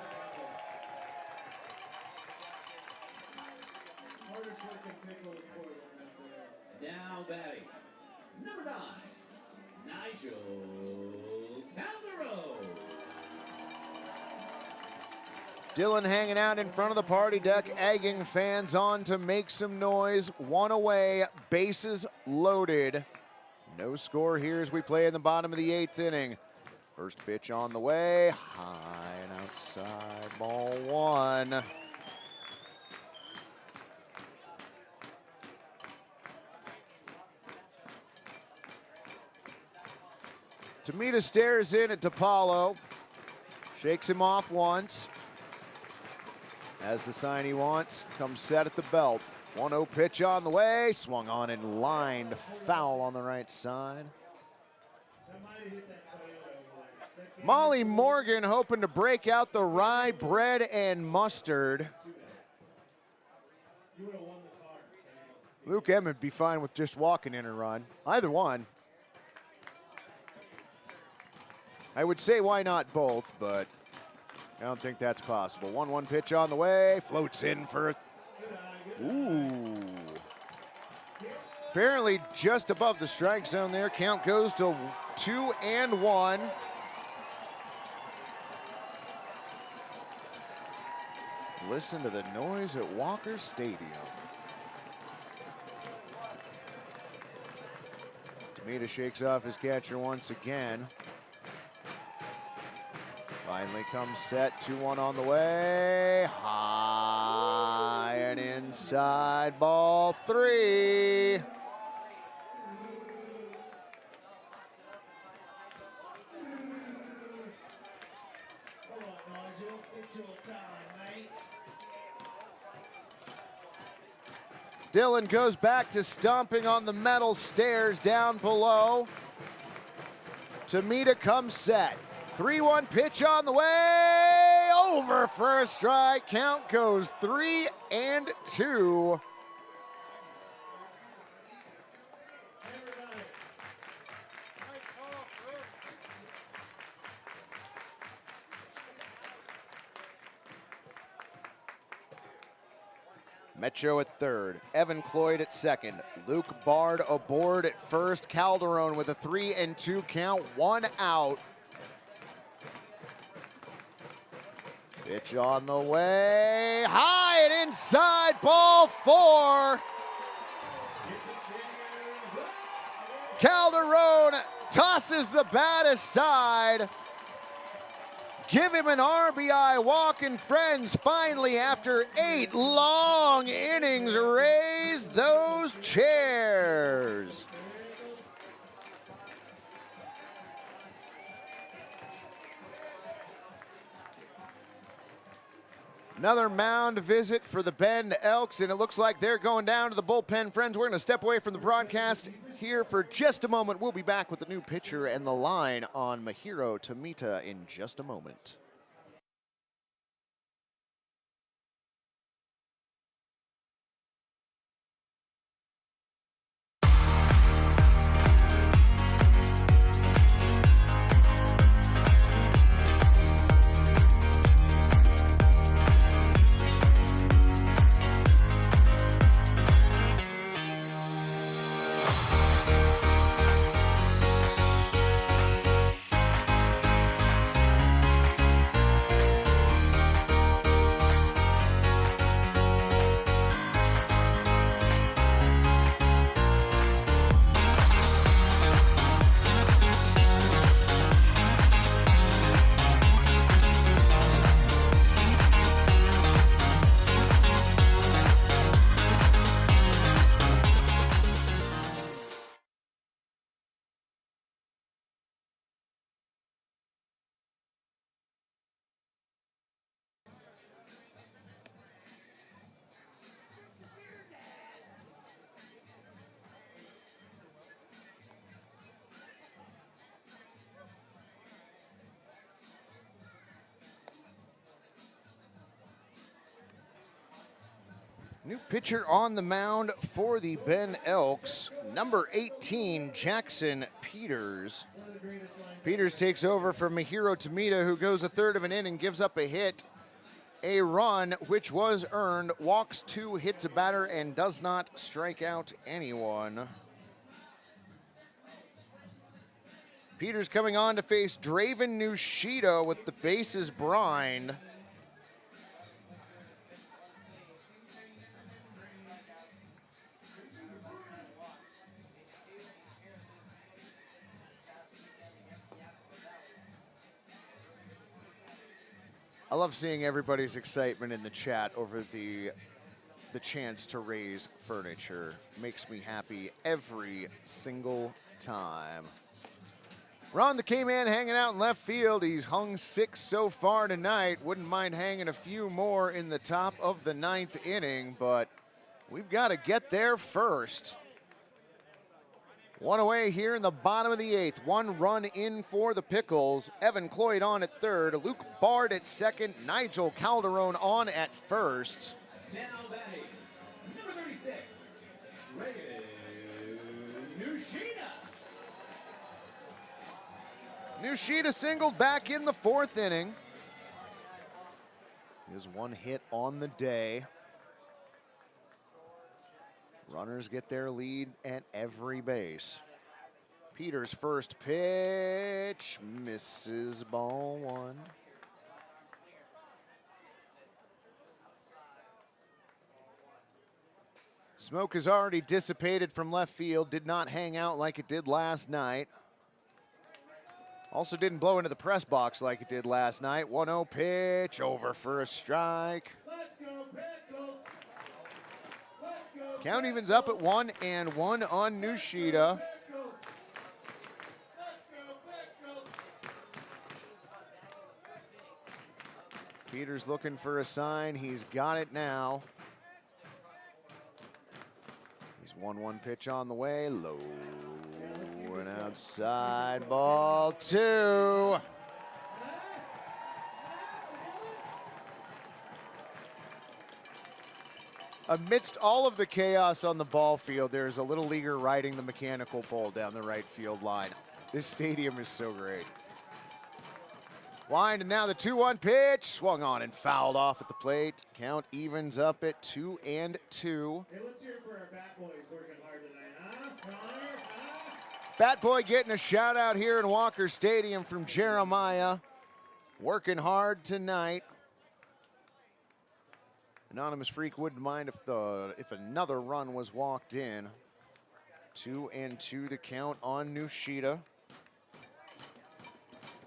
Now batting, number 9, Nigel Calderon. Dylan hanging out in front of the party deck, egging fans on to make some noise. One away, bases loaded. No score here as we play in the bottom of the 8th inning. First pitch on the way, high and outside, ball one. Tomita stares in at DiPaolo, shakes him off once. Has the sign he wants, comes set at the belt. 1-0 pitch on the way, swung on and lined foul on the right side. Molly Morgan hoping to break out the rye bread and mustard. Luke Emmett would be fine with just walking in a run. Either one. I would say why not both, but I don't think that's possible. 1-1 pitch on the way, floats in for a... Ooh. Apparently just above the strike zone there. Count goes to 2-1. listen to the noise at Walker Stadium. Demita shakes off his catcher once again. Finally comes set, 2-1 on the way. High and inside, ball 3. Dylan goes back to stomping on the metal stairs down below. Demita comes set. 3-1 pitch on the way. Over for a strike. Count goes 3-2. Metro at third, Evan Cloyd at second, Luke Bard aboard at first, Calderon with a 3-2 count, 1 out. Pitch on the way, high and inside, ball 4. Calderon tosses the bat aside. Give him an RBI walk, and friends finally, after 8 long innings, raise those chairs. Another mound visit for the Bend Elks, and it looks like they're going down to the bullpen. Friends, we're going to step away from the broadcast here for just a moment. We'll be back with the new pitcher and the line on Mahiro Demita in just a moment. New pitcher on the mound for the Bend Elks, number 18, Jackson Peters. Peters takes over from Mahiro Demita, who goes a third of an inning, gives up a hit, a run, which was earned, walks 2, hits a batter, and does not strike out anyone. Peters coming on to face Draven Nushida with the bases brined. I love seeing everybody's excitement in the chat over the chance to raise furniture. Makes me happy every single time. Ron the K-Man hanging out in left field. He's hung 6 so far tonight. Wouldn't mind hanging a few more in the top of the 9th inning, but we've got to get there first. 1 away here in the bottom of the 8th. 1 run in for the Pickles. Evan Cloyd on at third. Luke Bard at second. Nigel Calderon on at first. Now batting, number 36, Draven Nushida. Nushida singled back in the 4th inning. He has 1 hit on the day. Runners get their lead at every base. Peters' first pitch misses, ball 1. Smoke has already dissipated from left field, did not hang out like it did last night. Also didn't blow into the press box like it did last night. 1-0 pitch, over for a strike. Count evens up at 1-1 on Nushida. Peters looking for a sign. He's got it now. He's 1-1 pitch on the way. Low and outside. Ball 2. Amidst all of the chaos on the ball field, there's a little leaguer riding the mechanical bull down the right field line. This stadium is so great. Wind, and now the 2-1 pitch. Swung on and fouled off at the plate. Count evens up at 2-2. Hey, let's hear it for our bat boys working hard tonight, huh? Connor, huh? Bat Boy getting a shout out here in Walker Stadium from Jeremiah. Working hard tonight. Anonymous Freak wouldn't mind if another run was walked in. 2-2 the count on Nushida.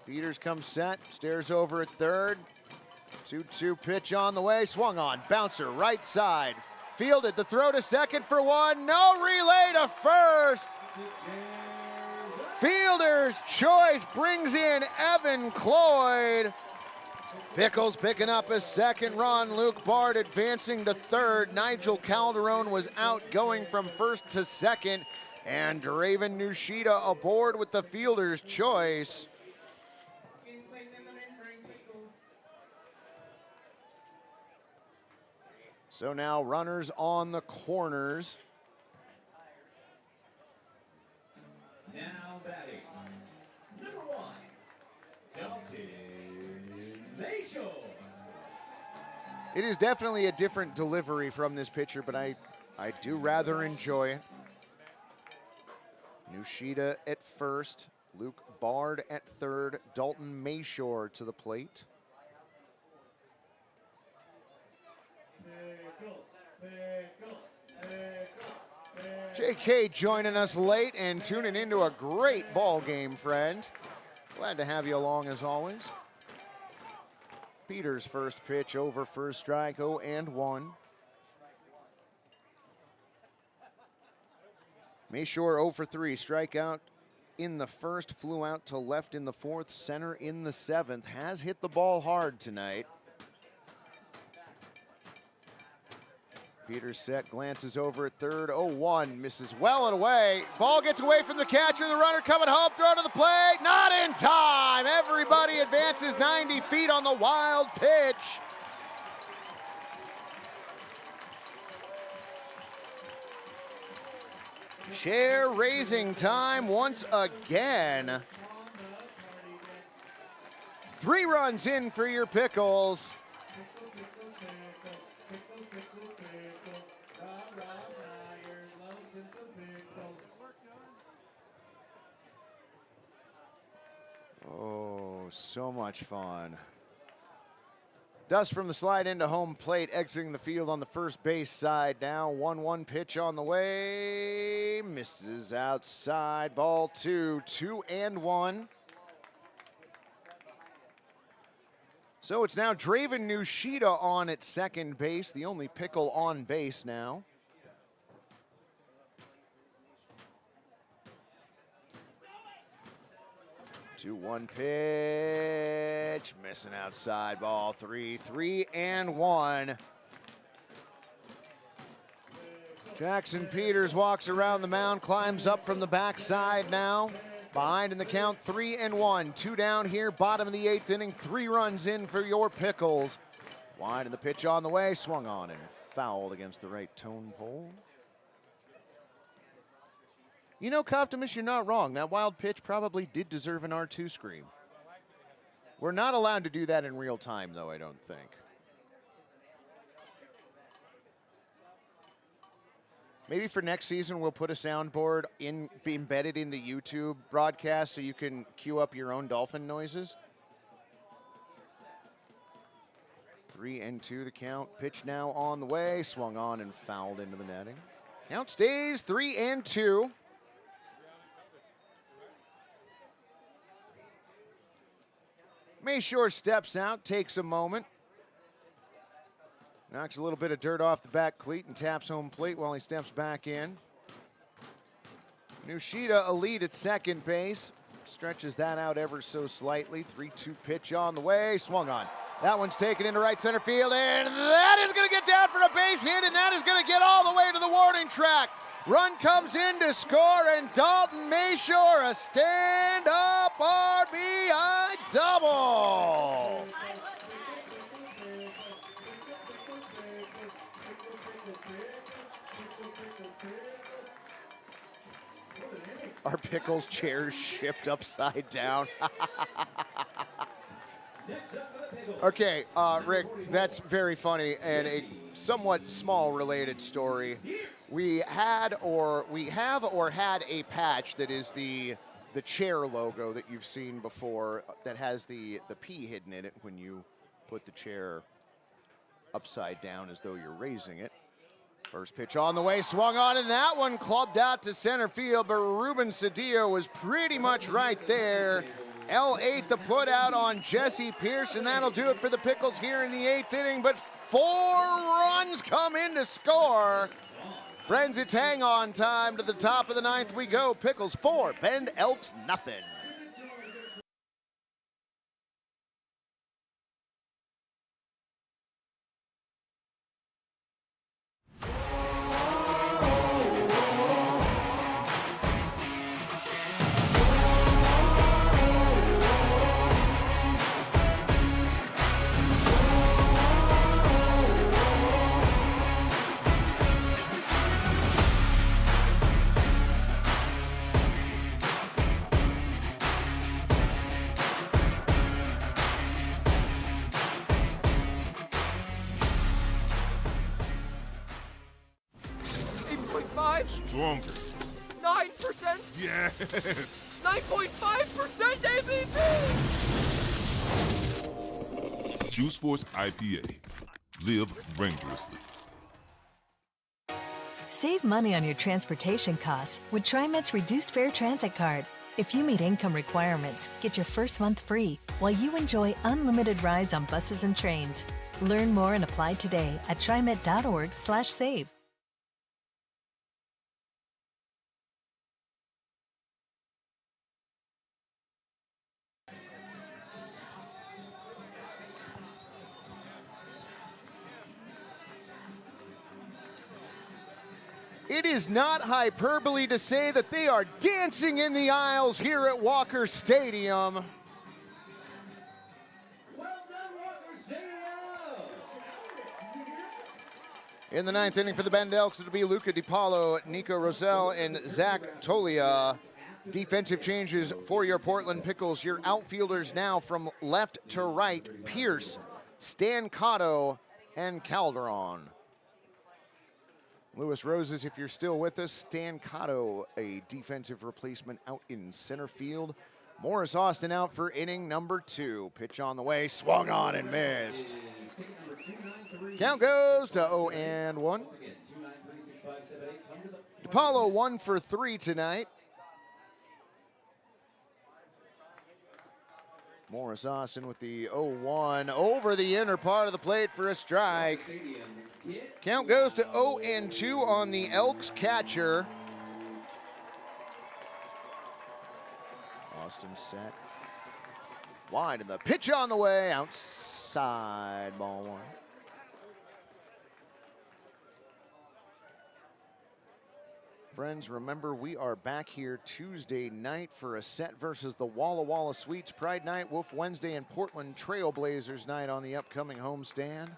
Peters comes set, stares over at third. 2-2 pitch on the way, swung on, bouncer right side. Fielded, the throw to second for one, no relay to first. Fielder's choice brings in Evan Cloyd. Pickles picking up a second run. Luke Bard advancing to third. Nigel Calderon was out going from first to second. And Draven Nushida aboard with the fielder's choice. So now runners on the corners. Now batting, number 1, Dalton Mayshore. It is definitely a different delivery from this pitcher, but I do rather enjoy it. Nushida at first, Luke Bard at third, Dalton Mayshore to the plate. JK joining us late and tuning into a great ball game, friend. Glad to have you along as always. Peters' first pitch over for a strike, 0-1. Mayshore 0 for 3, strikeout in the first, flew out to left in the fourth, center in the seventh. Has hit the ball hard tonight. Peters set, glances over at third, 0-1, misses well and away. Ball gets away from the catcher, the runner coming home, throw to the plate, not in time. Everybody advances 90 feet on the wild pitch. Chair raising time once again. 3 runs in for your Pickles. Oh, so much fun. Dust from the slide into home plate, exiting the field on the first base side now. 1-1 pitch on the way. Misses outside. Ball 2, 2-1. So it's now Draven Nushida on at second base, the only Pickle on base now. Two, 1 pitch, missing outside, ball 3, 3-1. Jackson Peters walks around the mound, climbs up from the backside now. Behind in the count, 3-1. 2 down here, bottom of the 8th inning, 3 runs in for your Pickles. Wide in the pitch on the way, swung on and fouled against the right tone pole. You know, Coptimus, you're not wrong. That wild pitch probably did deserve an R2 scream. We're not allowed to do that in real time, though, I don't think. Maybe for next season, we'll put a soundboard be embedded in the YouTube broadcast so you can cue up your own dolphin noises. 3-2 the count. Pitch now on the way. Swung on and fouled into the netting. Count stays 3-2. Mayshore steps out, takes a moment. Knocks a little bit of dirt off the back cleat and taps home plate while he steps back in. Nushida a lead at second base. Stretches that out ever so slightly. 3-2 pitch on the way, swung on. That one's taken into right center field, and that is going to get down for a base hit, and that is going to get all the way to the warning track. Run comes in to score, and Dalton Mayshore a stand-up RBI double. Our Pickles chairs shipped upside down. Okay, Rick, that's very funny and a somewhat small related story. We have or had a patch that is the chair logo that you've seen before that has the P hidden in it when you put the chair upside down as though you're raising it. First pitch on the way, swung on, and that one clubbed out to center field, but Ruben Cedillo was pretty much right there. L8 the put out on Jesse Pierce, and that'll do it for the Pickles here in the 8th inning, but 4 runs come in to score. Friends, it's hang on time. To the top of the 9th we go. Pickles 4, Bend Elks nothing. Stronger. 9%? Yes. 9.5% ABV! Juice Force IPA. Live dangerously. Save money on your transportation costs with TriMet's reduced fare transit card. If you meet income requirements, get your first month free while you enjoy unlimited rides on buses and trains. Learn more and apply today at trimet.org/save. It is not hyperbole to say that they are dancing in the aisles here at Walker Stadium. In the 9th inning for the Bend Elks, it'll be Luca DiPaolo, Nico Rosell, and Zach Tolia. Defensive changes for your Portland Pickles. Your outfielders now from left to right, Pierce, Stancato, and Calderon. Lewis Roses, if you're still with us. Stancato, a defensive replacement out in center field. Morris Austin out for inning number 2. Pitch on the way, swung on and missed. Count goes to 0-1. DiPaolo 1 for 3 tonight. Morris Austin with the 0-1 over the inner part of the plate for a strike. Count goes to 0-2 on the Elks catcher. Austin set. Wide, and the pitch on the way, outside, ball 1. Friends, remember, we are back here Tuesday night for a set versus the Walla Walla Sweets Pride Night, Wolf Wednesday, and Portland Trailblazers night on the upcoming homestand.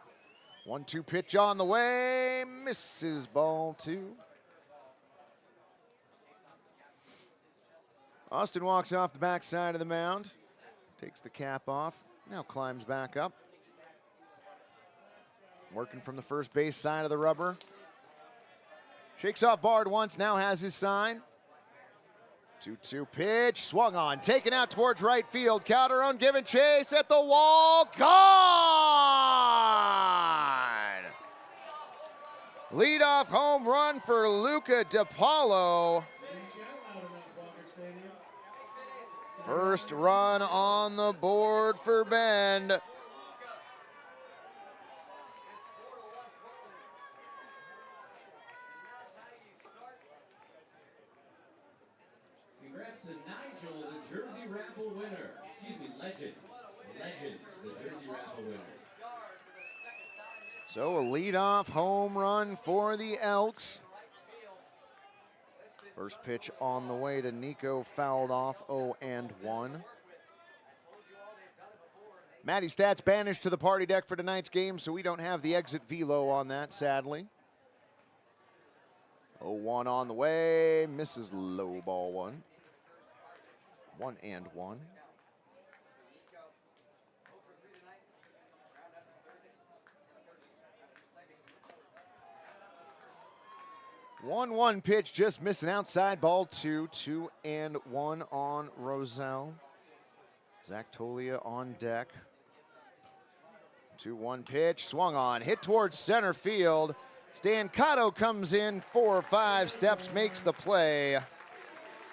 1-2 pitch on the way, misses, ball 2. Austin walks off the backside of the mound, takes the cap off, now climbs back up. Working from the first base side of the rubber. Shakes off Bard once, now has his sign. 2-2 pitch, swung on, taken out towards right field. Calderon giving chase at the wall, gone! Leadoff home run for Luca DiPaolo. First run on the board for Bend. Congrats to Nigel, the Jersey Raffle winner. Excuse me, Legend. Legend, the Jersey Raffle winner. So a leadoff home run for the Elks. First pitch on the way to Nico, fouled off 0-1. Matty Stats banished to the party deck for tonight's game, so we don't have the exit velo on that, sadly. 0-1 on the way, misses low ball one. 1-1. 1-1 pitch, just missing outside ball two. 2-1 on Roselle. Zach Tolia on deck. 2-1 pitch, swung on, hit towards center field. Stancato comes in 4 or 5 steps, makes the play.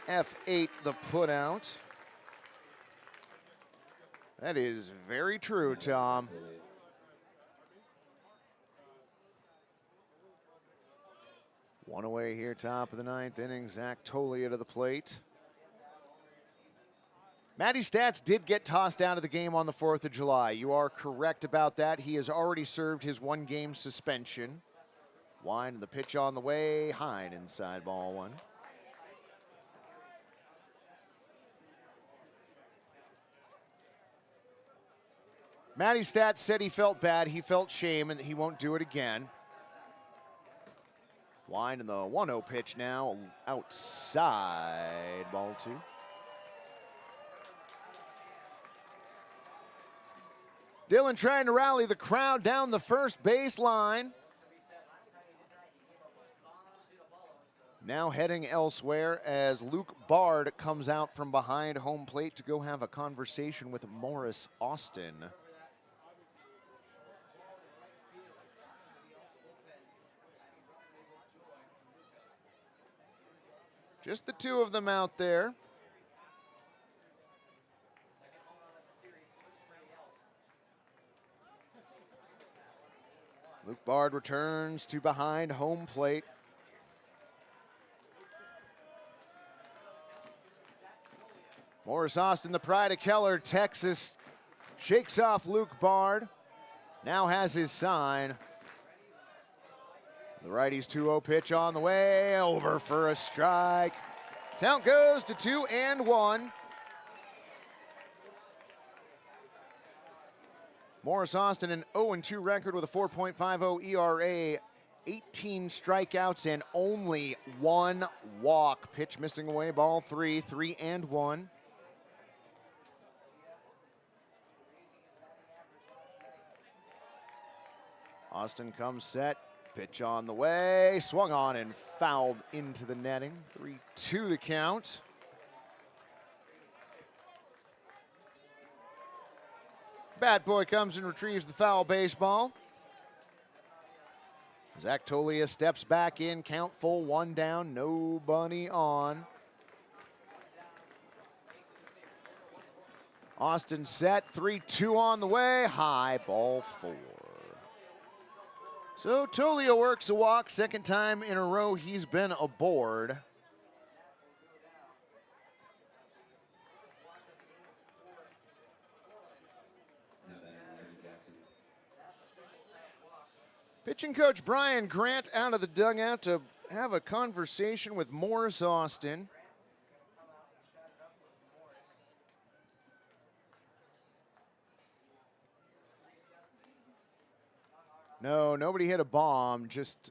F8 the putout. That is very true, Tom. One away here, top of the 9th inning. Zach Tolia to the plate. Matty Stats did get tossed out of the game on the 4th of July. You are correct about that. He has already served his 1-game suspension. Wine and the pitch on the way. High and inside ball one. Matty Stats said he felt bad, he felt shame, and he won't do it again. Wine in the 1-0 pitch now, outside ball two. Dylan trying to rally the crowd down the first baseline. Now heading elsewhere as Luke Bard comes out from behind home plate to go have a conversation with Morris Austin. Just the two of them out there. Luke Bard returns to behind home plate. Morris Austin, the pride of Keller, Texas, shakes off Luke Bard. Now has his sign. The righty's 2-0 pitch on the way, over for a strike. Count goes to 2-1. Morris Austin, an 0-2 record with a 4.50 ERA, 18 strikeouts and only 1 walk. Pitch missing away, ball 3, 3-1. Austin comes set. Pitch on the way, swung on and fouled into the netting. 3-2 the count. Bat boy comes and retrieves the foul baseball. Zach Tolia steps back in, count full, 1 down, nobody on. Austin set, 3-2 on the way, high, ball 4. So Tolia works a walk, second time in a row he's been aboard. Pitching coach Brian Grant out of the dugout to have a conversation with Morris Austin. No, nobody hit a bomb, just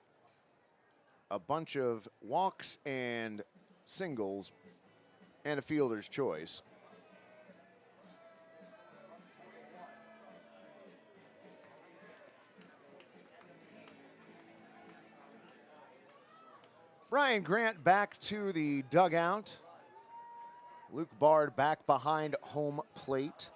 a bunch of walks and singles and a fielder's choice. Brian Grant back to the dugout. Luke Bard back behind home plate.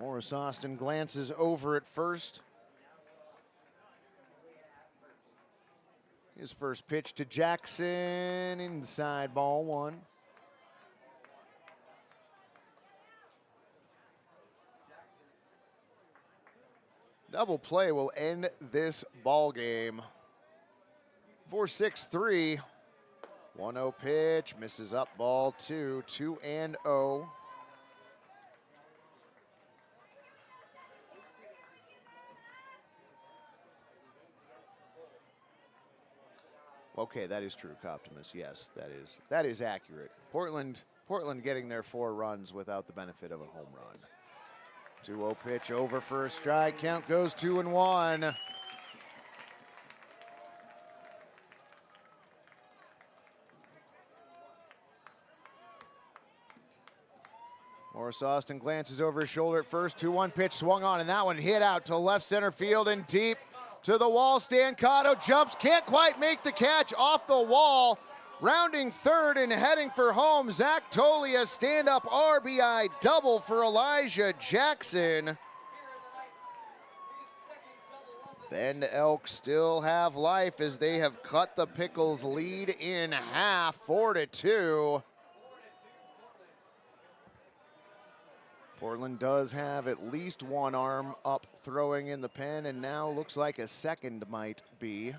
Morris Austin glances over at first. His first pitch to Jackson, inside ball one. Double play will end this ball game. 4-6-3. 1-0 pitch, misses up ball two, 2-0. Okay, that is true, Coptimus. Yes, that is accurate. Portland getting their 4 runs without the benefit of a home run. 2-0 pitch over for a strike. Count goes 2-1. Morris Austin glances over his shoulder at first. 2-1 pitch swung on, and that one hit out to left center field and deep to the wall. Stancato jumps, can't quite make the catch off the wall. Rounding third and heading for home, Zach Tolia, stand-up RBI double for Elijah Jackson. Then Elks still have life as they have cut the Pickles lead in half, 4-2. Portland does have at least one arm up throwing in the pen, and now looks like a second might be.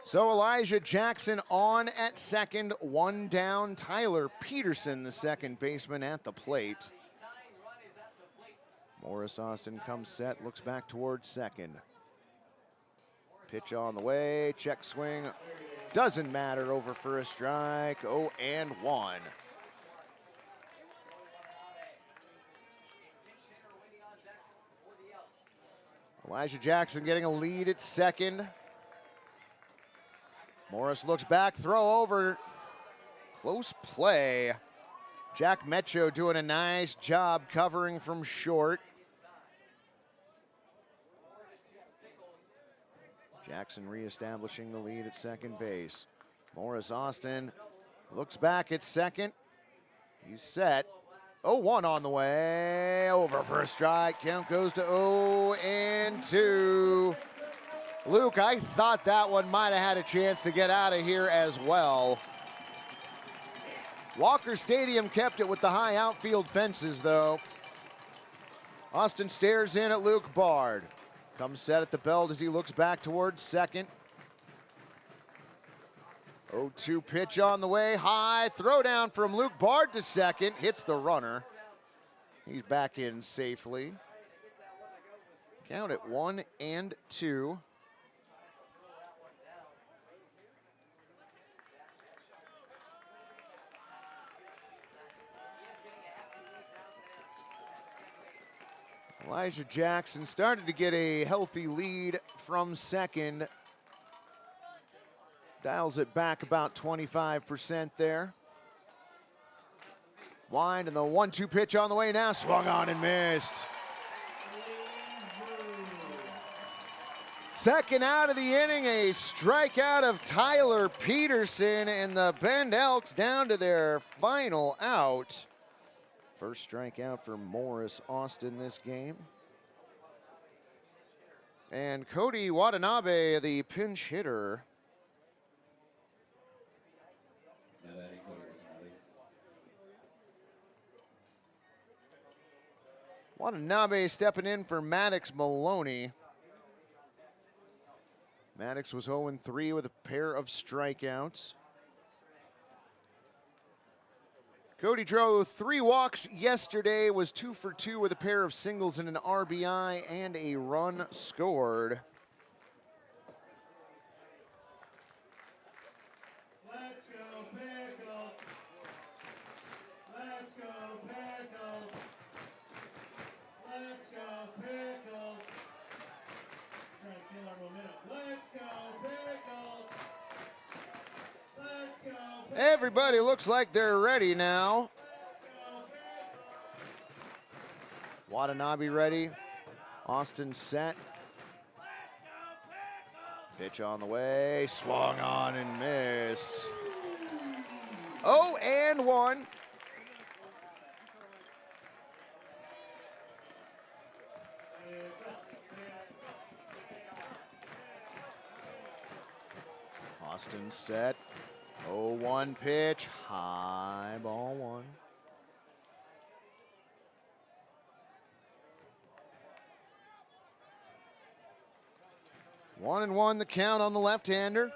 So Elijah Jackson on at second, 1 down. Tyler Peterson, the second baseman, at the plate. Morris Austin comes set, looks back towards second. Pitch on the way, check swing. Doesn't matter, over for a strike, 0-1. Elijah Jackson getting a lead at second. Morris looks back, throw over. Close play. Jack Mecho doing a nice job covering from short. Jackson reestablishing the lead at second base. Morris Austin looks back at second. He's set. 0-1 on the way, over for a strike. Count goes to 0-2. Luke, I thought that one might have had a chance to get out of here as well. Walker Stadium kept it with the high outfield fences, though. Austin stares in at Luke Bard. Comes set at the belt as he looks back towards second. 0-2 pitch on the way, high throw down from Luke Bard to second, hits the runner. He's back in safely. Count at 1-2. Elijah Jackson started to get a healthy lead from second. Dials it back about 25% there. Wind and the 1-2 pitch on the way now. Swung on and missed. Second out of the inning, a strikeout of Tyler Peterson, and the Bend Elks down to their final out. First strikeout for Morris Austin this game. And Cody Watanabe, the pinch hitter. Watanabe stepping in for Maddox Maloney. Maddox was 0-3 with a pair of strikeouts. Cody drove 3 walks yesterday, was 2 for 2 with a pair of singles and an RBI and a run scored. Let's go Pickles! Let's go Pickles! Let's go Pickles! Trying to steal our momentum. Let's go Pickles! Let's go Pickles! Everybody looks like they're ready now. Watanabe ready. Austin set. Pitch on the way. Swung on and missed. 0-1. Austin set. 0-1 pitch. High ball one. 1-1 the count on the left-hander.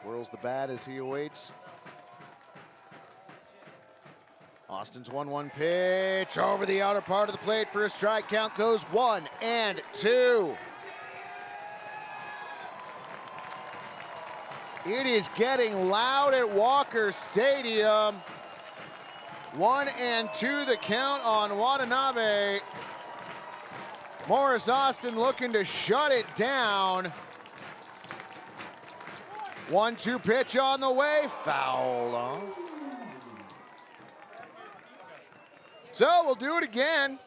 Whirls the bat as he awaits. Austin's 1-1 pitch over the outer part of the plate for a strike. Count goes 1-2. It is getting loud at Walker Stadium. 1-2 the count on Watanabe. Morris Austin looking to shut it down. 1-2 pitch on the way, fouled off. So we'll do it again.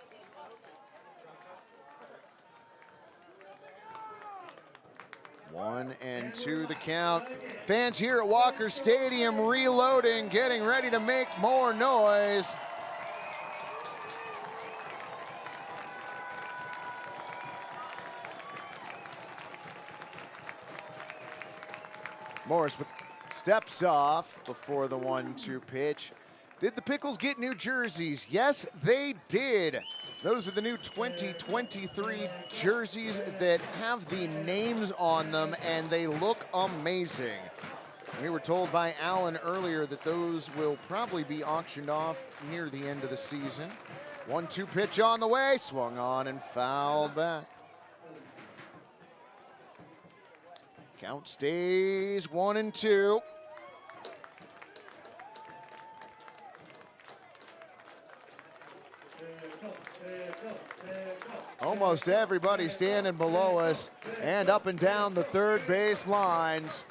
One and two the count. Fans here at Walker Stadium reloading, getting ready to make more noise. Morris with steps off before the 1-2 pitch. Did the Pickles get new jerseys? Yes, they did. Those are the new 2023 jerseys that have the names on them, and they look amazing. We were told by Alan earlier that those will probably be auctioned off near the end of the season. 1-2 pitch on the way, swung on and fouled back. Count stays 1-2. Almost everybody standing below us and up and down the third base lines.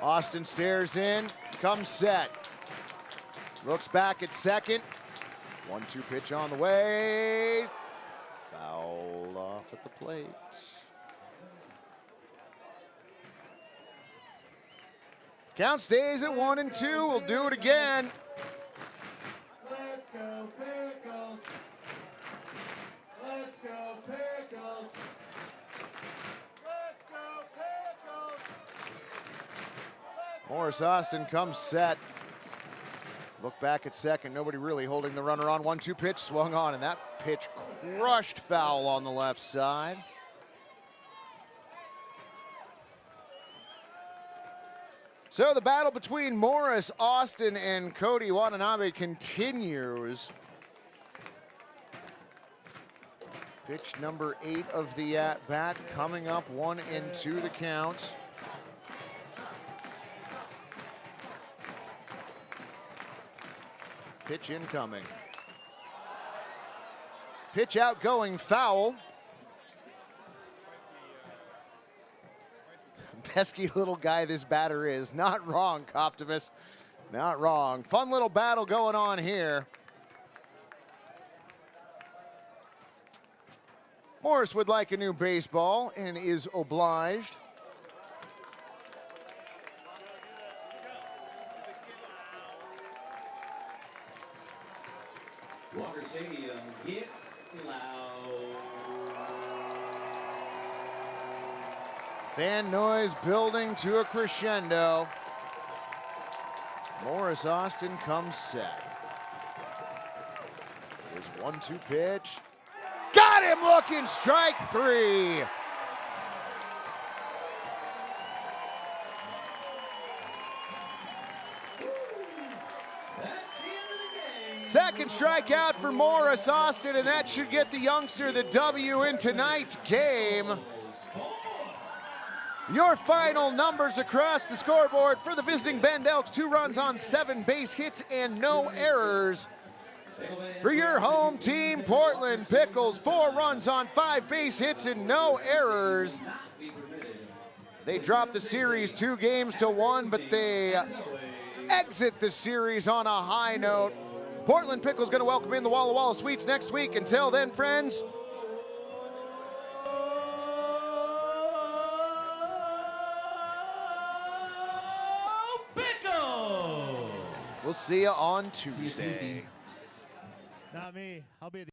Austin stares in, comes set. Looks back at second. 1-2 pitch on the way. Fouled off at the plate. Count stays at 1-2. We'll do it again. Let's go Pickles. Let's go Pickles. Let's go Pickles. Morris Austin comes set. Look back at second. Nobody really holding the runner on. 1-2 pitch swung on, and that pitch crushed foul on the left side. So the battle between Morris, Austin, and Cody Watanabe continues. Pitch number 8 of the at-bat coming up, 1-2 the count. Pitch incoming. Pitch outgoing, foul. Pesky little guy this batter is. Not wrong, Coptimus. Not wrong. Fun little battle going on here. Morris would like a new baseball and is obliged. Walker Stadium, get loud. Fan noise building to a crescendo. Morris Austin comes set. His 1-2 pitch. Got him looking, strike 3. Second strikeout for Morris Austin, and that should get the youngster the W in tonight's game. Your final numbers across the scoreboard for the visiting Bend Elks: 2 runs on 7 base hits and no errors. For your home team, Portland Pickles, 4 runs on 5 base hits and no errors. They dropped the series 2 games to 1, but they exit the series on a high note. Portland Pickles going to welcome in the Walla Walla Sweets next week. Until then, friends, we'll see you on Tuesday. Not me. I'll be the